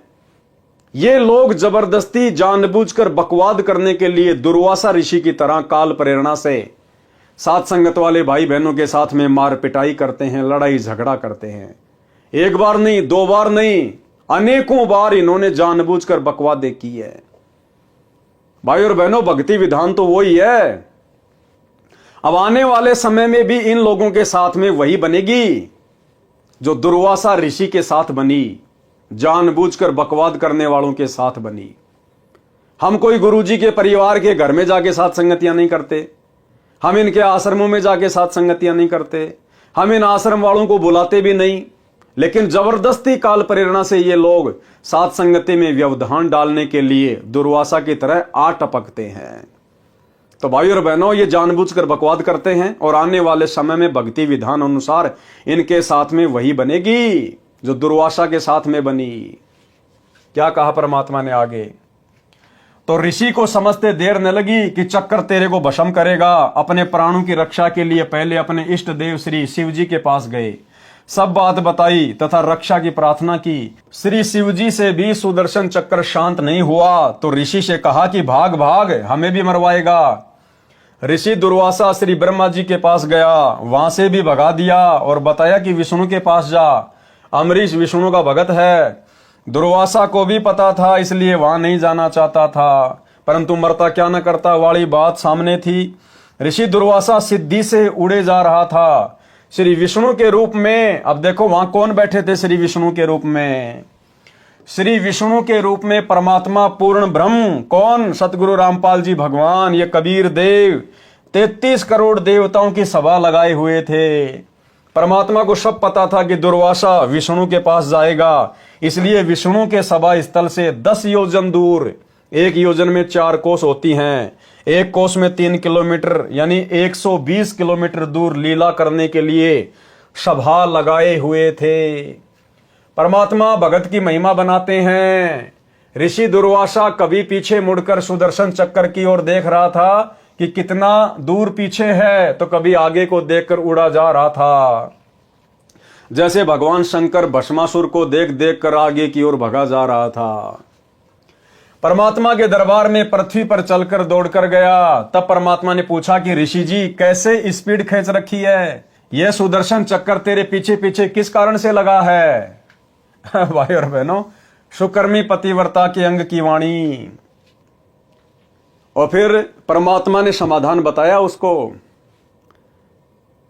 ये लोग जबरदस्ती जानबूझकर बकवाद करने के लिए दुर्वासा ऋषि की तरह काल प्रेरणा से सात संगत वाले भाई बहनों के साथ में मार पिटाई करते हैं, लड़ाई झगड़ा करते हैं। एक बार नहीं, 2 बार नहीं, अनेकों बार इन्होंने जानबूझकर बकवादें की है। भाई और बहनों, भक्ति विधान तो वही है। अब आने वाले समय में भी इन लोगों के साथ में वही बनेगी जो दुर्वासा ऋषि के साथ बनी, जानबूझकर बकवाद करने वालों के साथ बनी। हम कोई गुरुजी के परिवार के घर में जाके साथ संगतियां नहीं करते, हम इनके आश्रमों में जाके साथ संगतियां नहीं करते, हम इन आश्रम वालों को बुलाते भी नहीं, लेकिन जबरदस्ती काल प्रेरणा से ये लोग साथ संगति में व्यवधान डालने के लिए दुर्वासा की तरह आ टपकते हैं। तो भाई और बहनों, ये जानबूझकर बकवाद करते हैं और आने वाले समय में भक्ति विधान अनुसार इनके साथ में वही बनेगी जो दुर्वासा के साथ में बनी। क्या कहा परमात्मा ने आगे? तो ऋषि को समझते देर न लगी कि चक्कर तेरे को भस्म करेगा। अपने प्राणों की रक्षा के लिए पहले अपने इष्ट देव श्री शिव जी के पास गए, सब बात बताई तथा रक्षा की प्रार्थना की। श्री शिव जी से भी सुदर्शन चक्र शांत नहीं हुआ, तो ऋषि से कहा कि भाग भाग, हमें भी मरवाएगा। ऋषि दुर्वासा श्री ब्रह्मा जी के पास गया, वहां से भी भगा दिया और बताया कि विष्णु के पास जा, अम्बरीश विष्णु का भगत है। दुर्वासा को भी पता था, इसलिए वहां नहीं जाना चाहता था, परंतु मरता क्या न करता वाली बात सामने थी। ऋषि दुर्वासा सिद्धि से उड़े जा रहा था श्री विष्णु के रूप में। अब देखो वहां कौन बैठे थे श्री विष्णु के रूप में? श्री विष्णु के रूप में परमात्मा पूर्ण ब्रह्म, कौन? सतगुरु रामपाल जी भगवान, ये कबीर देव 33 करोड़ देवताओं की सभा लगाए हुए थे। परमात्मा को सब पता था कि दुर्वासा विष्णु के पास जाएगा, इसलिए विष्णु के सभा स्थल से 10 योजन दूर, एक योजन में 4 कोस होती हैं, एक कोस में 3 किलोमीटर यानी 120 किलोमीटर दूर लीला करने के लिए सभा लगाए हुए थे। परमात्मा भगत की महिमा बनाते हैं। ऋषि दुर्वासा कभी पीछे मुड़कर सुदर्शन चक्कर की ओर देख रहा था कि कितना दूर पीछे है, तो कभी आगे को देखकर उड़ा जा रहा था। जैसे भगवान शंकर भस्मासुर को देख देख कर आगे की ओर भगा जा रहा था। परमात्मा के दरबार में पृथ्वी पर चलकर दौड़कर गया। तब परमात्मा ने पूछा कि ऋषि जी कैसे स्पीड खींच रखी है, यह सुदर्शन चक्कर तेरे पीछे पीछे किस कारण से लगा है? भाई और बहनों, सुकर्मी पतिव्रता के अंग की वाणी। और फिर परमात्मा ने समाधान बताया उसको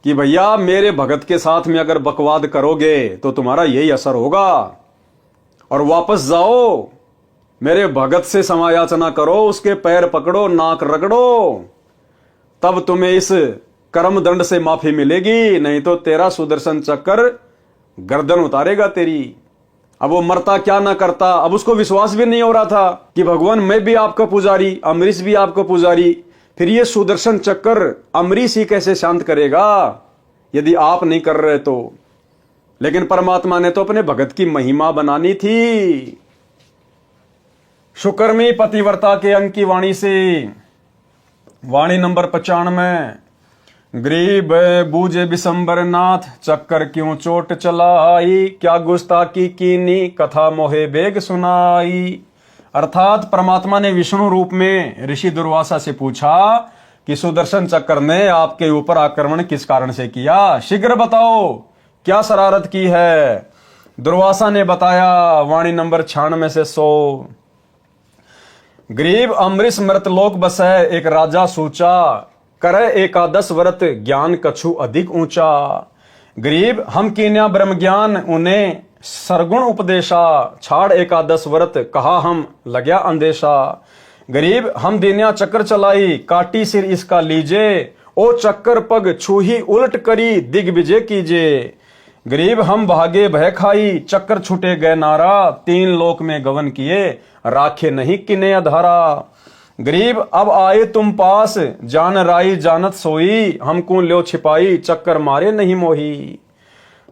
कि भैया मेरे भगत के साथ में अगर बकवाद करोगे तो तुम्हारा यही असर होगा, और वापस जाओ, मेरे भगत से समायाचना करो, उसके पैर पकड़ो, नाक रगड़ो, तब तुम्हें इस कर्म दंड से माफी मिलेगी, नहीं तो तेरा सुदर्शन चक्कर गर्दन उतारेगा तेरी। अब वो मरता क्या ना करता, अब उसको विश्वास भी नहीं हो रहा था कि भगवान मैं भी आपका पुजारी, अम्बरीश भी आपका पुजारी, फिर ये सुदर्शन चक्कर अम्बरीश ही कैसे शांत करेगा यदि आप नहीं कर रहे तो। लेकिन परमात्मा ने तो अपने भगत की महिमा बनानी थी। सुकर्मी पतिव्रता के अंग की वाणी से, वाणी नंबर 95। गरीब बूझे बिशंबर नाथ, चक्कर क्यों चोट चलाई, क्या गुस्ताखी कीनी, कथा मोहे बेग सुनाई। अर्थात परमात्मा ने विष्णु रूप में ऋषि दुर्वासा से पूछा कि सुदर्शन चक्कर ने आपके ऊपर आक्रमण किस कारण से किया, शीघ्र बताओ क्या शरारत की है। दुर्वासा ने बताया, वाणी नंबर 96 से 100। गरीब अम्बरीश मृतलोक बसै, एक राजा सूचा, करे एकादश व्रत, ज्ञान कछु अधिक ऊंचा। गरीब हम कीन्या ब्रह्म ज्ञान, उन्हें सरगुण उपदेशा, छाड़ एकादश व्रत, कहा हम लगया अंदेशा। गरीब हम दीन्या चक्कर चलाई, काटी सिर इसका लीजे, ओ चक्कर पग छूही उलट करी, दिग्विजय कीजे। गरीब हम भागे भय खाई, चक्कर छूटे गए नारा, 3 लोक में गवन किए, राखे नहीं किने अधारा। गरीब अब आए तुम पास, जान राई जानत सोई, हमको ल्यो छिपाई, चक्कर मारे नहीं मोही।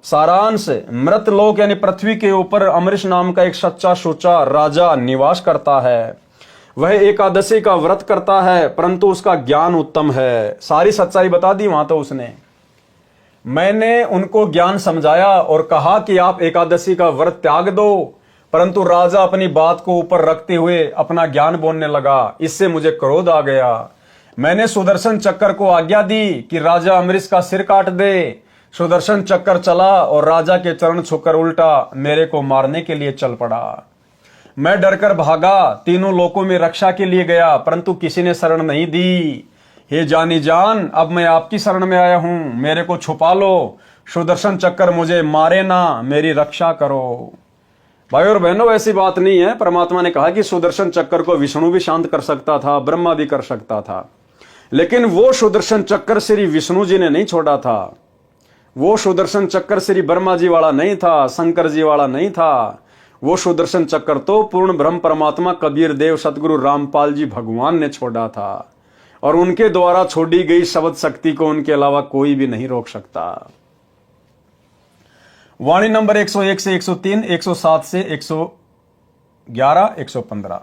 सारांश, मृत लोक यानी पृथ्वी के ऊपर अम्बरीश नाम का एक सच्चा सुचा राजा निवास करता है। वह एकादशी का व्रत करता है, परंतु उसका ज्ञान उत्तम है। सारी सच्चाई बता दी वहां तो उसने। मैंने उनको ज्ञान समझाया और कहा कि आप एकादशी का व्रत त्याग दो, परंतु राजा अपनी बात को ऊपर रखते हुए अपना ज्ञान बोलने लगा। इससे मुझे क्रोध आ गया। मैंने सुदर्शन चक्कर को आज्ञा दी कि राजा अम्बरीश का सिर काट दे। सुदर्शन चक्कर चला और राजा के चरण छूकर उल्टा मेरे को मारने के लिए चल पड़ा। मैं डरकर भागा, तीनों लोकों में रक्षा के लिए गया, परंतु किसी ने शरण नहीं दी। हे जानी जान, अब मैं आपकी शरण में आया हूं, मेरे को छुपा लो, सुदर्शन चक्कर मुझे मारे ना, मेरी रक्षा करो। भाई और बहनों, ऐसी बात नहीं है। परमात्मा ने कहा कि सुदर्शन चक्कर को विष्णु भी शांत कर सकता था, ब्रह्मा भी कर सकता था, लेकिन वो सुदर्शन चक्कर श्री विष्णु जी ने नहीं छोड़ा था। वो सुदर्शन चक्कर श्री ब्रह्मा जी वाला नहीं था, शंकर जी वाला नहीं था। वो सुदर्शन चक्कर तो पूर्ण ब्रह्म परमात्मा कबीर देव सतगुरु रामपाल जी भगवान ने छोड़ा था, और उनके द्वारा छोड़ी गई शब्द शक्ति को उनके अलावा कोई भी नहीं रोक सकता। वाणी नंबर 101 से 103, 107 से 111, 115।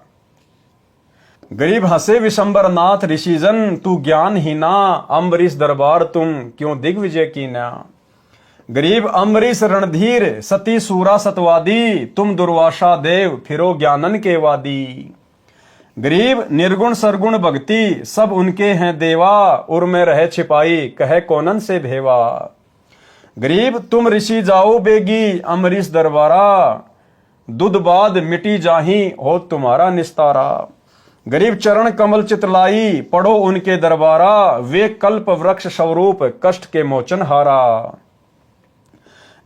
गरीब हंसे विशंबर नाथ, ऋषिजन तू ज्ञान हीना, अम्बरीश दरबार तुम क्यों दिग्विजय कीना। गरीब अम्बरीश रणधीर, सती सूरा सतवादी, तुम दुर्वासा देव फिरो ज्ञानन के वादी। गरीब निर्गुण सरगुण भक्ति सब उनके हैं देवा, उर में रहे छिपाई कहे कोनन से भेवा। गरीब तुम ऋषि जाओ बेगी अमरीश दरबारा, दुध बाद मिटी जाही हो तुम्हारा निस्तारा। गरीब चरण कमल चितलाई पढ़ो उनके दरबारा, वे कल्प वृक्ष स्वरूप कष्ट के मोचन हारा।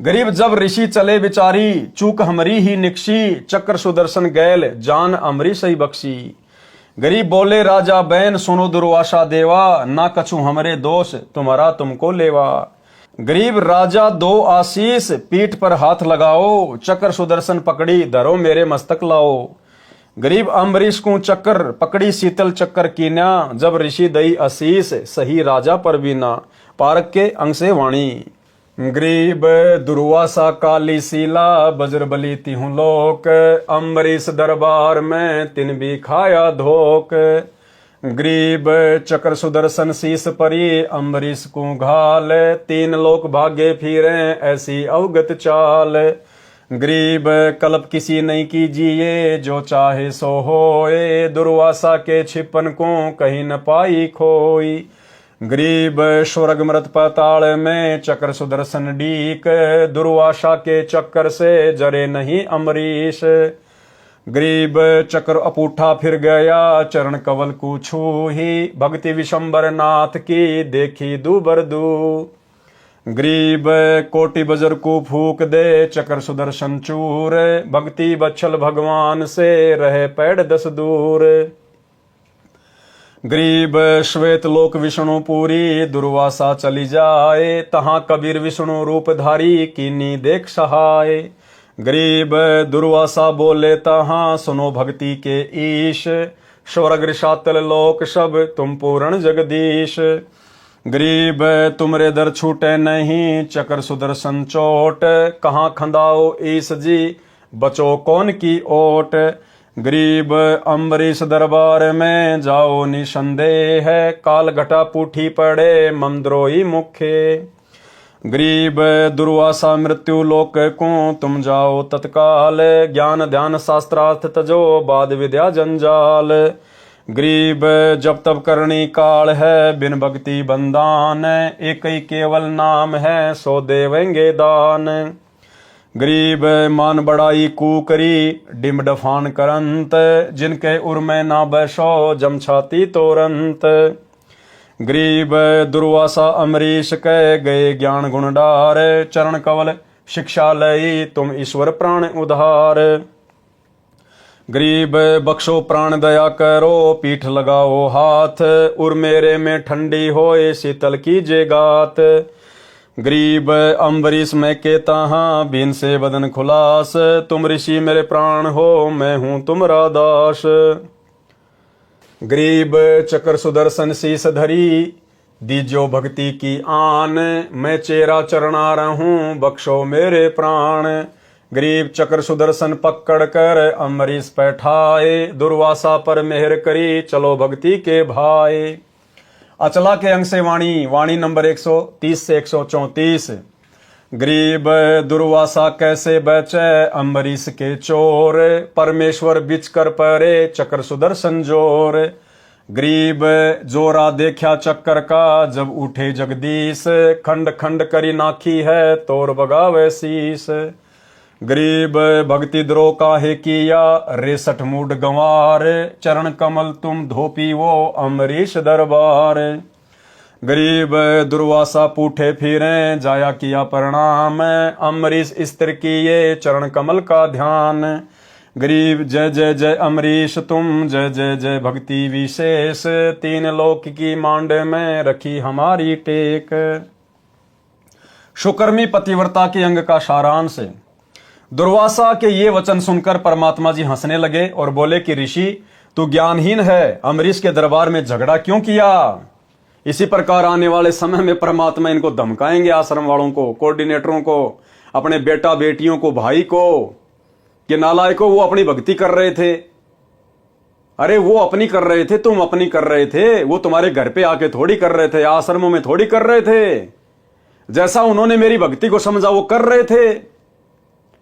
गरीब जब ऋषि चले विचारी चूक हमरी ही निकशी, चक्र सुदर्शन गैल जान अमरीश ही बख्शी। गरीब बोले राजा बैन सुनो दुर्वासा देवा, ना कछु हमरे दोष तुम्हारा तुमको लेवा। गरीब राजा दो आशीष पीठ पर हाथ लगाओ, चक्र सुदर्शन पकड़ी धरो मेरे मस्तक लाओ। गरीब अम्बरीश को चक्कर पकड़ी शीतल चक्कर कीन्या, जब ऋषि दई आशीष सही राजा पर बीना। पारक के अंग से वाणी। गरीब दुर्वासा काली सीला बजरबली तिहु लोक, अम्बरीश दरबार में तिन भी खाया धोक। गरीब चक्र सुदर्शन शीस परी अम्बरीश को घाल, तीन लोक भागे फिरे ऐसी अवगत चाल। गरीब कल्प किसी नहीं कीजिए जो चाहे सो होए, दुर्वासा के छिपन को कहीं न पाई खोई। गरीब स्वर्ग मृत पाताल में चक्र सुदर्शन डीक, दुर्वासा के चक्कर से जरे नहीं अम्बरीश। गरीब चक्र अपूठा फिर गया चरण कवल को छूही, भक्ति विशंबर नाथ की देखी दूबर दू। गरीब कोटि बजर को फूक दे चक्र सुदर्शन चूर, भक्ति बच्छल भगवान से रहे पैड़ 10 दूर। गरीब श्वेत लोक विष्णु पूरी दुर्वासा चली जाए, तहां कबीर विष्णु रूपधारी कीनी देख सहाय। गरीब दुर्वासा बोले तहां सुनो भक्ति के ईश, स्वर्ग ऋषातल लोक सब तुम पूर्ण जगदीश। गरीब तुमरे दर छूटे नहीं चक्र सुदर्शन चोट, कहाँ खंदाओ ईश जी बचो कौन की ओट। गरीब अम्बरीश दरबार में जाओ निसंदेह, काल घटा पूठी पड़े ममद्रोही मुखे। गरीब दुर्वासा मृत्यु लोक को तुम जाओ तत्काल, ज्ञान ध्यान शास्त्रार्थ तजो बाद विद्या जंजाल। गरीब जब तब करनी काल है बिन भक्ति बंदान, एक ही केवल नाम है सो देवेंगे दान। गरीब मान बड़ाई कूकरी डिम डफान करंत, जिनके उर में ना बैसो जम छाती तोरंत। गरीब दुर्वासा अमरीश कह गए ज्ञान गुण डार, चरण कवल शिक्षा लई तुम ईश्वर प्राण उधार। गरीब बख्शो प्राण दया करो पीठ लगाओ हाथ, उर मेरे में ठंडी होए शीतल कीजे गात। गरीब अम्बरीश में कहता हाँ बीन से बदन खुलास, तुम ऋषि मेरे प्राण हो मैं हूं तुमरा दास। गरीब चक्र सुदर्शन शीस धरी दीजो भक्ति की आन, मैं चेरा चरणा रहूं बख्शो मेरे प्राण। गरीब चक्र सुदर्शन पकड़ कर अम्बरीश बैठाए, दुर्वासा पर मेहर करी चलो भक्ति के भाई। अचला के अंग से वाणी। वाणी नंबर 130 से 134। गरीब दुर्वासा कैसे बचे अम्बरीश के चोर, परमेश्वर बिच कर परे चक्र सुदर्शन जोर। गरीब जोरा देखा चक्कर का जब उठे जगदीश, खंड खंड करी नाखी है तोर बगावे शीस। गरीब भक्ति द्रोह काहे किया रेसठ मूड गंवार, चरण कमल तुम धोपी वो अम्बरीश दरबार। गरीब दुर्वासा पूठे फिरे जाया किया प्रणाम, अम्बरीश स्त्र किए चरण कमल का ध्यान। गरीब जय जय जय अम्बरीश तुम जय जय जय भक्ति विशेष, तीन लोक की मांड में रखी हमारी टेक। शुकर्मी पतिव्रता के अंग का सारांश। दुर्वासा के ये वचन सुनकर परमात्मा जी हंसने लगे और बोले कि ऋषि तू ज्ञानहीन है, अम्बरीश के दरबार में झगड़ा क्यों किया। इसी प्रकार आने वाले समय में परमात्मा इनको धमकाएंगे, आश्रम वालों को, कोऑर्डिनेटरों को, अपने बेटा बेटियों को, भाई को, कि नालायकों वो अपनी भक्ति कर रहे थे। अरे वो अपनी कर रहे थे, तुम अपनी कर रहे थे, वो तुम्हारे घर पे आके थोड़ी कर रहे थे, आश्रमों में थोड़ी कर रहे थे। जैसा उन्होंने मेरी भक्ति को समझा वो कर रहे थे।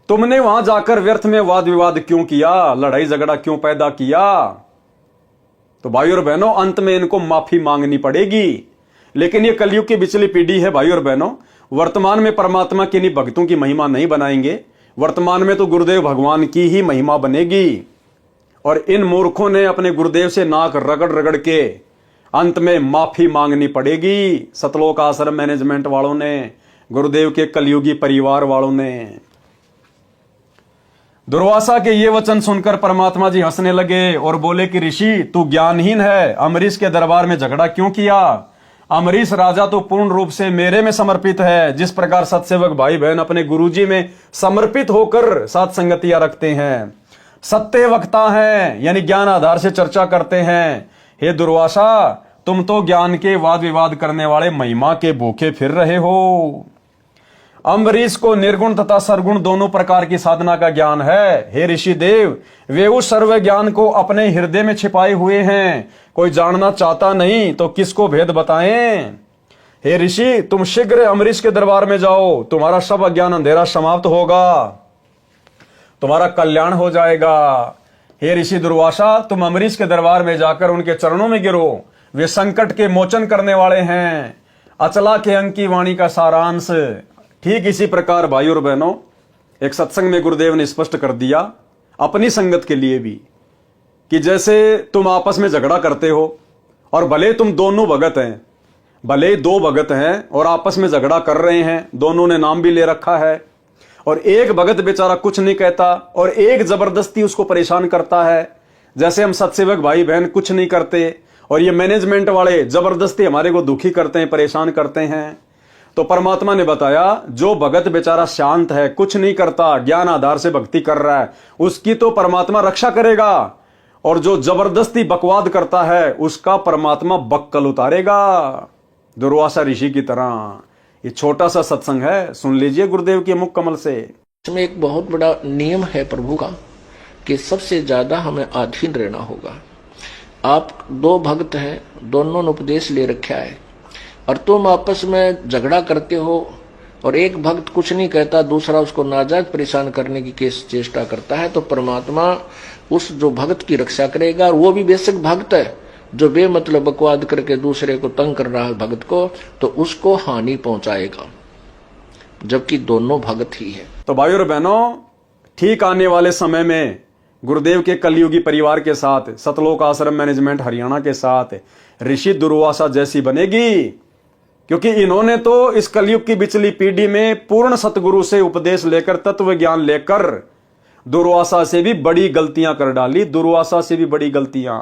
तुमने वहां जाकर व्यर्थ में वाद विवाद क्यों किया, लड़ाई झगड़ा क्यों पैदा किया। तो भाइयों और बहनों अंत में इनको माफी मांगनी पड़ेगी। लेकिन ये कलयुग की बिचली पीढ़ी है भाइयों और बहनों, वर्तमान में परमात्मा के नहीं भक्तों की महिमा नहीं बनाएंगे, वर्तमान में तो गुरुदेव भगवान की ही महिमा बनेगी। और इन मूर्खों ने अपने गुरुदेव से नाक रगड़ रगड़ के अंत में माफी मांगनी पड़ेगी। सतलोक आश्रम मैनेजमेंट वालों ने, गुरुदेव के कलयुगी परिवार वालों ने। दुर्वासा के ये वचन सुनकर परमात्मा जी हंसने लगे और बोले कि ऋषि तू ज्ञानहीन है, अम्बरीश के दरबार में झगड़ा क्यों किया? अम्बरीश राजा तो पूर्ण रूप से मेरे में समर्पित है। जिस प्रकार सत्सेवक भाई बहन अपने गुरुजी में समर्पित होकर साथ संगतियां रखते हैं, सत्य वक्ता हैं यानी ज्ञान आधार से चर्चा करते हैं। हे दुर्वासा तुम तो ज्ञान के वाद विवाद करने वाले महिमा के भूखे फिर रहे हो। अम्बरीश को निर्गुण तथा सरगुण दोनों प्रकार की साधना का ज्ञान है। हे ऋषि देव, वे उस सर्व ज्ञान को अपने हृदय में छिपाए हुए हैं। कोई जानना चाहता नहीं तो किसको भेद बताएं? हे ऋषि तुम शीघ्र अम्बरीश के दरबार में जाओ, तुम्हारा सब अज्ञान अंधेरा समाप्त होगा, तुम्हारा कल्याण हो जाएगा। हे ऋषि दुर्वासा तुम अम्बरीश के दरबार में जाकर उनके चरणों में गिरो, वे संकट के मोचन करने वाले हैं। अचला के अंक की वाणी का सारांश। ठीक इसी प्रकार भाइयों और बहनों, एक सत्संग में गुरुदेव ने स्पष्ट कर दिया अपनी संगत के लिए भी कि जैसे तुम आपस में झगड़ा करते हो और भले तुम दोनों भगत हैं, भले दो भगत हैं और आपस में झगड़ा कर रहे हैं, दोनों ने नाम भी ले रखा है, और एक भगत बेचारा कुछ नहीं कहता और एक जबरदस्ती उसको परेशान करता है। जैसे हम सत्सेवक भाई बहन कुछ नहीं करते और ये मैनेजमेंट वाले जबरदस्ती हमारे को दुखी करते हैं, परेशान करते हैं। तो परमात्मा ने बताया जो भगत बेचारा शांत है, कुछ नहीं करता, ज्ञान आधार से भक्ति कर रहा है, उसकी तो परमात्मा रक्षा करेगा, और जो जबरदस्ती बकवाद करता है उसका परमात्मा बक्कल उतारेगा, दुर्वासा ऋषि की तरह। ये छोटा सा सत्संग है, सुन लीजिए गुरुदेव के मुख कमल से। इसमें एक बहुत बड़ा नियम है प्रभु का कि सबसे ज्यादा हमें अधीन रहना होगा। आप दो भक्त हैं, दोनों ने उपदेश ले रखा है और तुम आपस में झगड़ा करते हो और एक भक्त कुछ नहीं कहता, दूसरा उसको नाजायज परेशान करने की चेष्टा करता है, तो परमात्मा उस जो भक्त की रक्षा करेगा। और वो भी बेशक भक्त है, जो बेमतलब बकवाद करके दूसरे को तंग कर रहा है भक्त को, तो उसको हानि पहुंचाएगा, जबकि दोनों भक्त ही है। तो भाइयों और बहनों, ठीक आने वाले समय में गुरुदेव के कलयुगी परिवार के साथ, सतलोक आश्रम मैनेजमेंट हरियाणा के साथ ऋषि दुर्वासा जैसी बनेगी, क्योंकि इन्होंने तो इस कलयुग की बिचली पीढ़ी में पूर्ण सतगुरु से उपदेश लेकर, तत्व ज्ञान लेकर दुर्वासा से भी बड़ी गलतियां कर डाली, दुर्वासा से भी बड़ी गलतियां।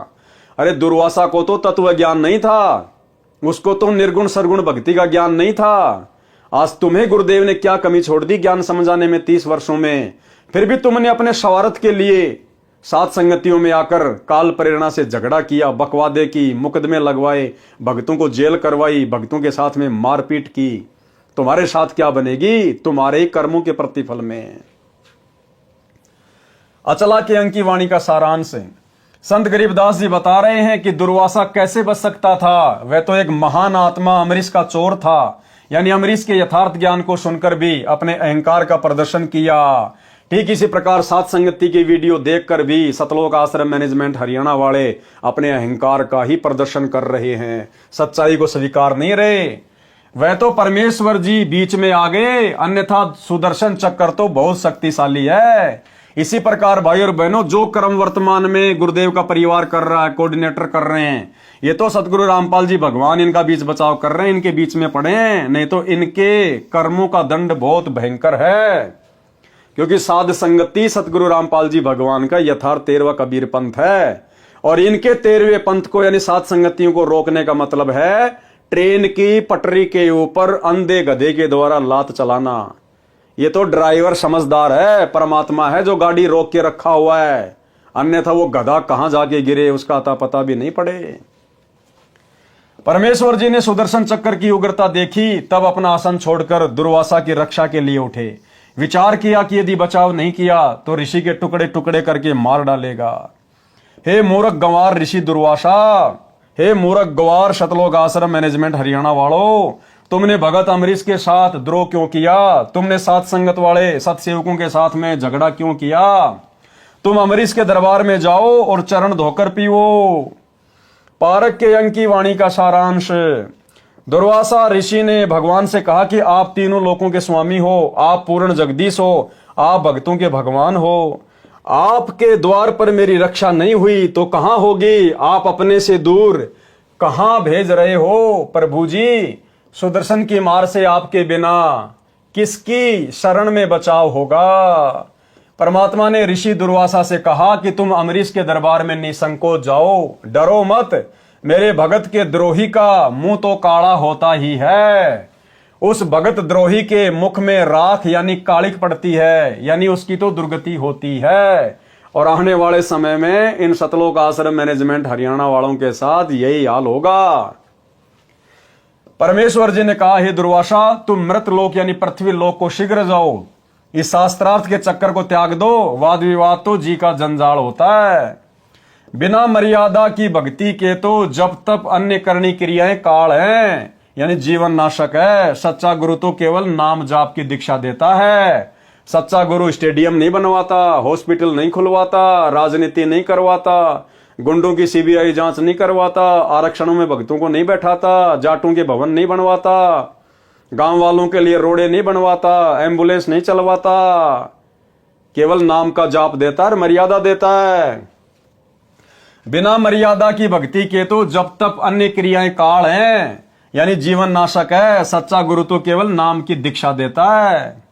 अरे दुर्वासा को तो तत्व ज्ञान नहीं था, उसको तो निर्गुण सरगुण भक्ति का ज्ञान नहीं था। आज तुम्हें गुरुदेव ने क्या कमी छोड़ दी ज्ञान समझाने में 30 वर्षों में, फिर भी तुमने अपने स्वार्थ के लिए सात संगतियों में आकर काल प्रेरणा से झगड़ा किया, बकवादे की, मुकदमे लगवाए, भक्तों को जेल करवाई, भक्तों के साथ में मारपीट की। तुम्हारे साथ क्या बनेगी? तुम्हारे ही कर्मों के प्रतिफल में। अचला के अंक की वाणी का सारांश संत गरीबदास जी बता रहे हैं कि दुर्वासा कैसे बच सकता था। वह तो एक महान आत्मा अम्बरीश का चोर था, यानी अम्बरीश के यथार्थ ज्ञान को सुनकर भी अपने अहंकार का प्रदर्शन किया। ठीक इसी प्रकार सात संगति की वीडियो देखकर भी सतलोक आश्रम मैनेजमेंट हरियाणा वाले अपने अहंकार का ही प्रदर्शन कर रहे हैं, सच्चाई को स्वीकार नहीं रहे। वह तो परमेश्वर जी बीच में आ गए, अन्यथा सुदर्शन चक्र तो बहुत शक्तिशाली है। इसी प्रकार भाई और बहनों, जो कर्म वर्तमान में गुरुदेव का परिवार कर रहा है, कोऑर्डिनेटर कर रहे हैं, ये तो सतगुरु रामपाल जी भगवान इनका बीच बचाव कर रहे हैं, इनके बीच में पड़े हैं, नहीं तो इनके कर्मों का दंड बहुत भयंकर है। क्योंकि साध संगति सतगुरु रामपाल जी भगवान का यथार्थ 13वां कबीर पंथ है, और इनके 13वें पंथ को यानी सात संगतियों को रोकने का मतलब है ट्रेन की पटरी के ऊपर अंधे गधे के द्वारा लात चलाना। ये तो ड्राइवर समझदार है, परमात्मा है जो गाड़ी रोक के रखा हुआ है, अन्यथा वो गधा कहां जाके गिरे उसका अता पता भी नहीं पड़े। परमेश्वर जी ने सुदर्शन चक्र की उग्रता देखी, तब अपना आसन छोड़कर दुर्वासा की रक्षा के लिए उठे। विचार किया कि यदि बचाव नहीं किया तो ऋषि के टुकड़े टुकड़े करके मार डालेगा। हे मूर्ख गंवार ऋषि दुर्वासा, हे मूर्ख गंवार सतलोक आश्रम मैनेजमेंट हरियाणा वालों, तुमने भगत अम्बरीश के साथ द्रोह क्यों किया? तुमने सात संगत वाले सतसेवकों के साथ में झगड़ा क्यों किया? तुम अम्बरीश के दरबार में जाओ और चरण धोकर पीओ। पारक के अंक की वाणी का सारांश। दुर्वासा ऋषि ने भगवान से कहा कि आप तीनों लोकों के स्वामी हो, आप पूर्ण जगदीश हो, आप भक्तों के भगवान हो। आपके द्वार पर मेरी रक्षा नहीं हुई तो कहां होगी? आप अपने से दूर कहां भेज रहे हो प्रभु जी? सुदर्शन की मार से आपके बिना किसकी शरण में बचाव होगा? परमात्मा ने ऋषि दुर्वासा से कहा कि तुम अम्बरीश के दरबार में निसंकोच जाओ, डरो मत। मेरे भगत के द्रोही का मुंह तो काला होता ही है। उस भगत द्रोही के मुख में राख यानी कालिक पड़ती है, यानी उसकी तो दुर्गति होती है। और आने वाले समय में इन सतलोक आश्रम मैनेजमेंट हरियाणा वालों के साथ यही हाल होगा। परमेश्वर जी ने कहा, हे दुर्वासा, तुम मृत लोक यानी पृथ्वी लोक को शीघ्र जाओ, इस शास्त्रार्थ के चक्कर को त्याग दो। वाद विवाद तो जी का जंजाल होता है। बिना मर्यादा की भक्ति के तो जब तप अन्य करनी क्रियाएं काल हैं, यानी जीवन नाशक है। सच्चा गुरु तो केवल नाम जाप की दीक्षा देता है। सच्चा गुरु स्टेडियम नहीं बनवाता, हॉस्पिटल नहीं खुलवाता, राजनीति नहीं करवाता, गुंडों की सीबीआई जांच नहीं करवाता, आरक्षणों में भक्तों को नहीं बैठाता, जाटों के भवन नहीं बनवाता, गांव वालों के लिए रोडे नहीं बनवाता, एम्बुलेंस नहीं चलवाता। केवल नाम का जाप देता है, मर्यादा देता है। बिना मर्यादा की भक्ति के तो जब तक अन्य क्रियाएं काल हैं, यानी जीवन नाशक है। सच्चा गुरु तो केवल नाम की दीक्षा देता है।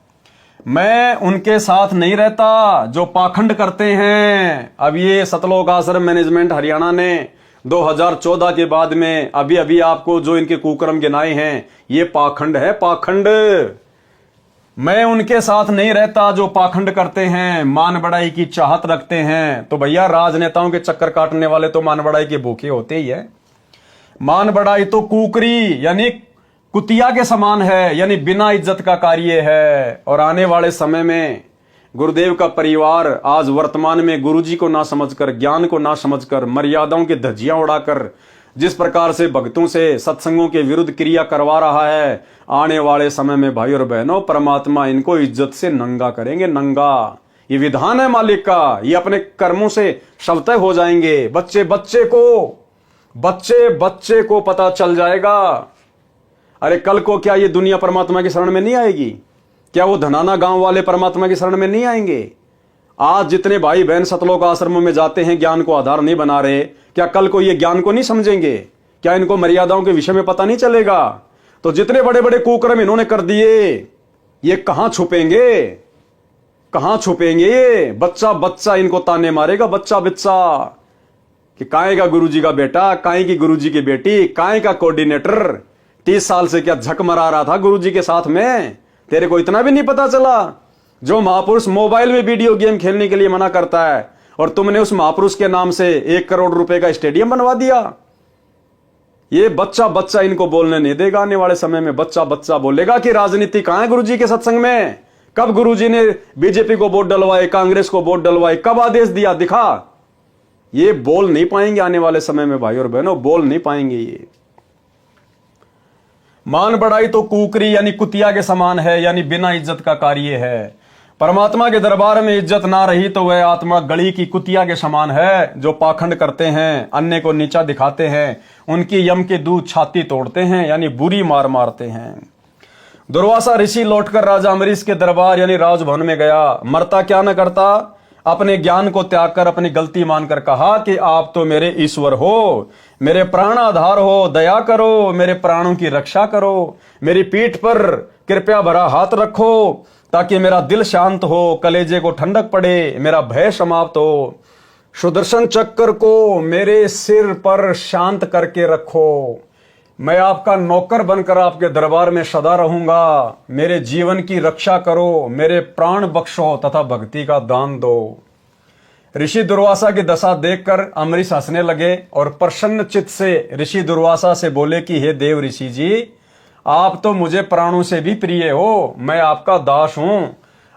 मैं उनके साथ नहीं रहता जो पाखंड करते हैं। अब ये सतलोक आश्रम मैनेजमेंट हरियाणा ने 2014 के बाद में अभी अभी आपको जो इनके कुकर्म गिनाए हैं, ये पाखंड है, पाखंड। मैं उनके साथ नहीं रहता जो पाखंड करते हैं, मान बढ़ाई की चाहत रखते हैं। तो भैया राजनेताओं के चक्कर काटने वाले तो मान बढ़ाई के भूखे होते ही है। मान बढ़ाई तो कुकरी यानी कुतिया के समान है, यानी बिना इज्जत का कार्य है। और आने वाले समय में गुरुदेव का परिवार आज वर्तमान में गुरुजी को ना समझकर, ज्ञान को ना समझकर, मर्यादाओं की धज्जियां उड़ाकर जिस प्रकार से भक्तों से सत्संगों के विरुद्ध क्रिया करवा रहा है, आने वाले समय में भाई और बहनों परमात्मा इनको इज्जत से नंगा करेंगे, नंगा। ये विधान है मालिक का, ये अपने कर्मों से स्वतः हो जाएंगे। बच्चे बच्चे को पता चल जाएगा। अरे कल को क्या ये दुनिया परमात्मा की शरण में नहीं आएगी? क्या वो धनाना गांव वाले परमात्मा की शरण में नहीं आएंगे? आज जितने भाई बहन सतलोक आश्रमों में जाते हैं, ज्ञान को आधार नहीं बना रहे, क्या कल को ये ज्ञान को नहीं समझेंगे? क्या इनको मर्यादाओं के विषय में पता नहीं चलेगा? तो जितने बड़े बड़े कुकर्म इन्होंने कर दिए, ये कहां छुपेंगे? कहां छुपेंगे? ये बच्चा बच्चा इनको ताने मारेगा, बच्चा बच्चा कि काहे का गुरुजी का बेटा, काहे की गुरुजी की बेटी, काहे का कोऑर्डिनेटर 30 साल से क्या झक मरा रहा था गुरुजी के साथ में? तेरे को इतना भी नहीं पता चला? जो महापुरुष मोबाइल में वीडियो गेम खेलने के लिए मना करता है और तुमने उस महापुरुष के नाम से 1 करोड़ रुपए का स्टेडियम बनवा दिया। ये बच्चा बच्चा इनको बोलने नहीं देगा। आने वाले समय में बच्चा बच्चा बोलेगा कि राजनीति कहां है गुरुजी के सत्संग में? कब गुरुजी ने बीजेपी को वोट डलवाए, कांग्रेस को वोट डलवाए, कब आदेश दिया? दिखा। ये बोल नहीं पाएंगे आने वाले समय में भाई और बहनों, बोल नहीं पाएंगे। ये मान बढ़ाई तो कुकरी यानी कुतिया के समान है, यानी बिना इज्जत का कार्य है। परमात्मा के दरबार में इज्जत ना रही तो वह आत्मा गली की कुतिया के समान है। जो पाखंड करते हैं, अन्य को नीचा दिखाते हैं, उनकी यम के दूध छाती तोड़ते हैं, यानी बुरी मार मारते हैं। दुर्वासा ऋषि लौटकर राजा अम्बरीश के दरबार यानी राजभवन में गया। मरता क्या न करता, अपने ज्ञान को त्याग कर अपनी गलती मानकर कहा कि आप तो मेरे ईश्वर हो, मेरे प्राण आधार हो, दया करो, मेरे प्राणों की रक्षा करो, मेरी पीठ पर कृपया भरा हाथ रखो ताकि मेरा दिल शांत हो, कलेजे को ठंडक पड़े, मेरा भय समाप्त हो। सुदर्शन चक्र को मेरे सिर पर शांत करके रखो। मैं आपका नौकर बनकर आपके दरबार में सदा रहूंगा। मेरे जीवन की रक्षा करो, मेरे प्राण बख्शो तथा भक्ति का दान दो। ऋषि दुर्वासा की दशा देखकर अम्बरीश हंसने लगे और प्रसन्न चित्त से ऋषि दुर्वासा से बोले कि हे देव ऋषि जी, आप तो मुझे प्राणों से भी प्रिय हो, मैं आपका दास हूं।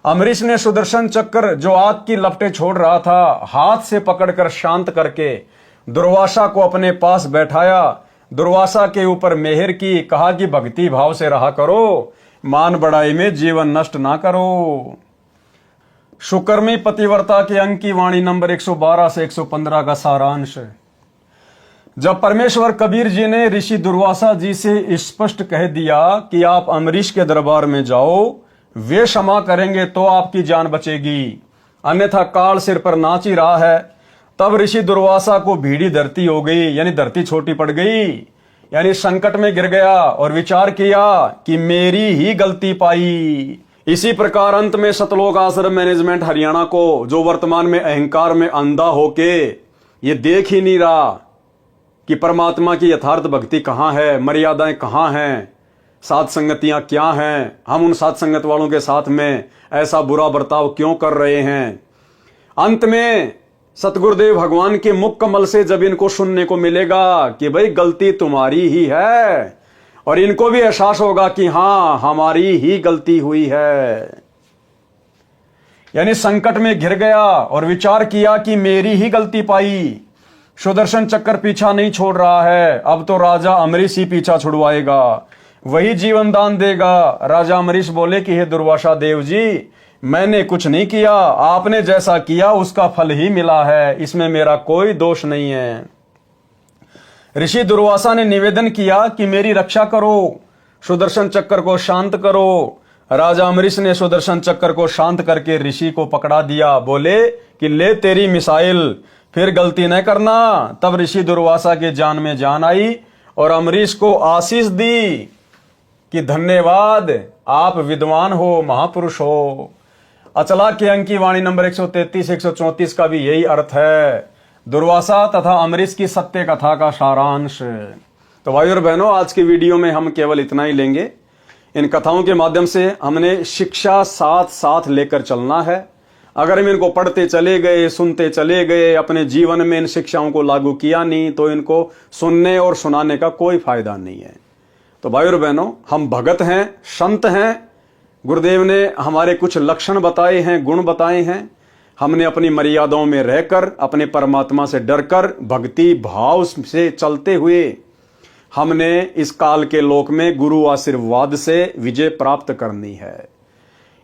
अम्बरीश ने सुदर्शन चक्र जो आग की लपटें छोड़ रहा था, हाथ से पकड़कर शांत करके दुर्वासा को अपने पास बैठाया। दुर्वासा के ऊपर मेहर की, कहा कि भक्ति भाव से रहा करो, मान बढ़ाई में जीवन नष्ट ना करो। सुकर्मी पतिव्रता के अंक की वाणी नंबर 112 से 115 का सारांश। जब परमेश्वर कबीर जी ने ऋषि दुर्वासा जी से स्पष्ट कह दिया कि आप अम्बरीश के दरबार में जाओ, वे क्षमा करेंगे तो आपकी जान बचेगी, अन्यथा काल सिर पर नाच ही रहा है, तब ऋषि दुर्वासा को भीड़ी धरती हो गई, यानी धरती छोटी पड़ गई, यानी संकट में गिर गया और विचार किया कि मेरी ही गलती पाई। इसी प्रकार अंत में सतलोक आश्रम मैनेजमेंट हरियाणा को, जो वर्तमान में अहंकार में अंधा होके ये देख ही नहीं रहा कि परमात्मा की यथार्थ भक्ति कहाँ है, मर्यादाएं कहाँ हैं, साथ संगतियां क्या हैं, हम उन साथ संगत वालों के साथ में ऐसा बुरा बर्ताव क्यों कर रहे हैं। अंत में सतगुरुदेव भगवान के मुख कमल से जब इनको सुनने को मिलेगा कि भाई गलती तुम्हारी ही है, और इनको भी एहसास होगा कि हां हमारी ही गलती हुई है, यानी संकट में घिर गया और विचार किया कि मेरी ही गलती पाई। सुदर्शन चक्र पीछा नहीं छोड़ रहा है, अब तो राजा अम्बरीश ही पीछा छुड़वाएगा, वही जीवन दान देगा। राजा अम्बरीश बोले कि हे दुर्वासा देव जी, मैंने कुछ नहीं किया, आपने जैसा किया उसका फल ही मिला है, इसमें मेरा कोई दोष नहीं है। ऋषि दुर्वासा ने निवेदन किया कि मेरी रक्षा करो, सुदर्शन चक्र को शांत करो। राजा अम्बरीश ने सुदर्शन चक्र को शांत करके ऋषि को पकड़ा दिया, बोले कि ले तेरी मिसाइल, फिर गलती न करना। तब ऋषि दुर्वासा के जान में जान आई और अम्बरीश को आशीष दी कि धन्यवाद, आप विद्वान हो, महापुरुष हो। अचला के अंक की वाणी नंबर 133 134 का भी यही अर्थ है, दुर्वासा तथा अम्बरीश की सत्य कथा का सारांश। तो भाई और बहनों, आज की वीडियो में हम केवल इतना ही लेंगे। इन कथाओं के माध्यम से हमने शिक्षा साथ साथ लेकर चलना है। अगर हम इनको पढ़ते चले गए, सुनते चले गए, अपने जीवन में इन शिक्षाओं को लागू किया नहीं, तो इनको सुनने और सुनाने का कोई फायदा नहीं है। तो भाई और बहनों, हम भगत हैं, संत हैं, गुरुदेव ने हमारे कुछ लक्षण बताए हैं, गुण बताए हैं। हमने अपनी मर्यादाओं में रहकर, अपने परमात्मा से डरकर, भक्ति भाव से चलते हुए हमने इस काल के लोक में गुरु आशीर्वाद से विजय प्राप्त करनी है।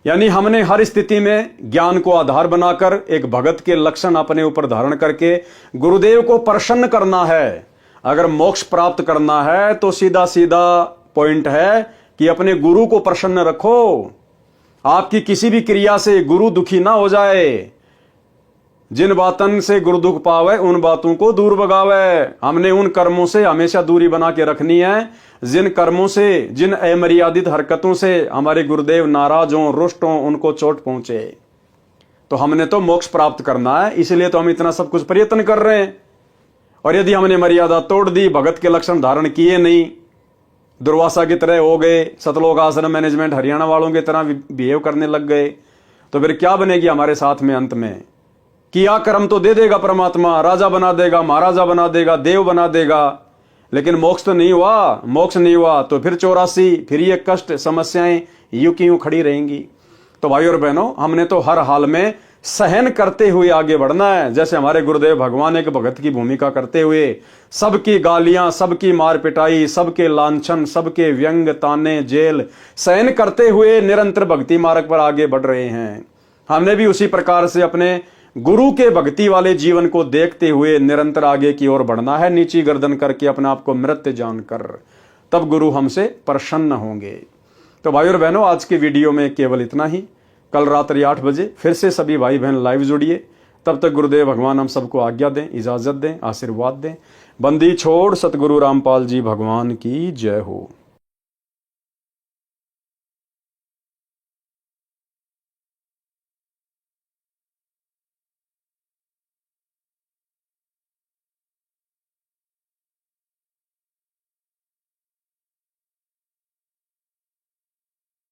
यानी हमने हर स्थिति में ज्ञान को आधार बनाकर एक भगत के लक्षण अपने ऊपर धारण करके गुरुदेव को प्रसन्न करना है। अगर मोक्ष प्राप्त करना है तो सीधा सीधा पॉइंट है कि अपने गुरु को प्रसन्न रखो। आपकी किसी भी क्रिया से गुरु दुखी ना हो जाए। जिन बातन से गुरु दुख पावे उन बातों को दूर भगावे। हमने उन कर्मों से हमेशा दूरी बना के रखनी है जिन कर्मों से, जिन अमर्यादित हरकतों से हमारे गुरुदेव नाराज हों, रुष्ट हों, उनको चोट पहुंचे। तो हमने तो मोक्ष प्राप्त करना है, इसलिए तो हम इतना सब कुछ प्रयत्न कर रहे हैं। और यदि हमने मर्यादा तोड़ दी, भगत के लक्षण धारण किए नहीं, दुर्वासा की तरह हो गए, सतलोक आश्रम मैनेजमेंट हरियाणा वालों की तरह बिहेव करने लग गए, तो फिर क्या बनेगी हमारे साथ में। अंत में किया कर्म तो दे देगा परमात्मा, राजा बना देगा, महाराजा बना देगा, देव बना देगा, लेकिन मोक्ष तो नहीं हुआ। मोक्ष नहीं हुआ तो फिर 84, फिर ये कष्ट, समस्याएं यूं की यूं खड़ी रहेंगी। तो भाई और बहनों, हमने तो हर हाल में सहन करते हुए आगे बढ़ना है। जैसे हमारे गुरुदेव भगवान एक भगत की भूमिका करते हुए सबकी गालियां, सबकी मार पिटाई, सबके लांछन, सबके व्यंग, ताने, जेल सहन करते हुए निरंतर भक्ति मार्ग पर आगे बढ़ रहे हैं। हमने भी उसी प्रकार से अपने गुरु के भक्ति वाले जीवन को देखते हुए निरंतर आगे की ओर बढ़ना है, नीची गर्दन करके अपने आप को मृत जानकर। तब गुरु हमसे प्रसन्न होंगे। तो भाई और बहनों, आज की वीडियो में केवल इतना ही। कल रात्रि 8 बजे फिर से सभी भाई बहन लाइव जुड़िए। तब तक गुरुदेव भगवान हम सबको आज्ञा दें, इजाजत दें, आशीर्वाद दें। बंदी छोड़ सतगुरु रामपाल जी भगवान की जय हो।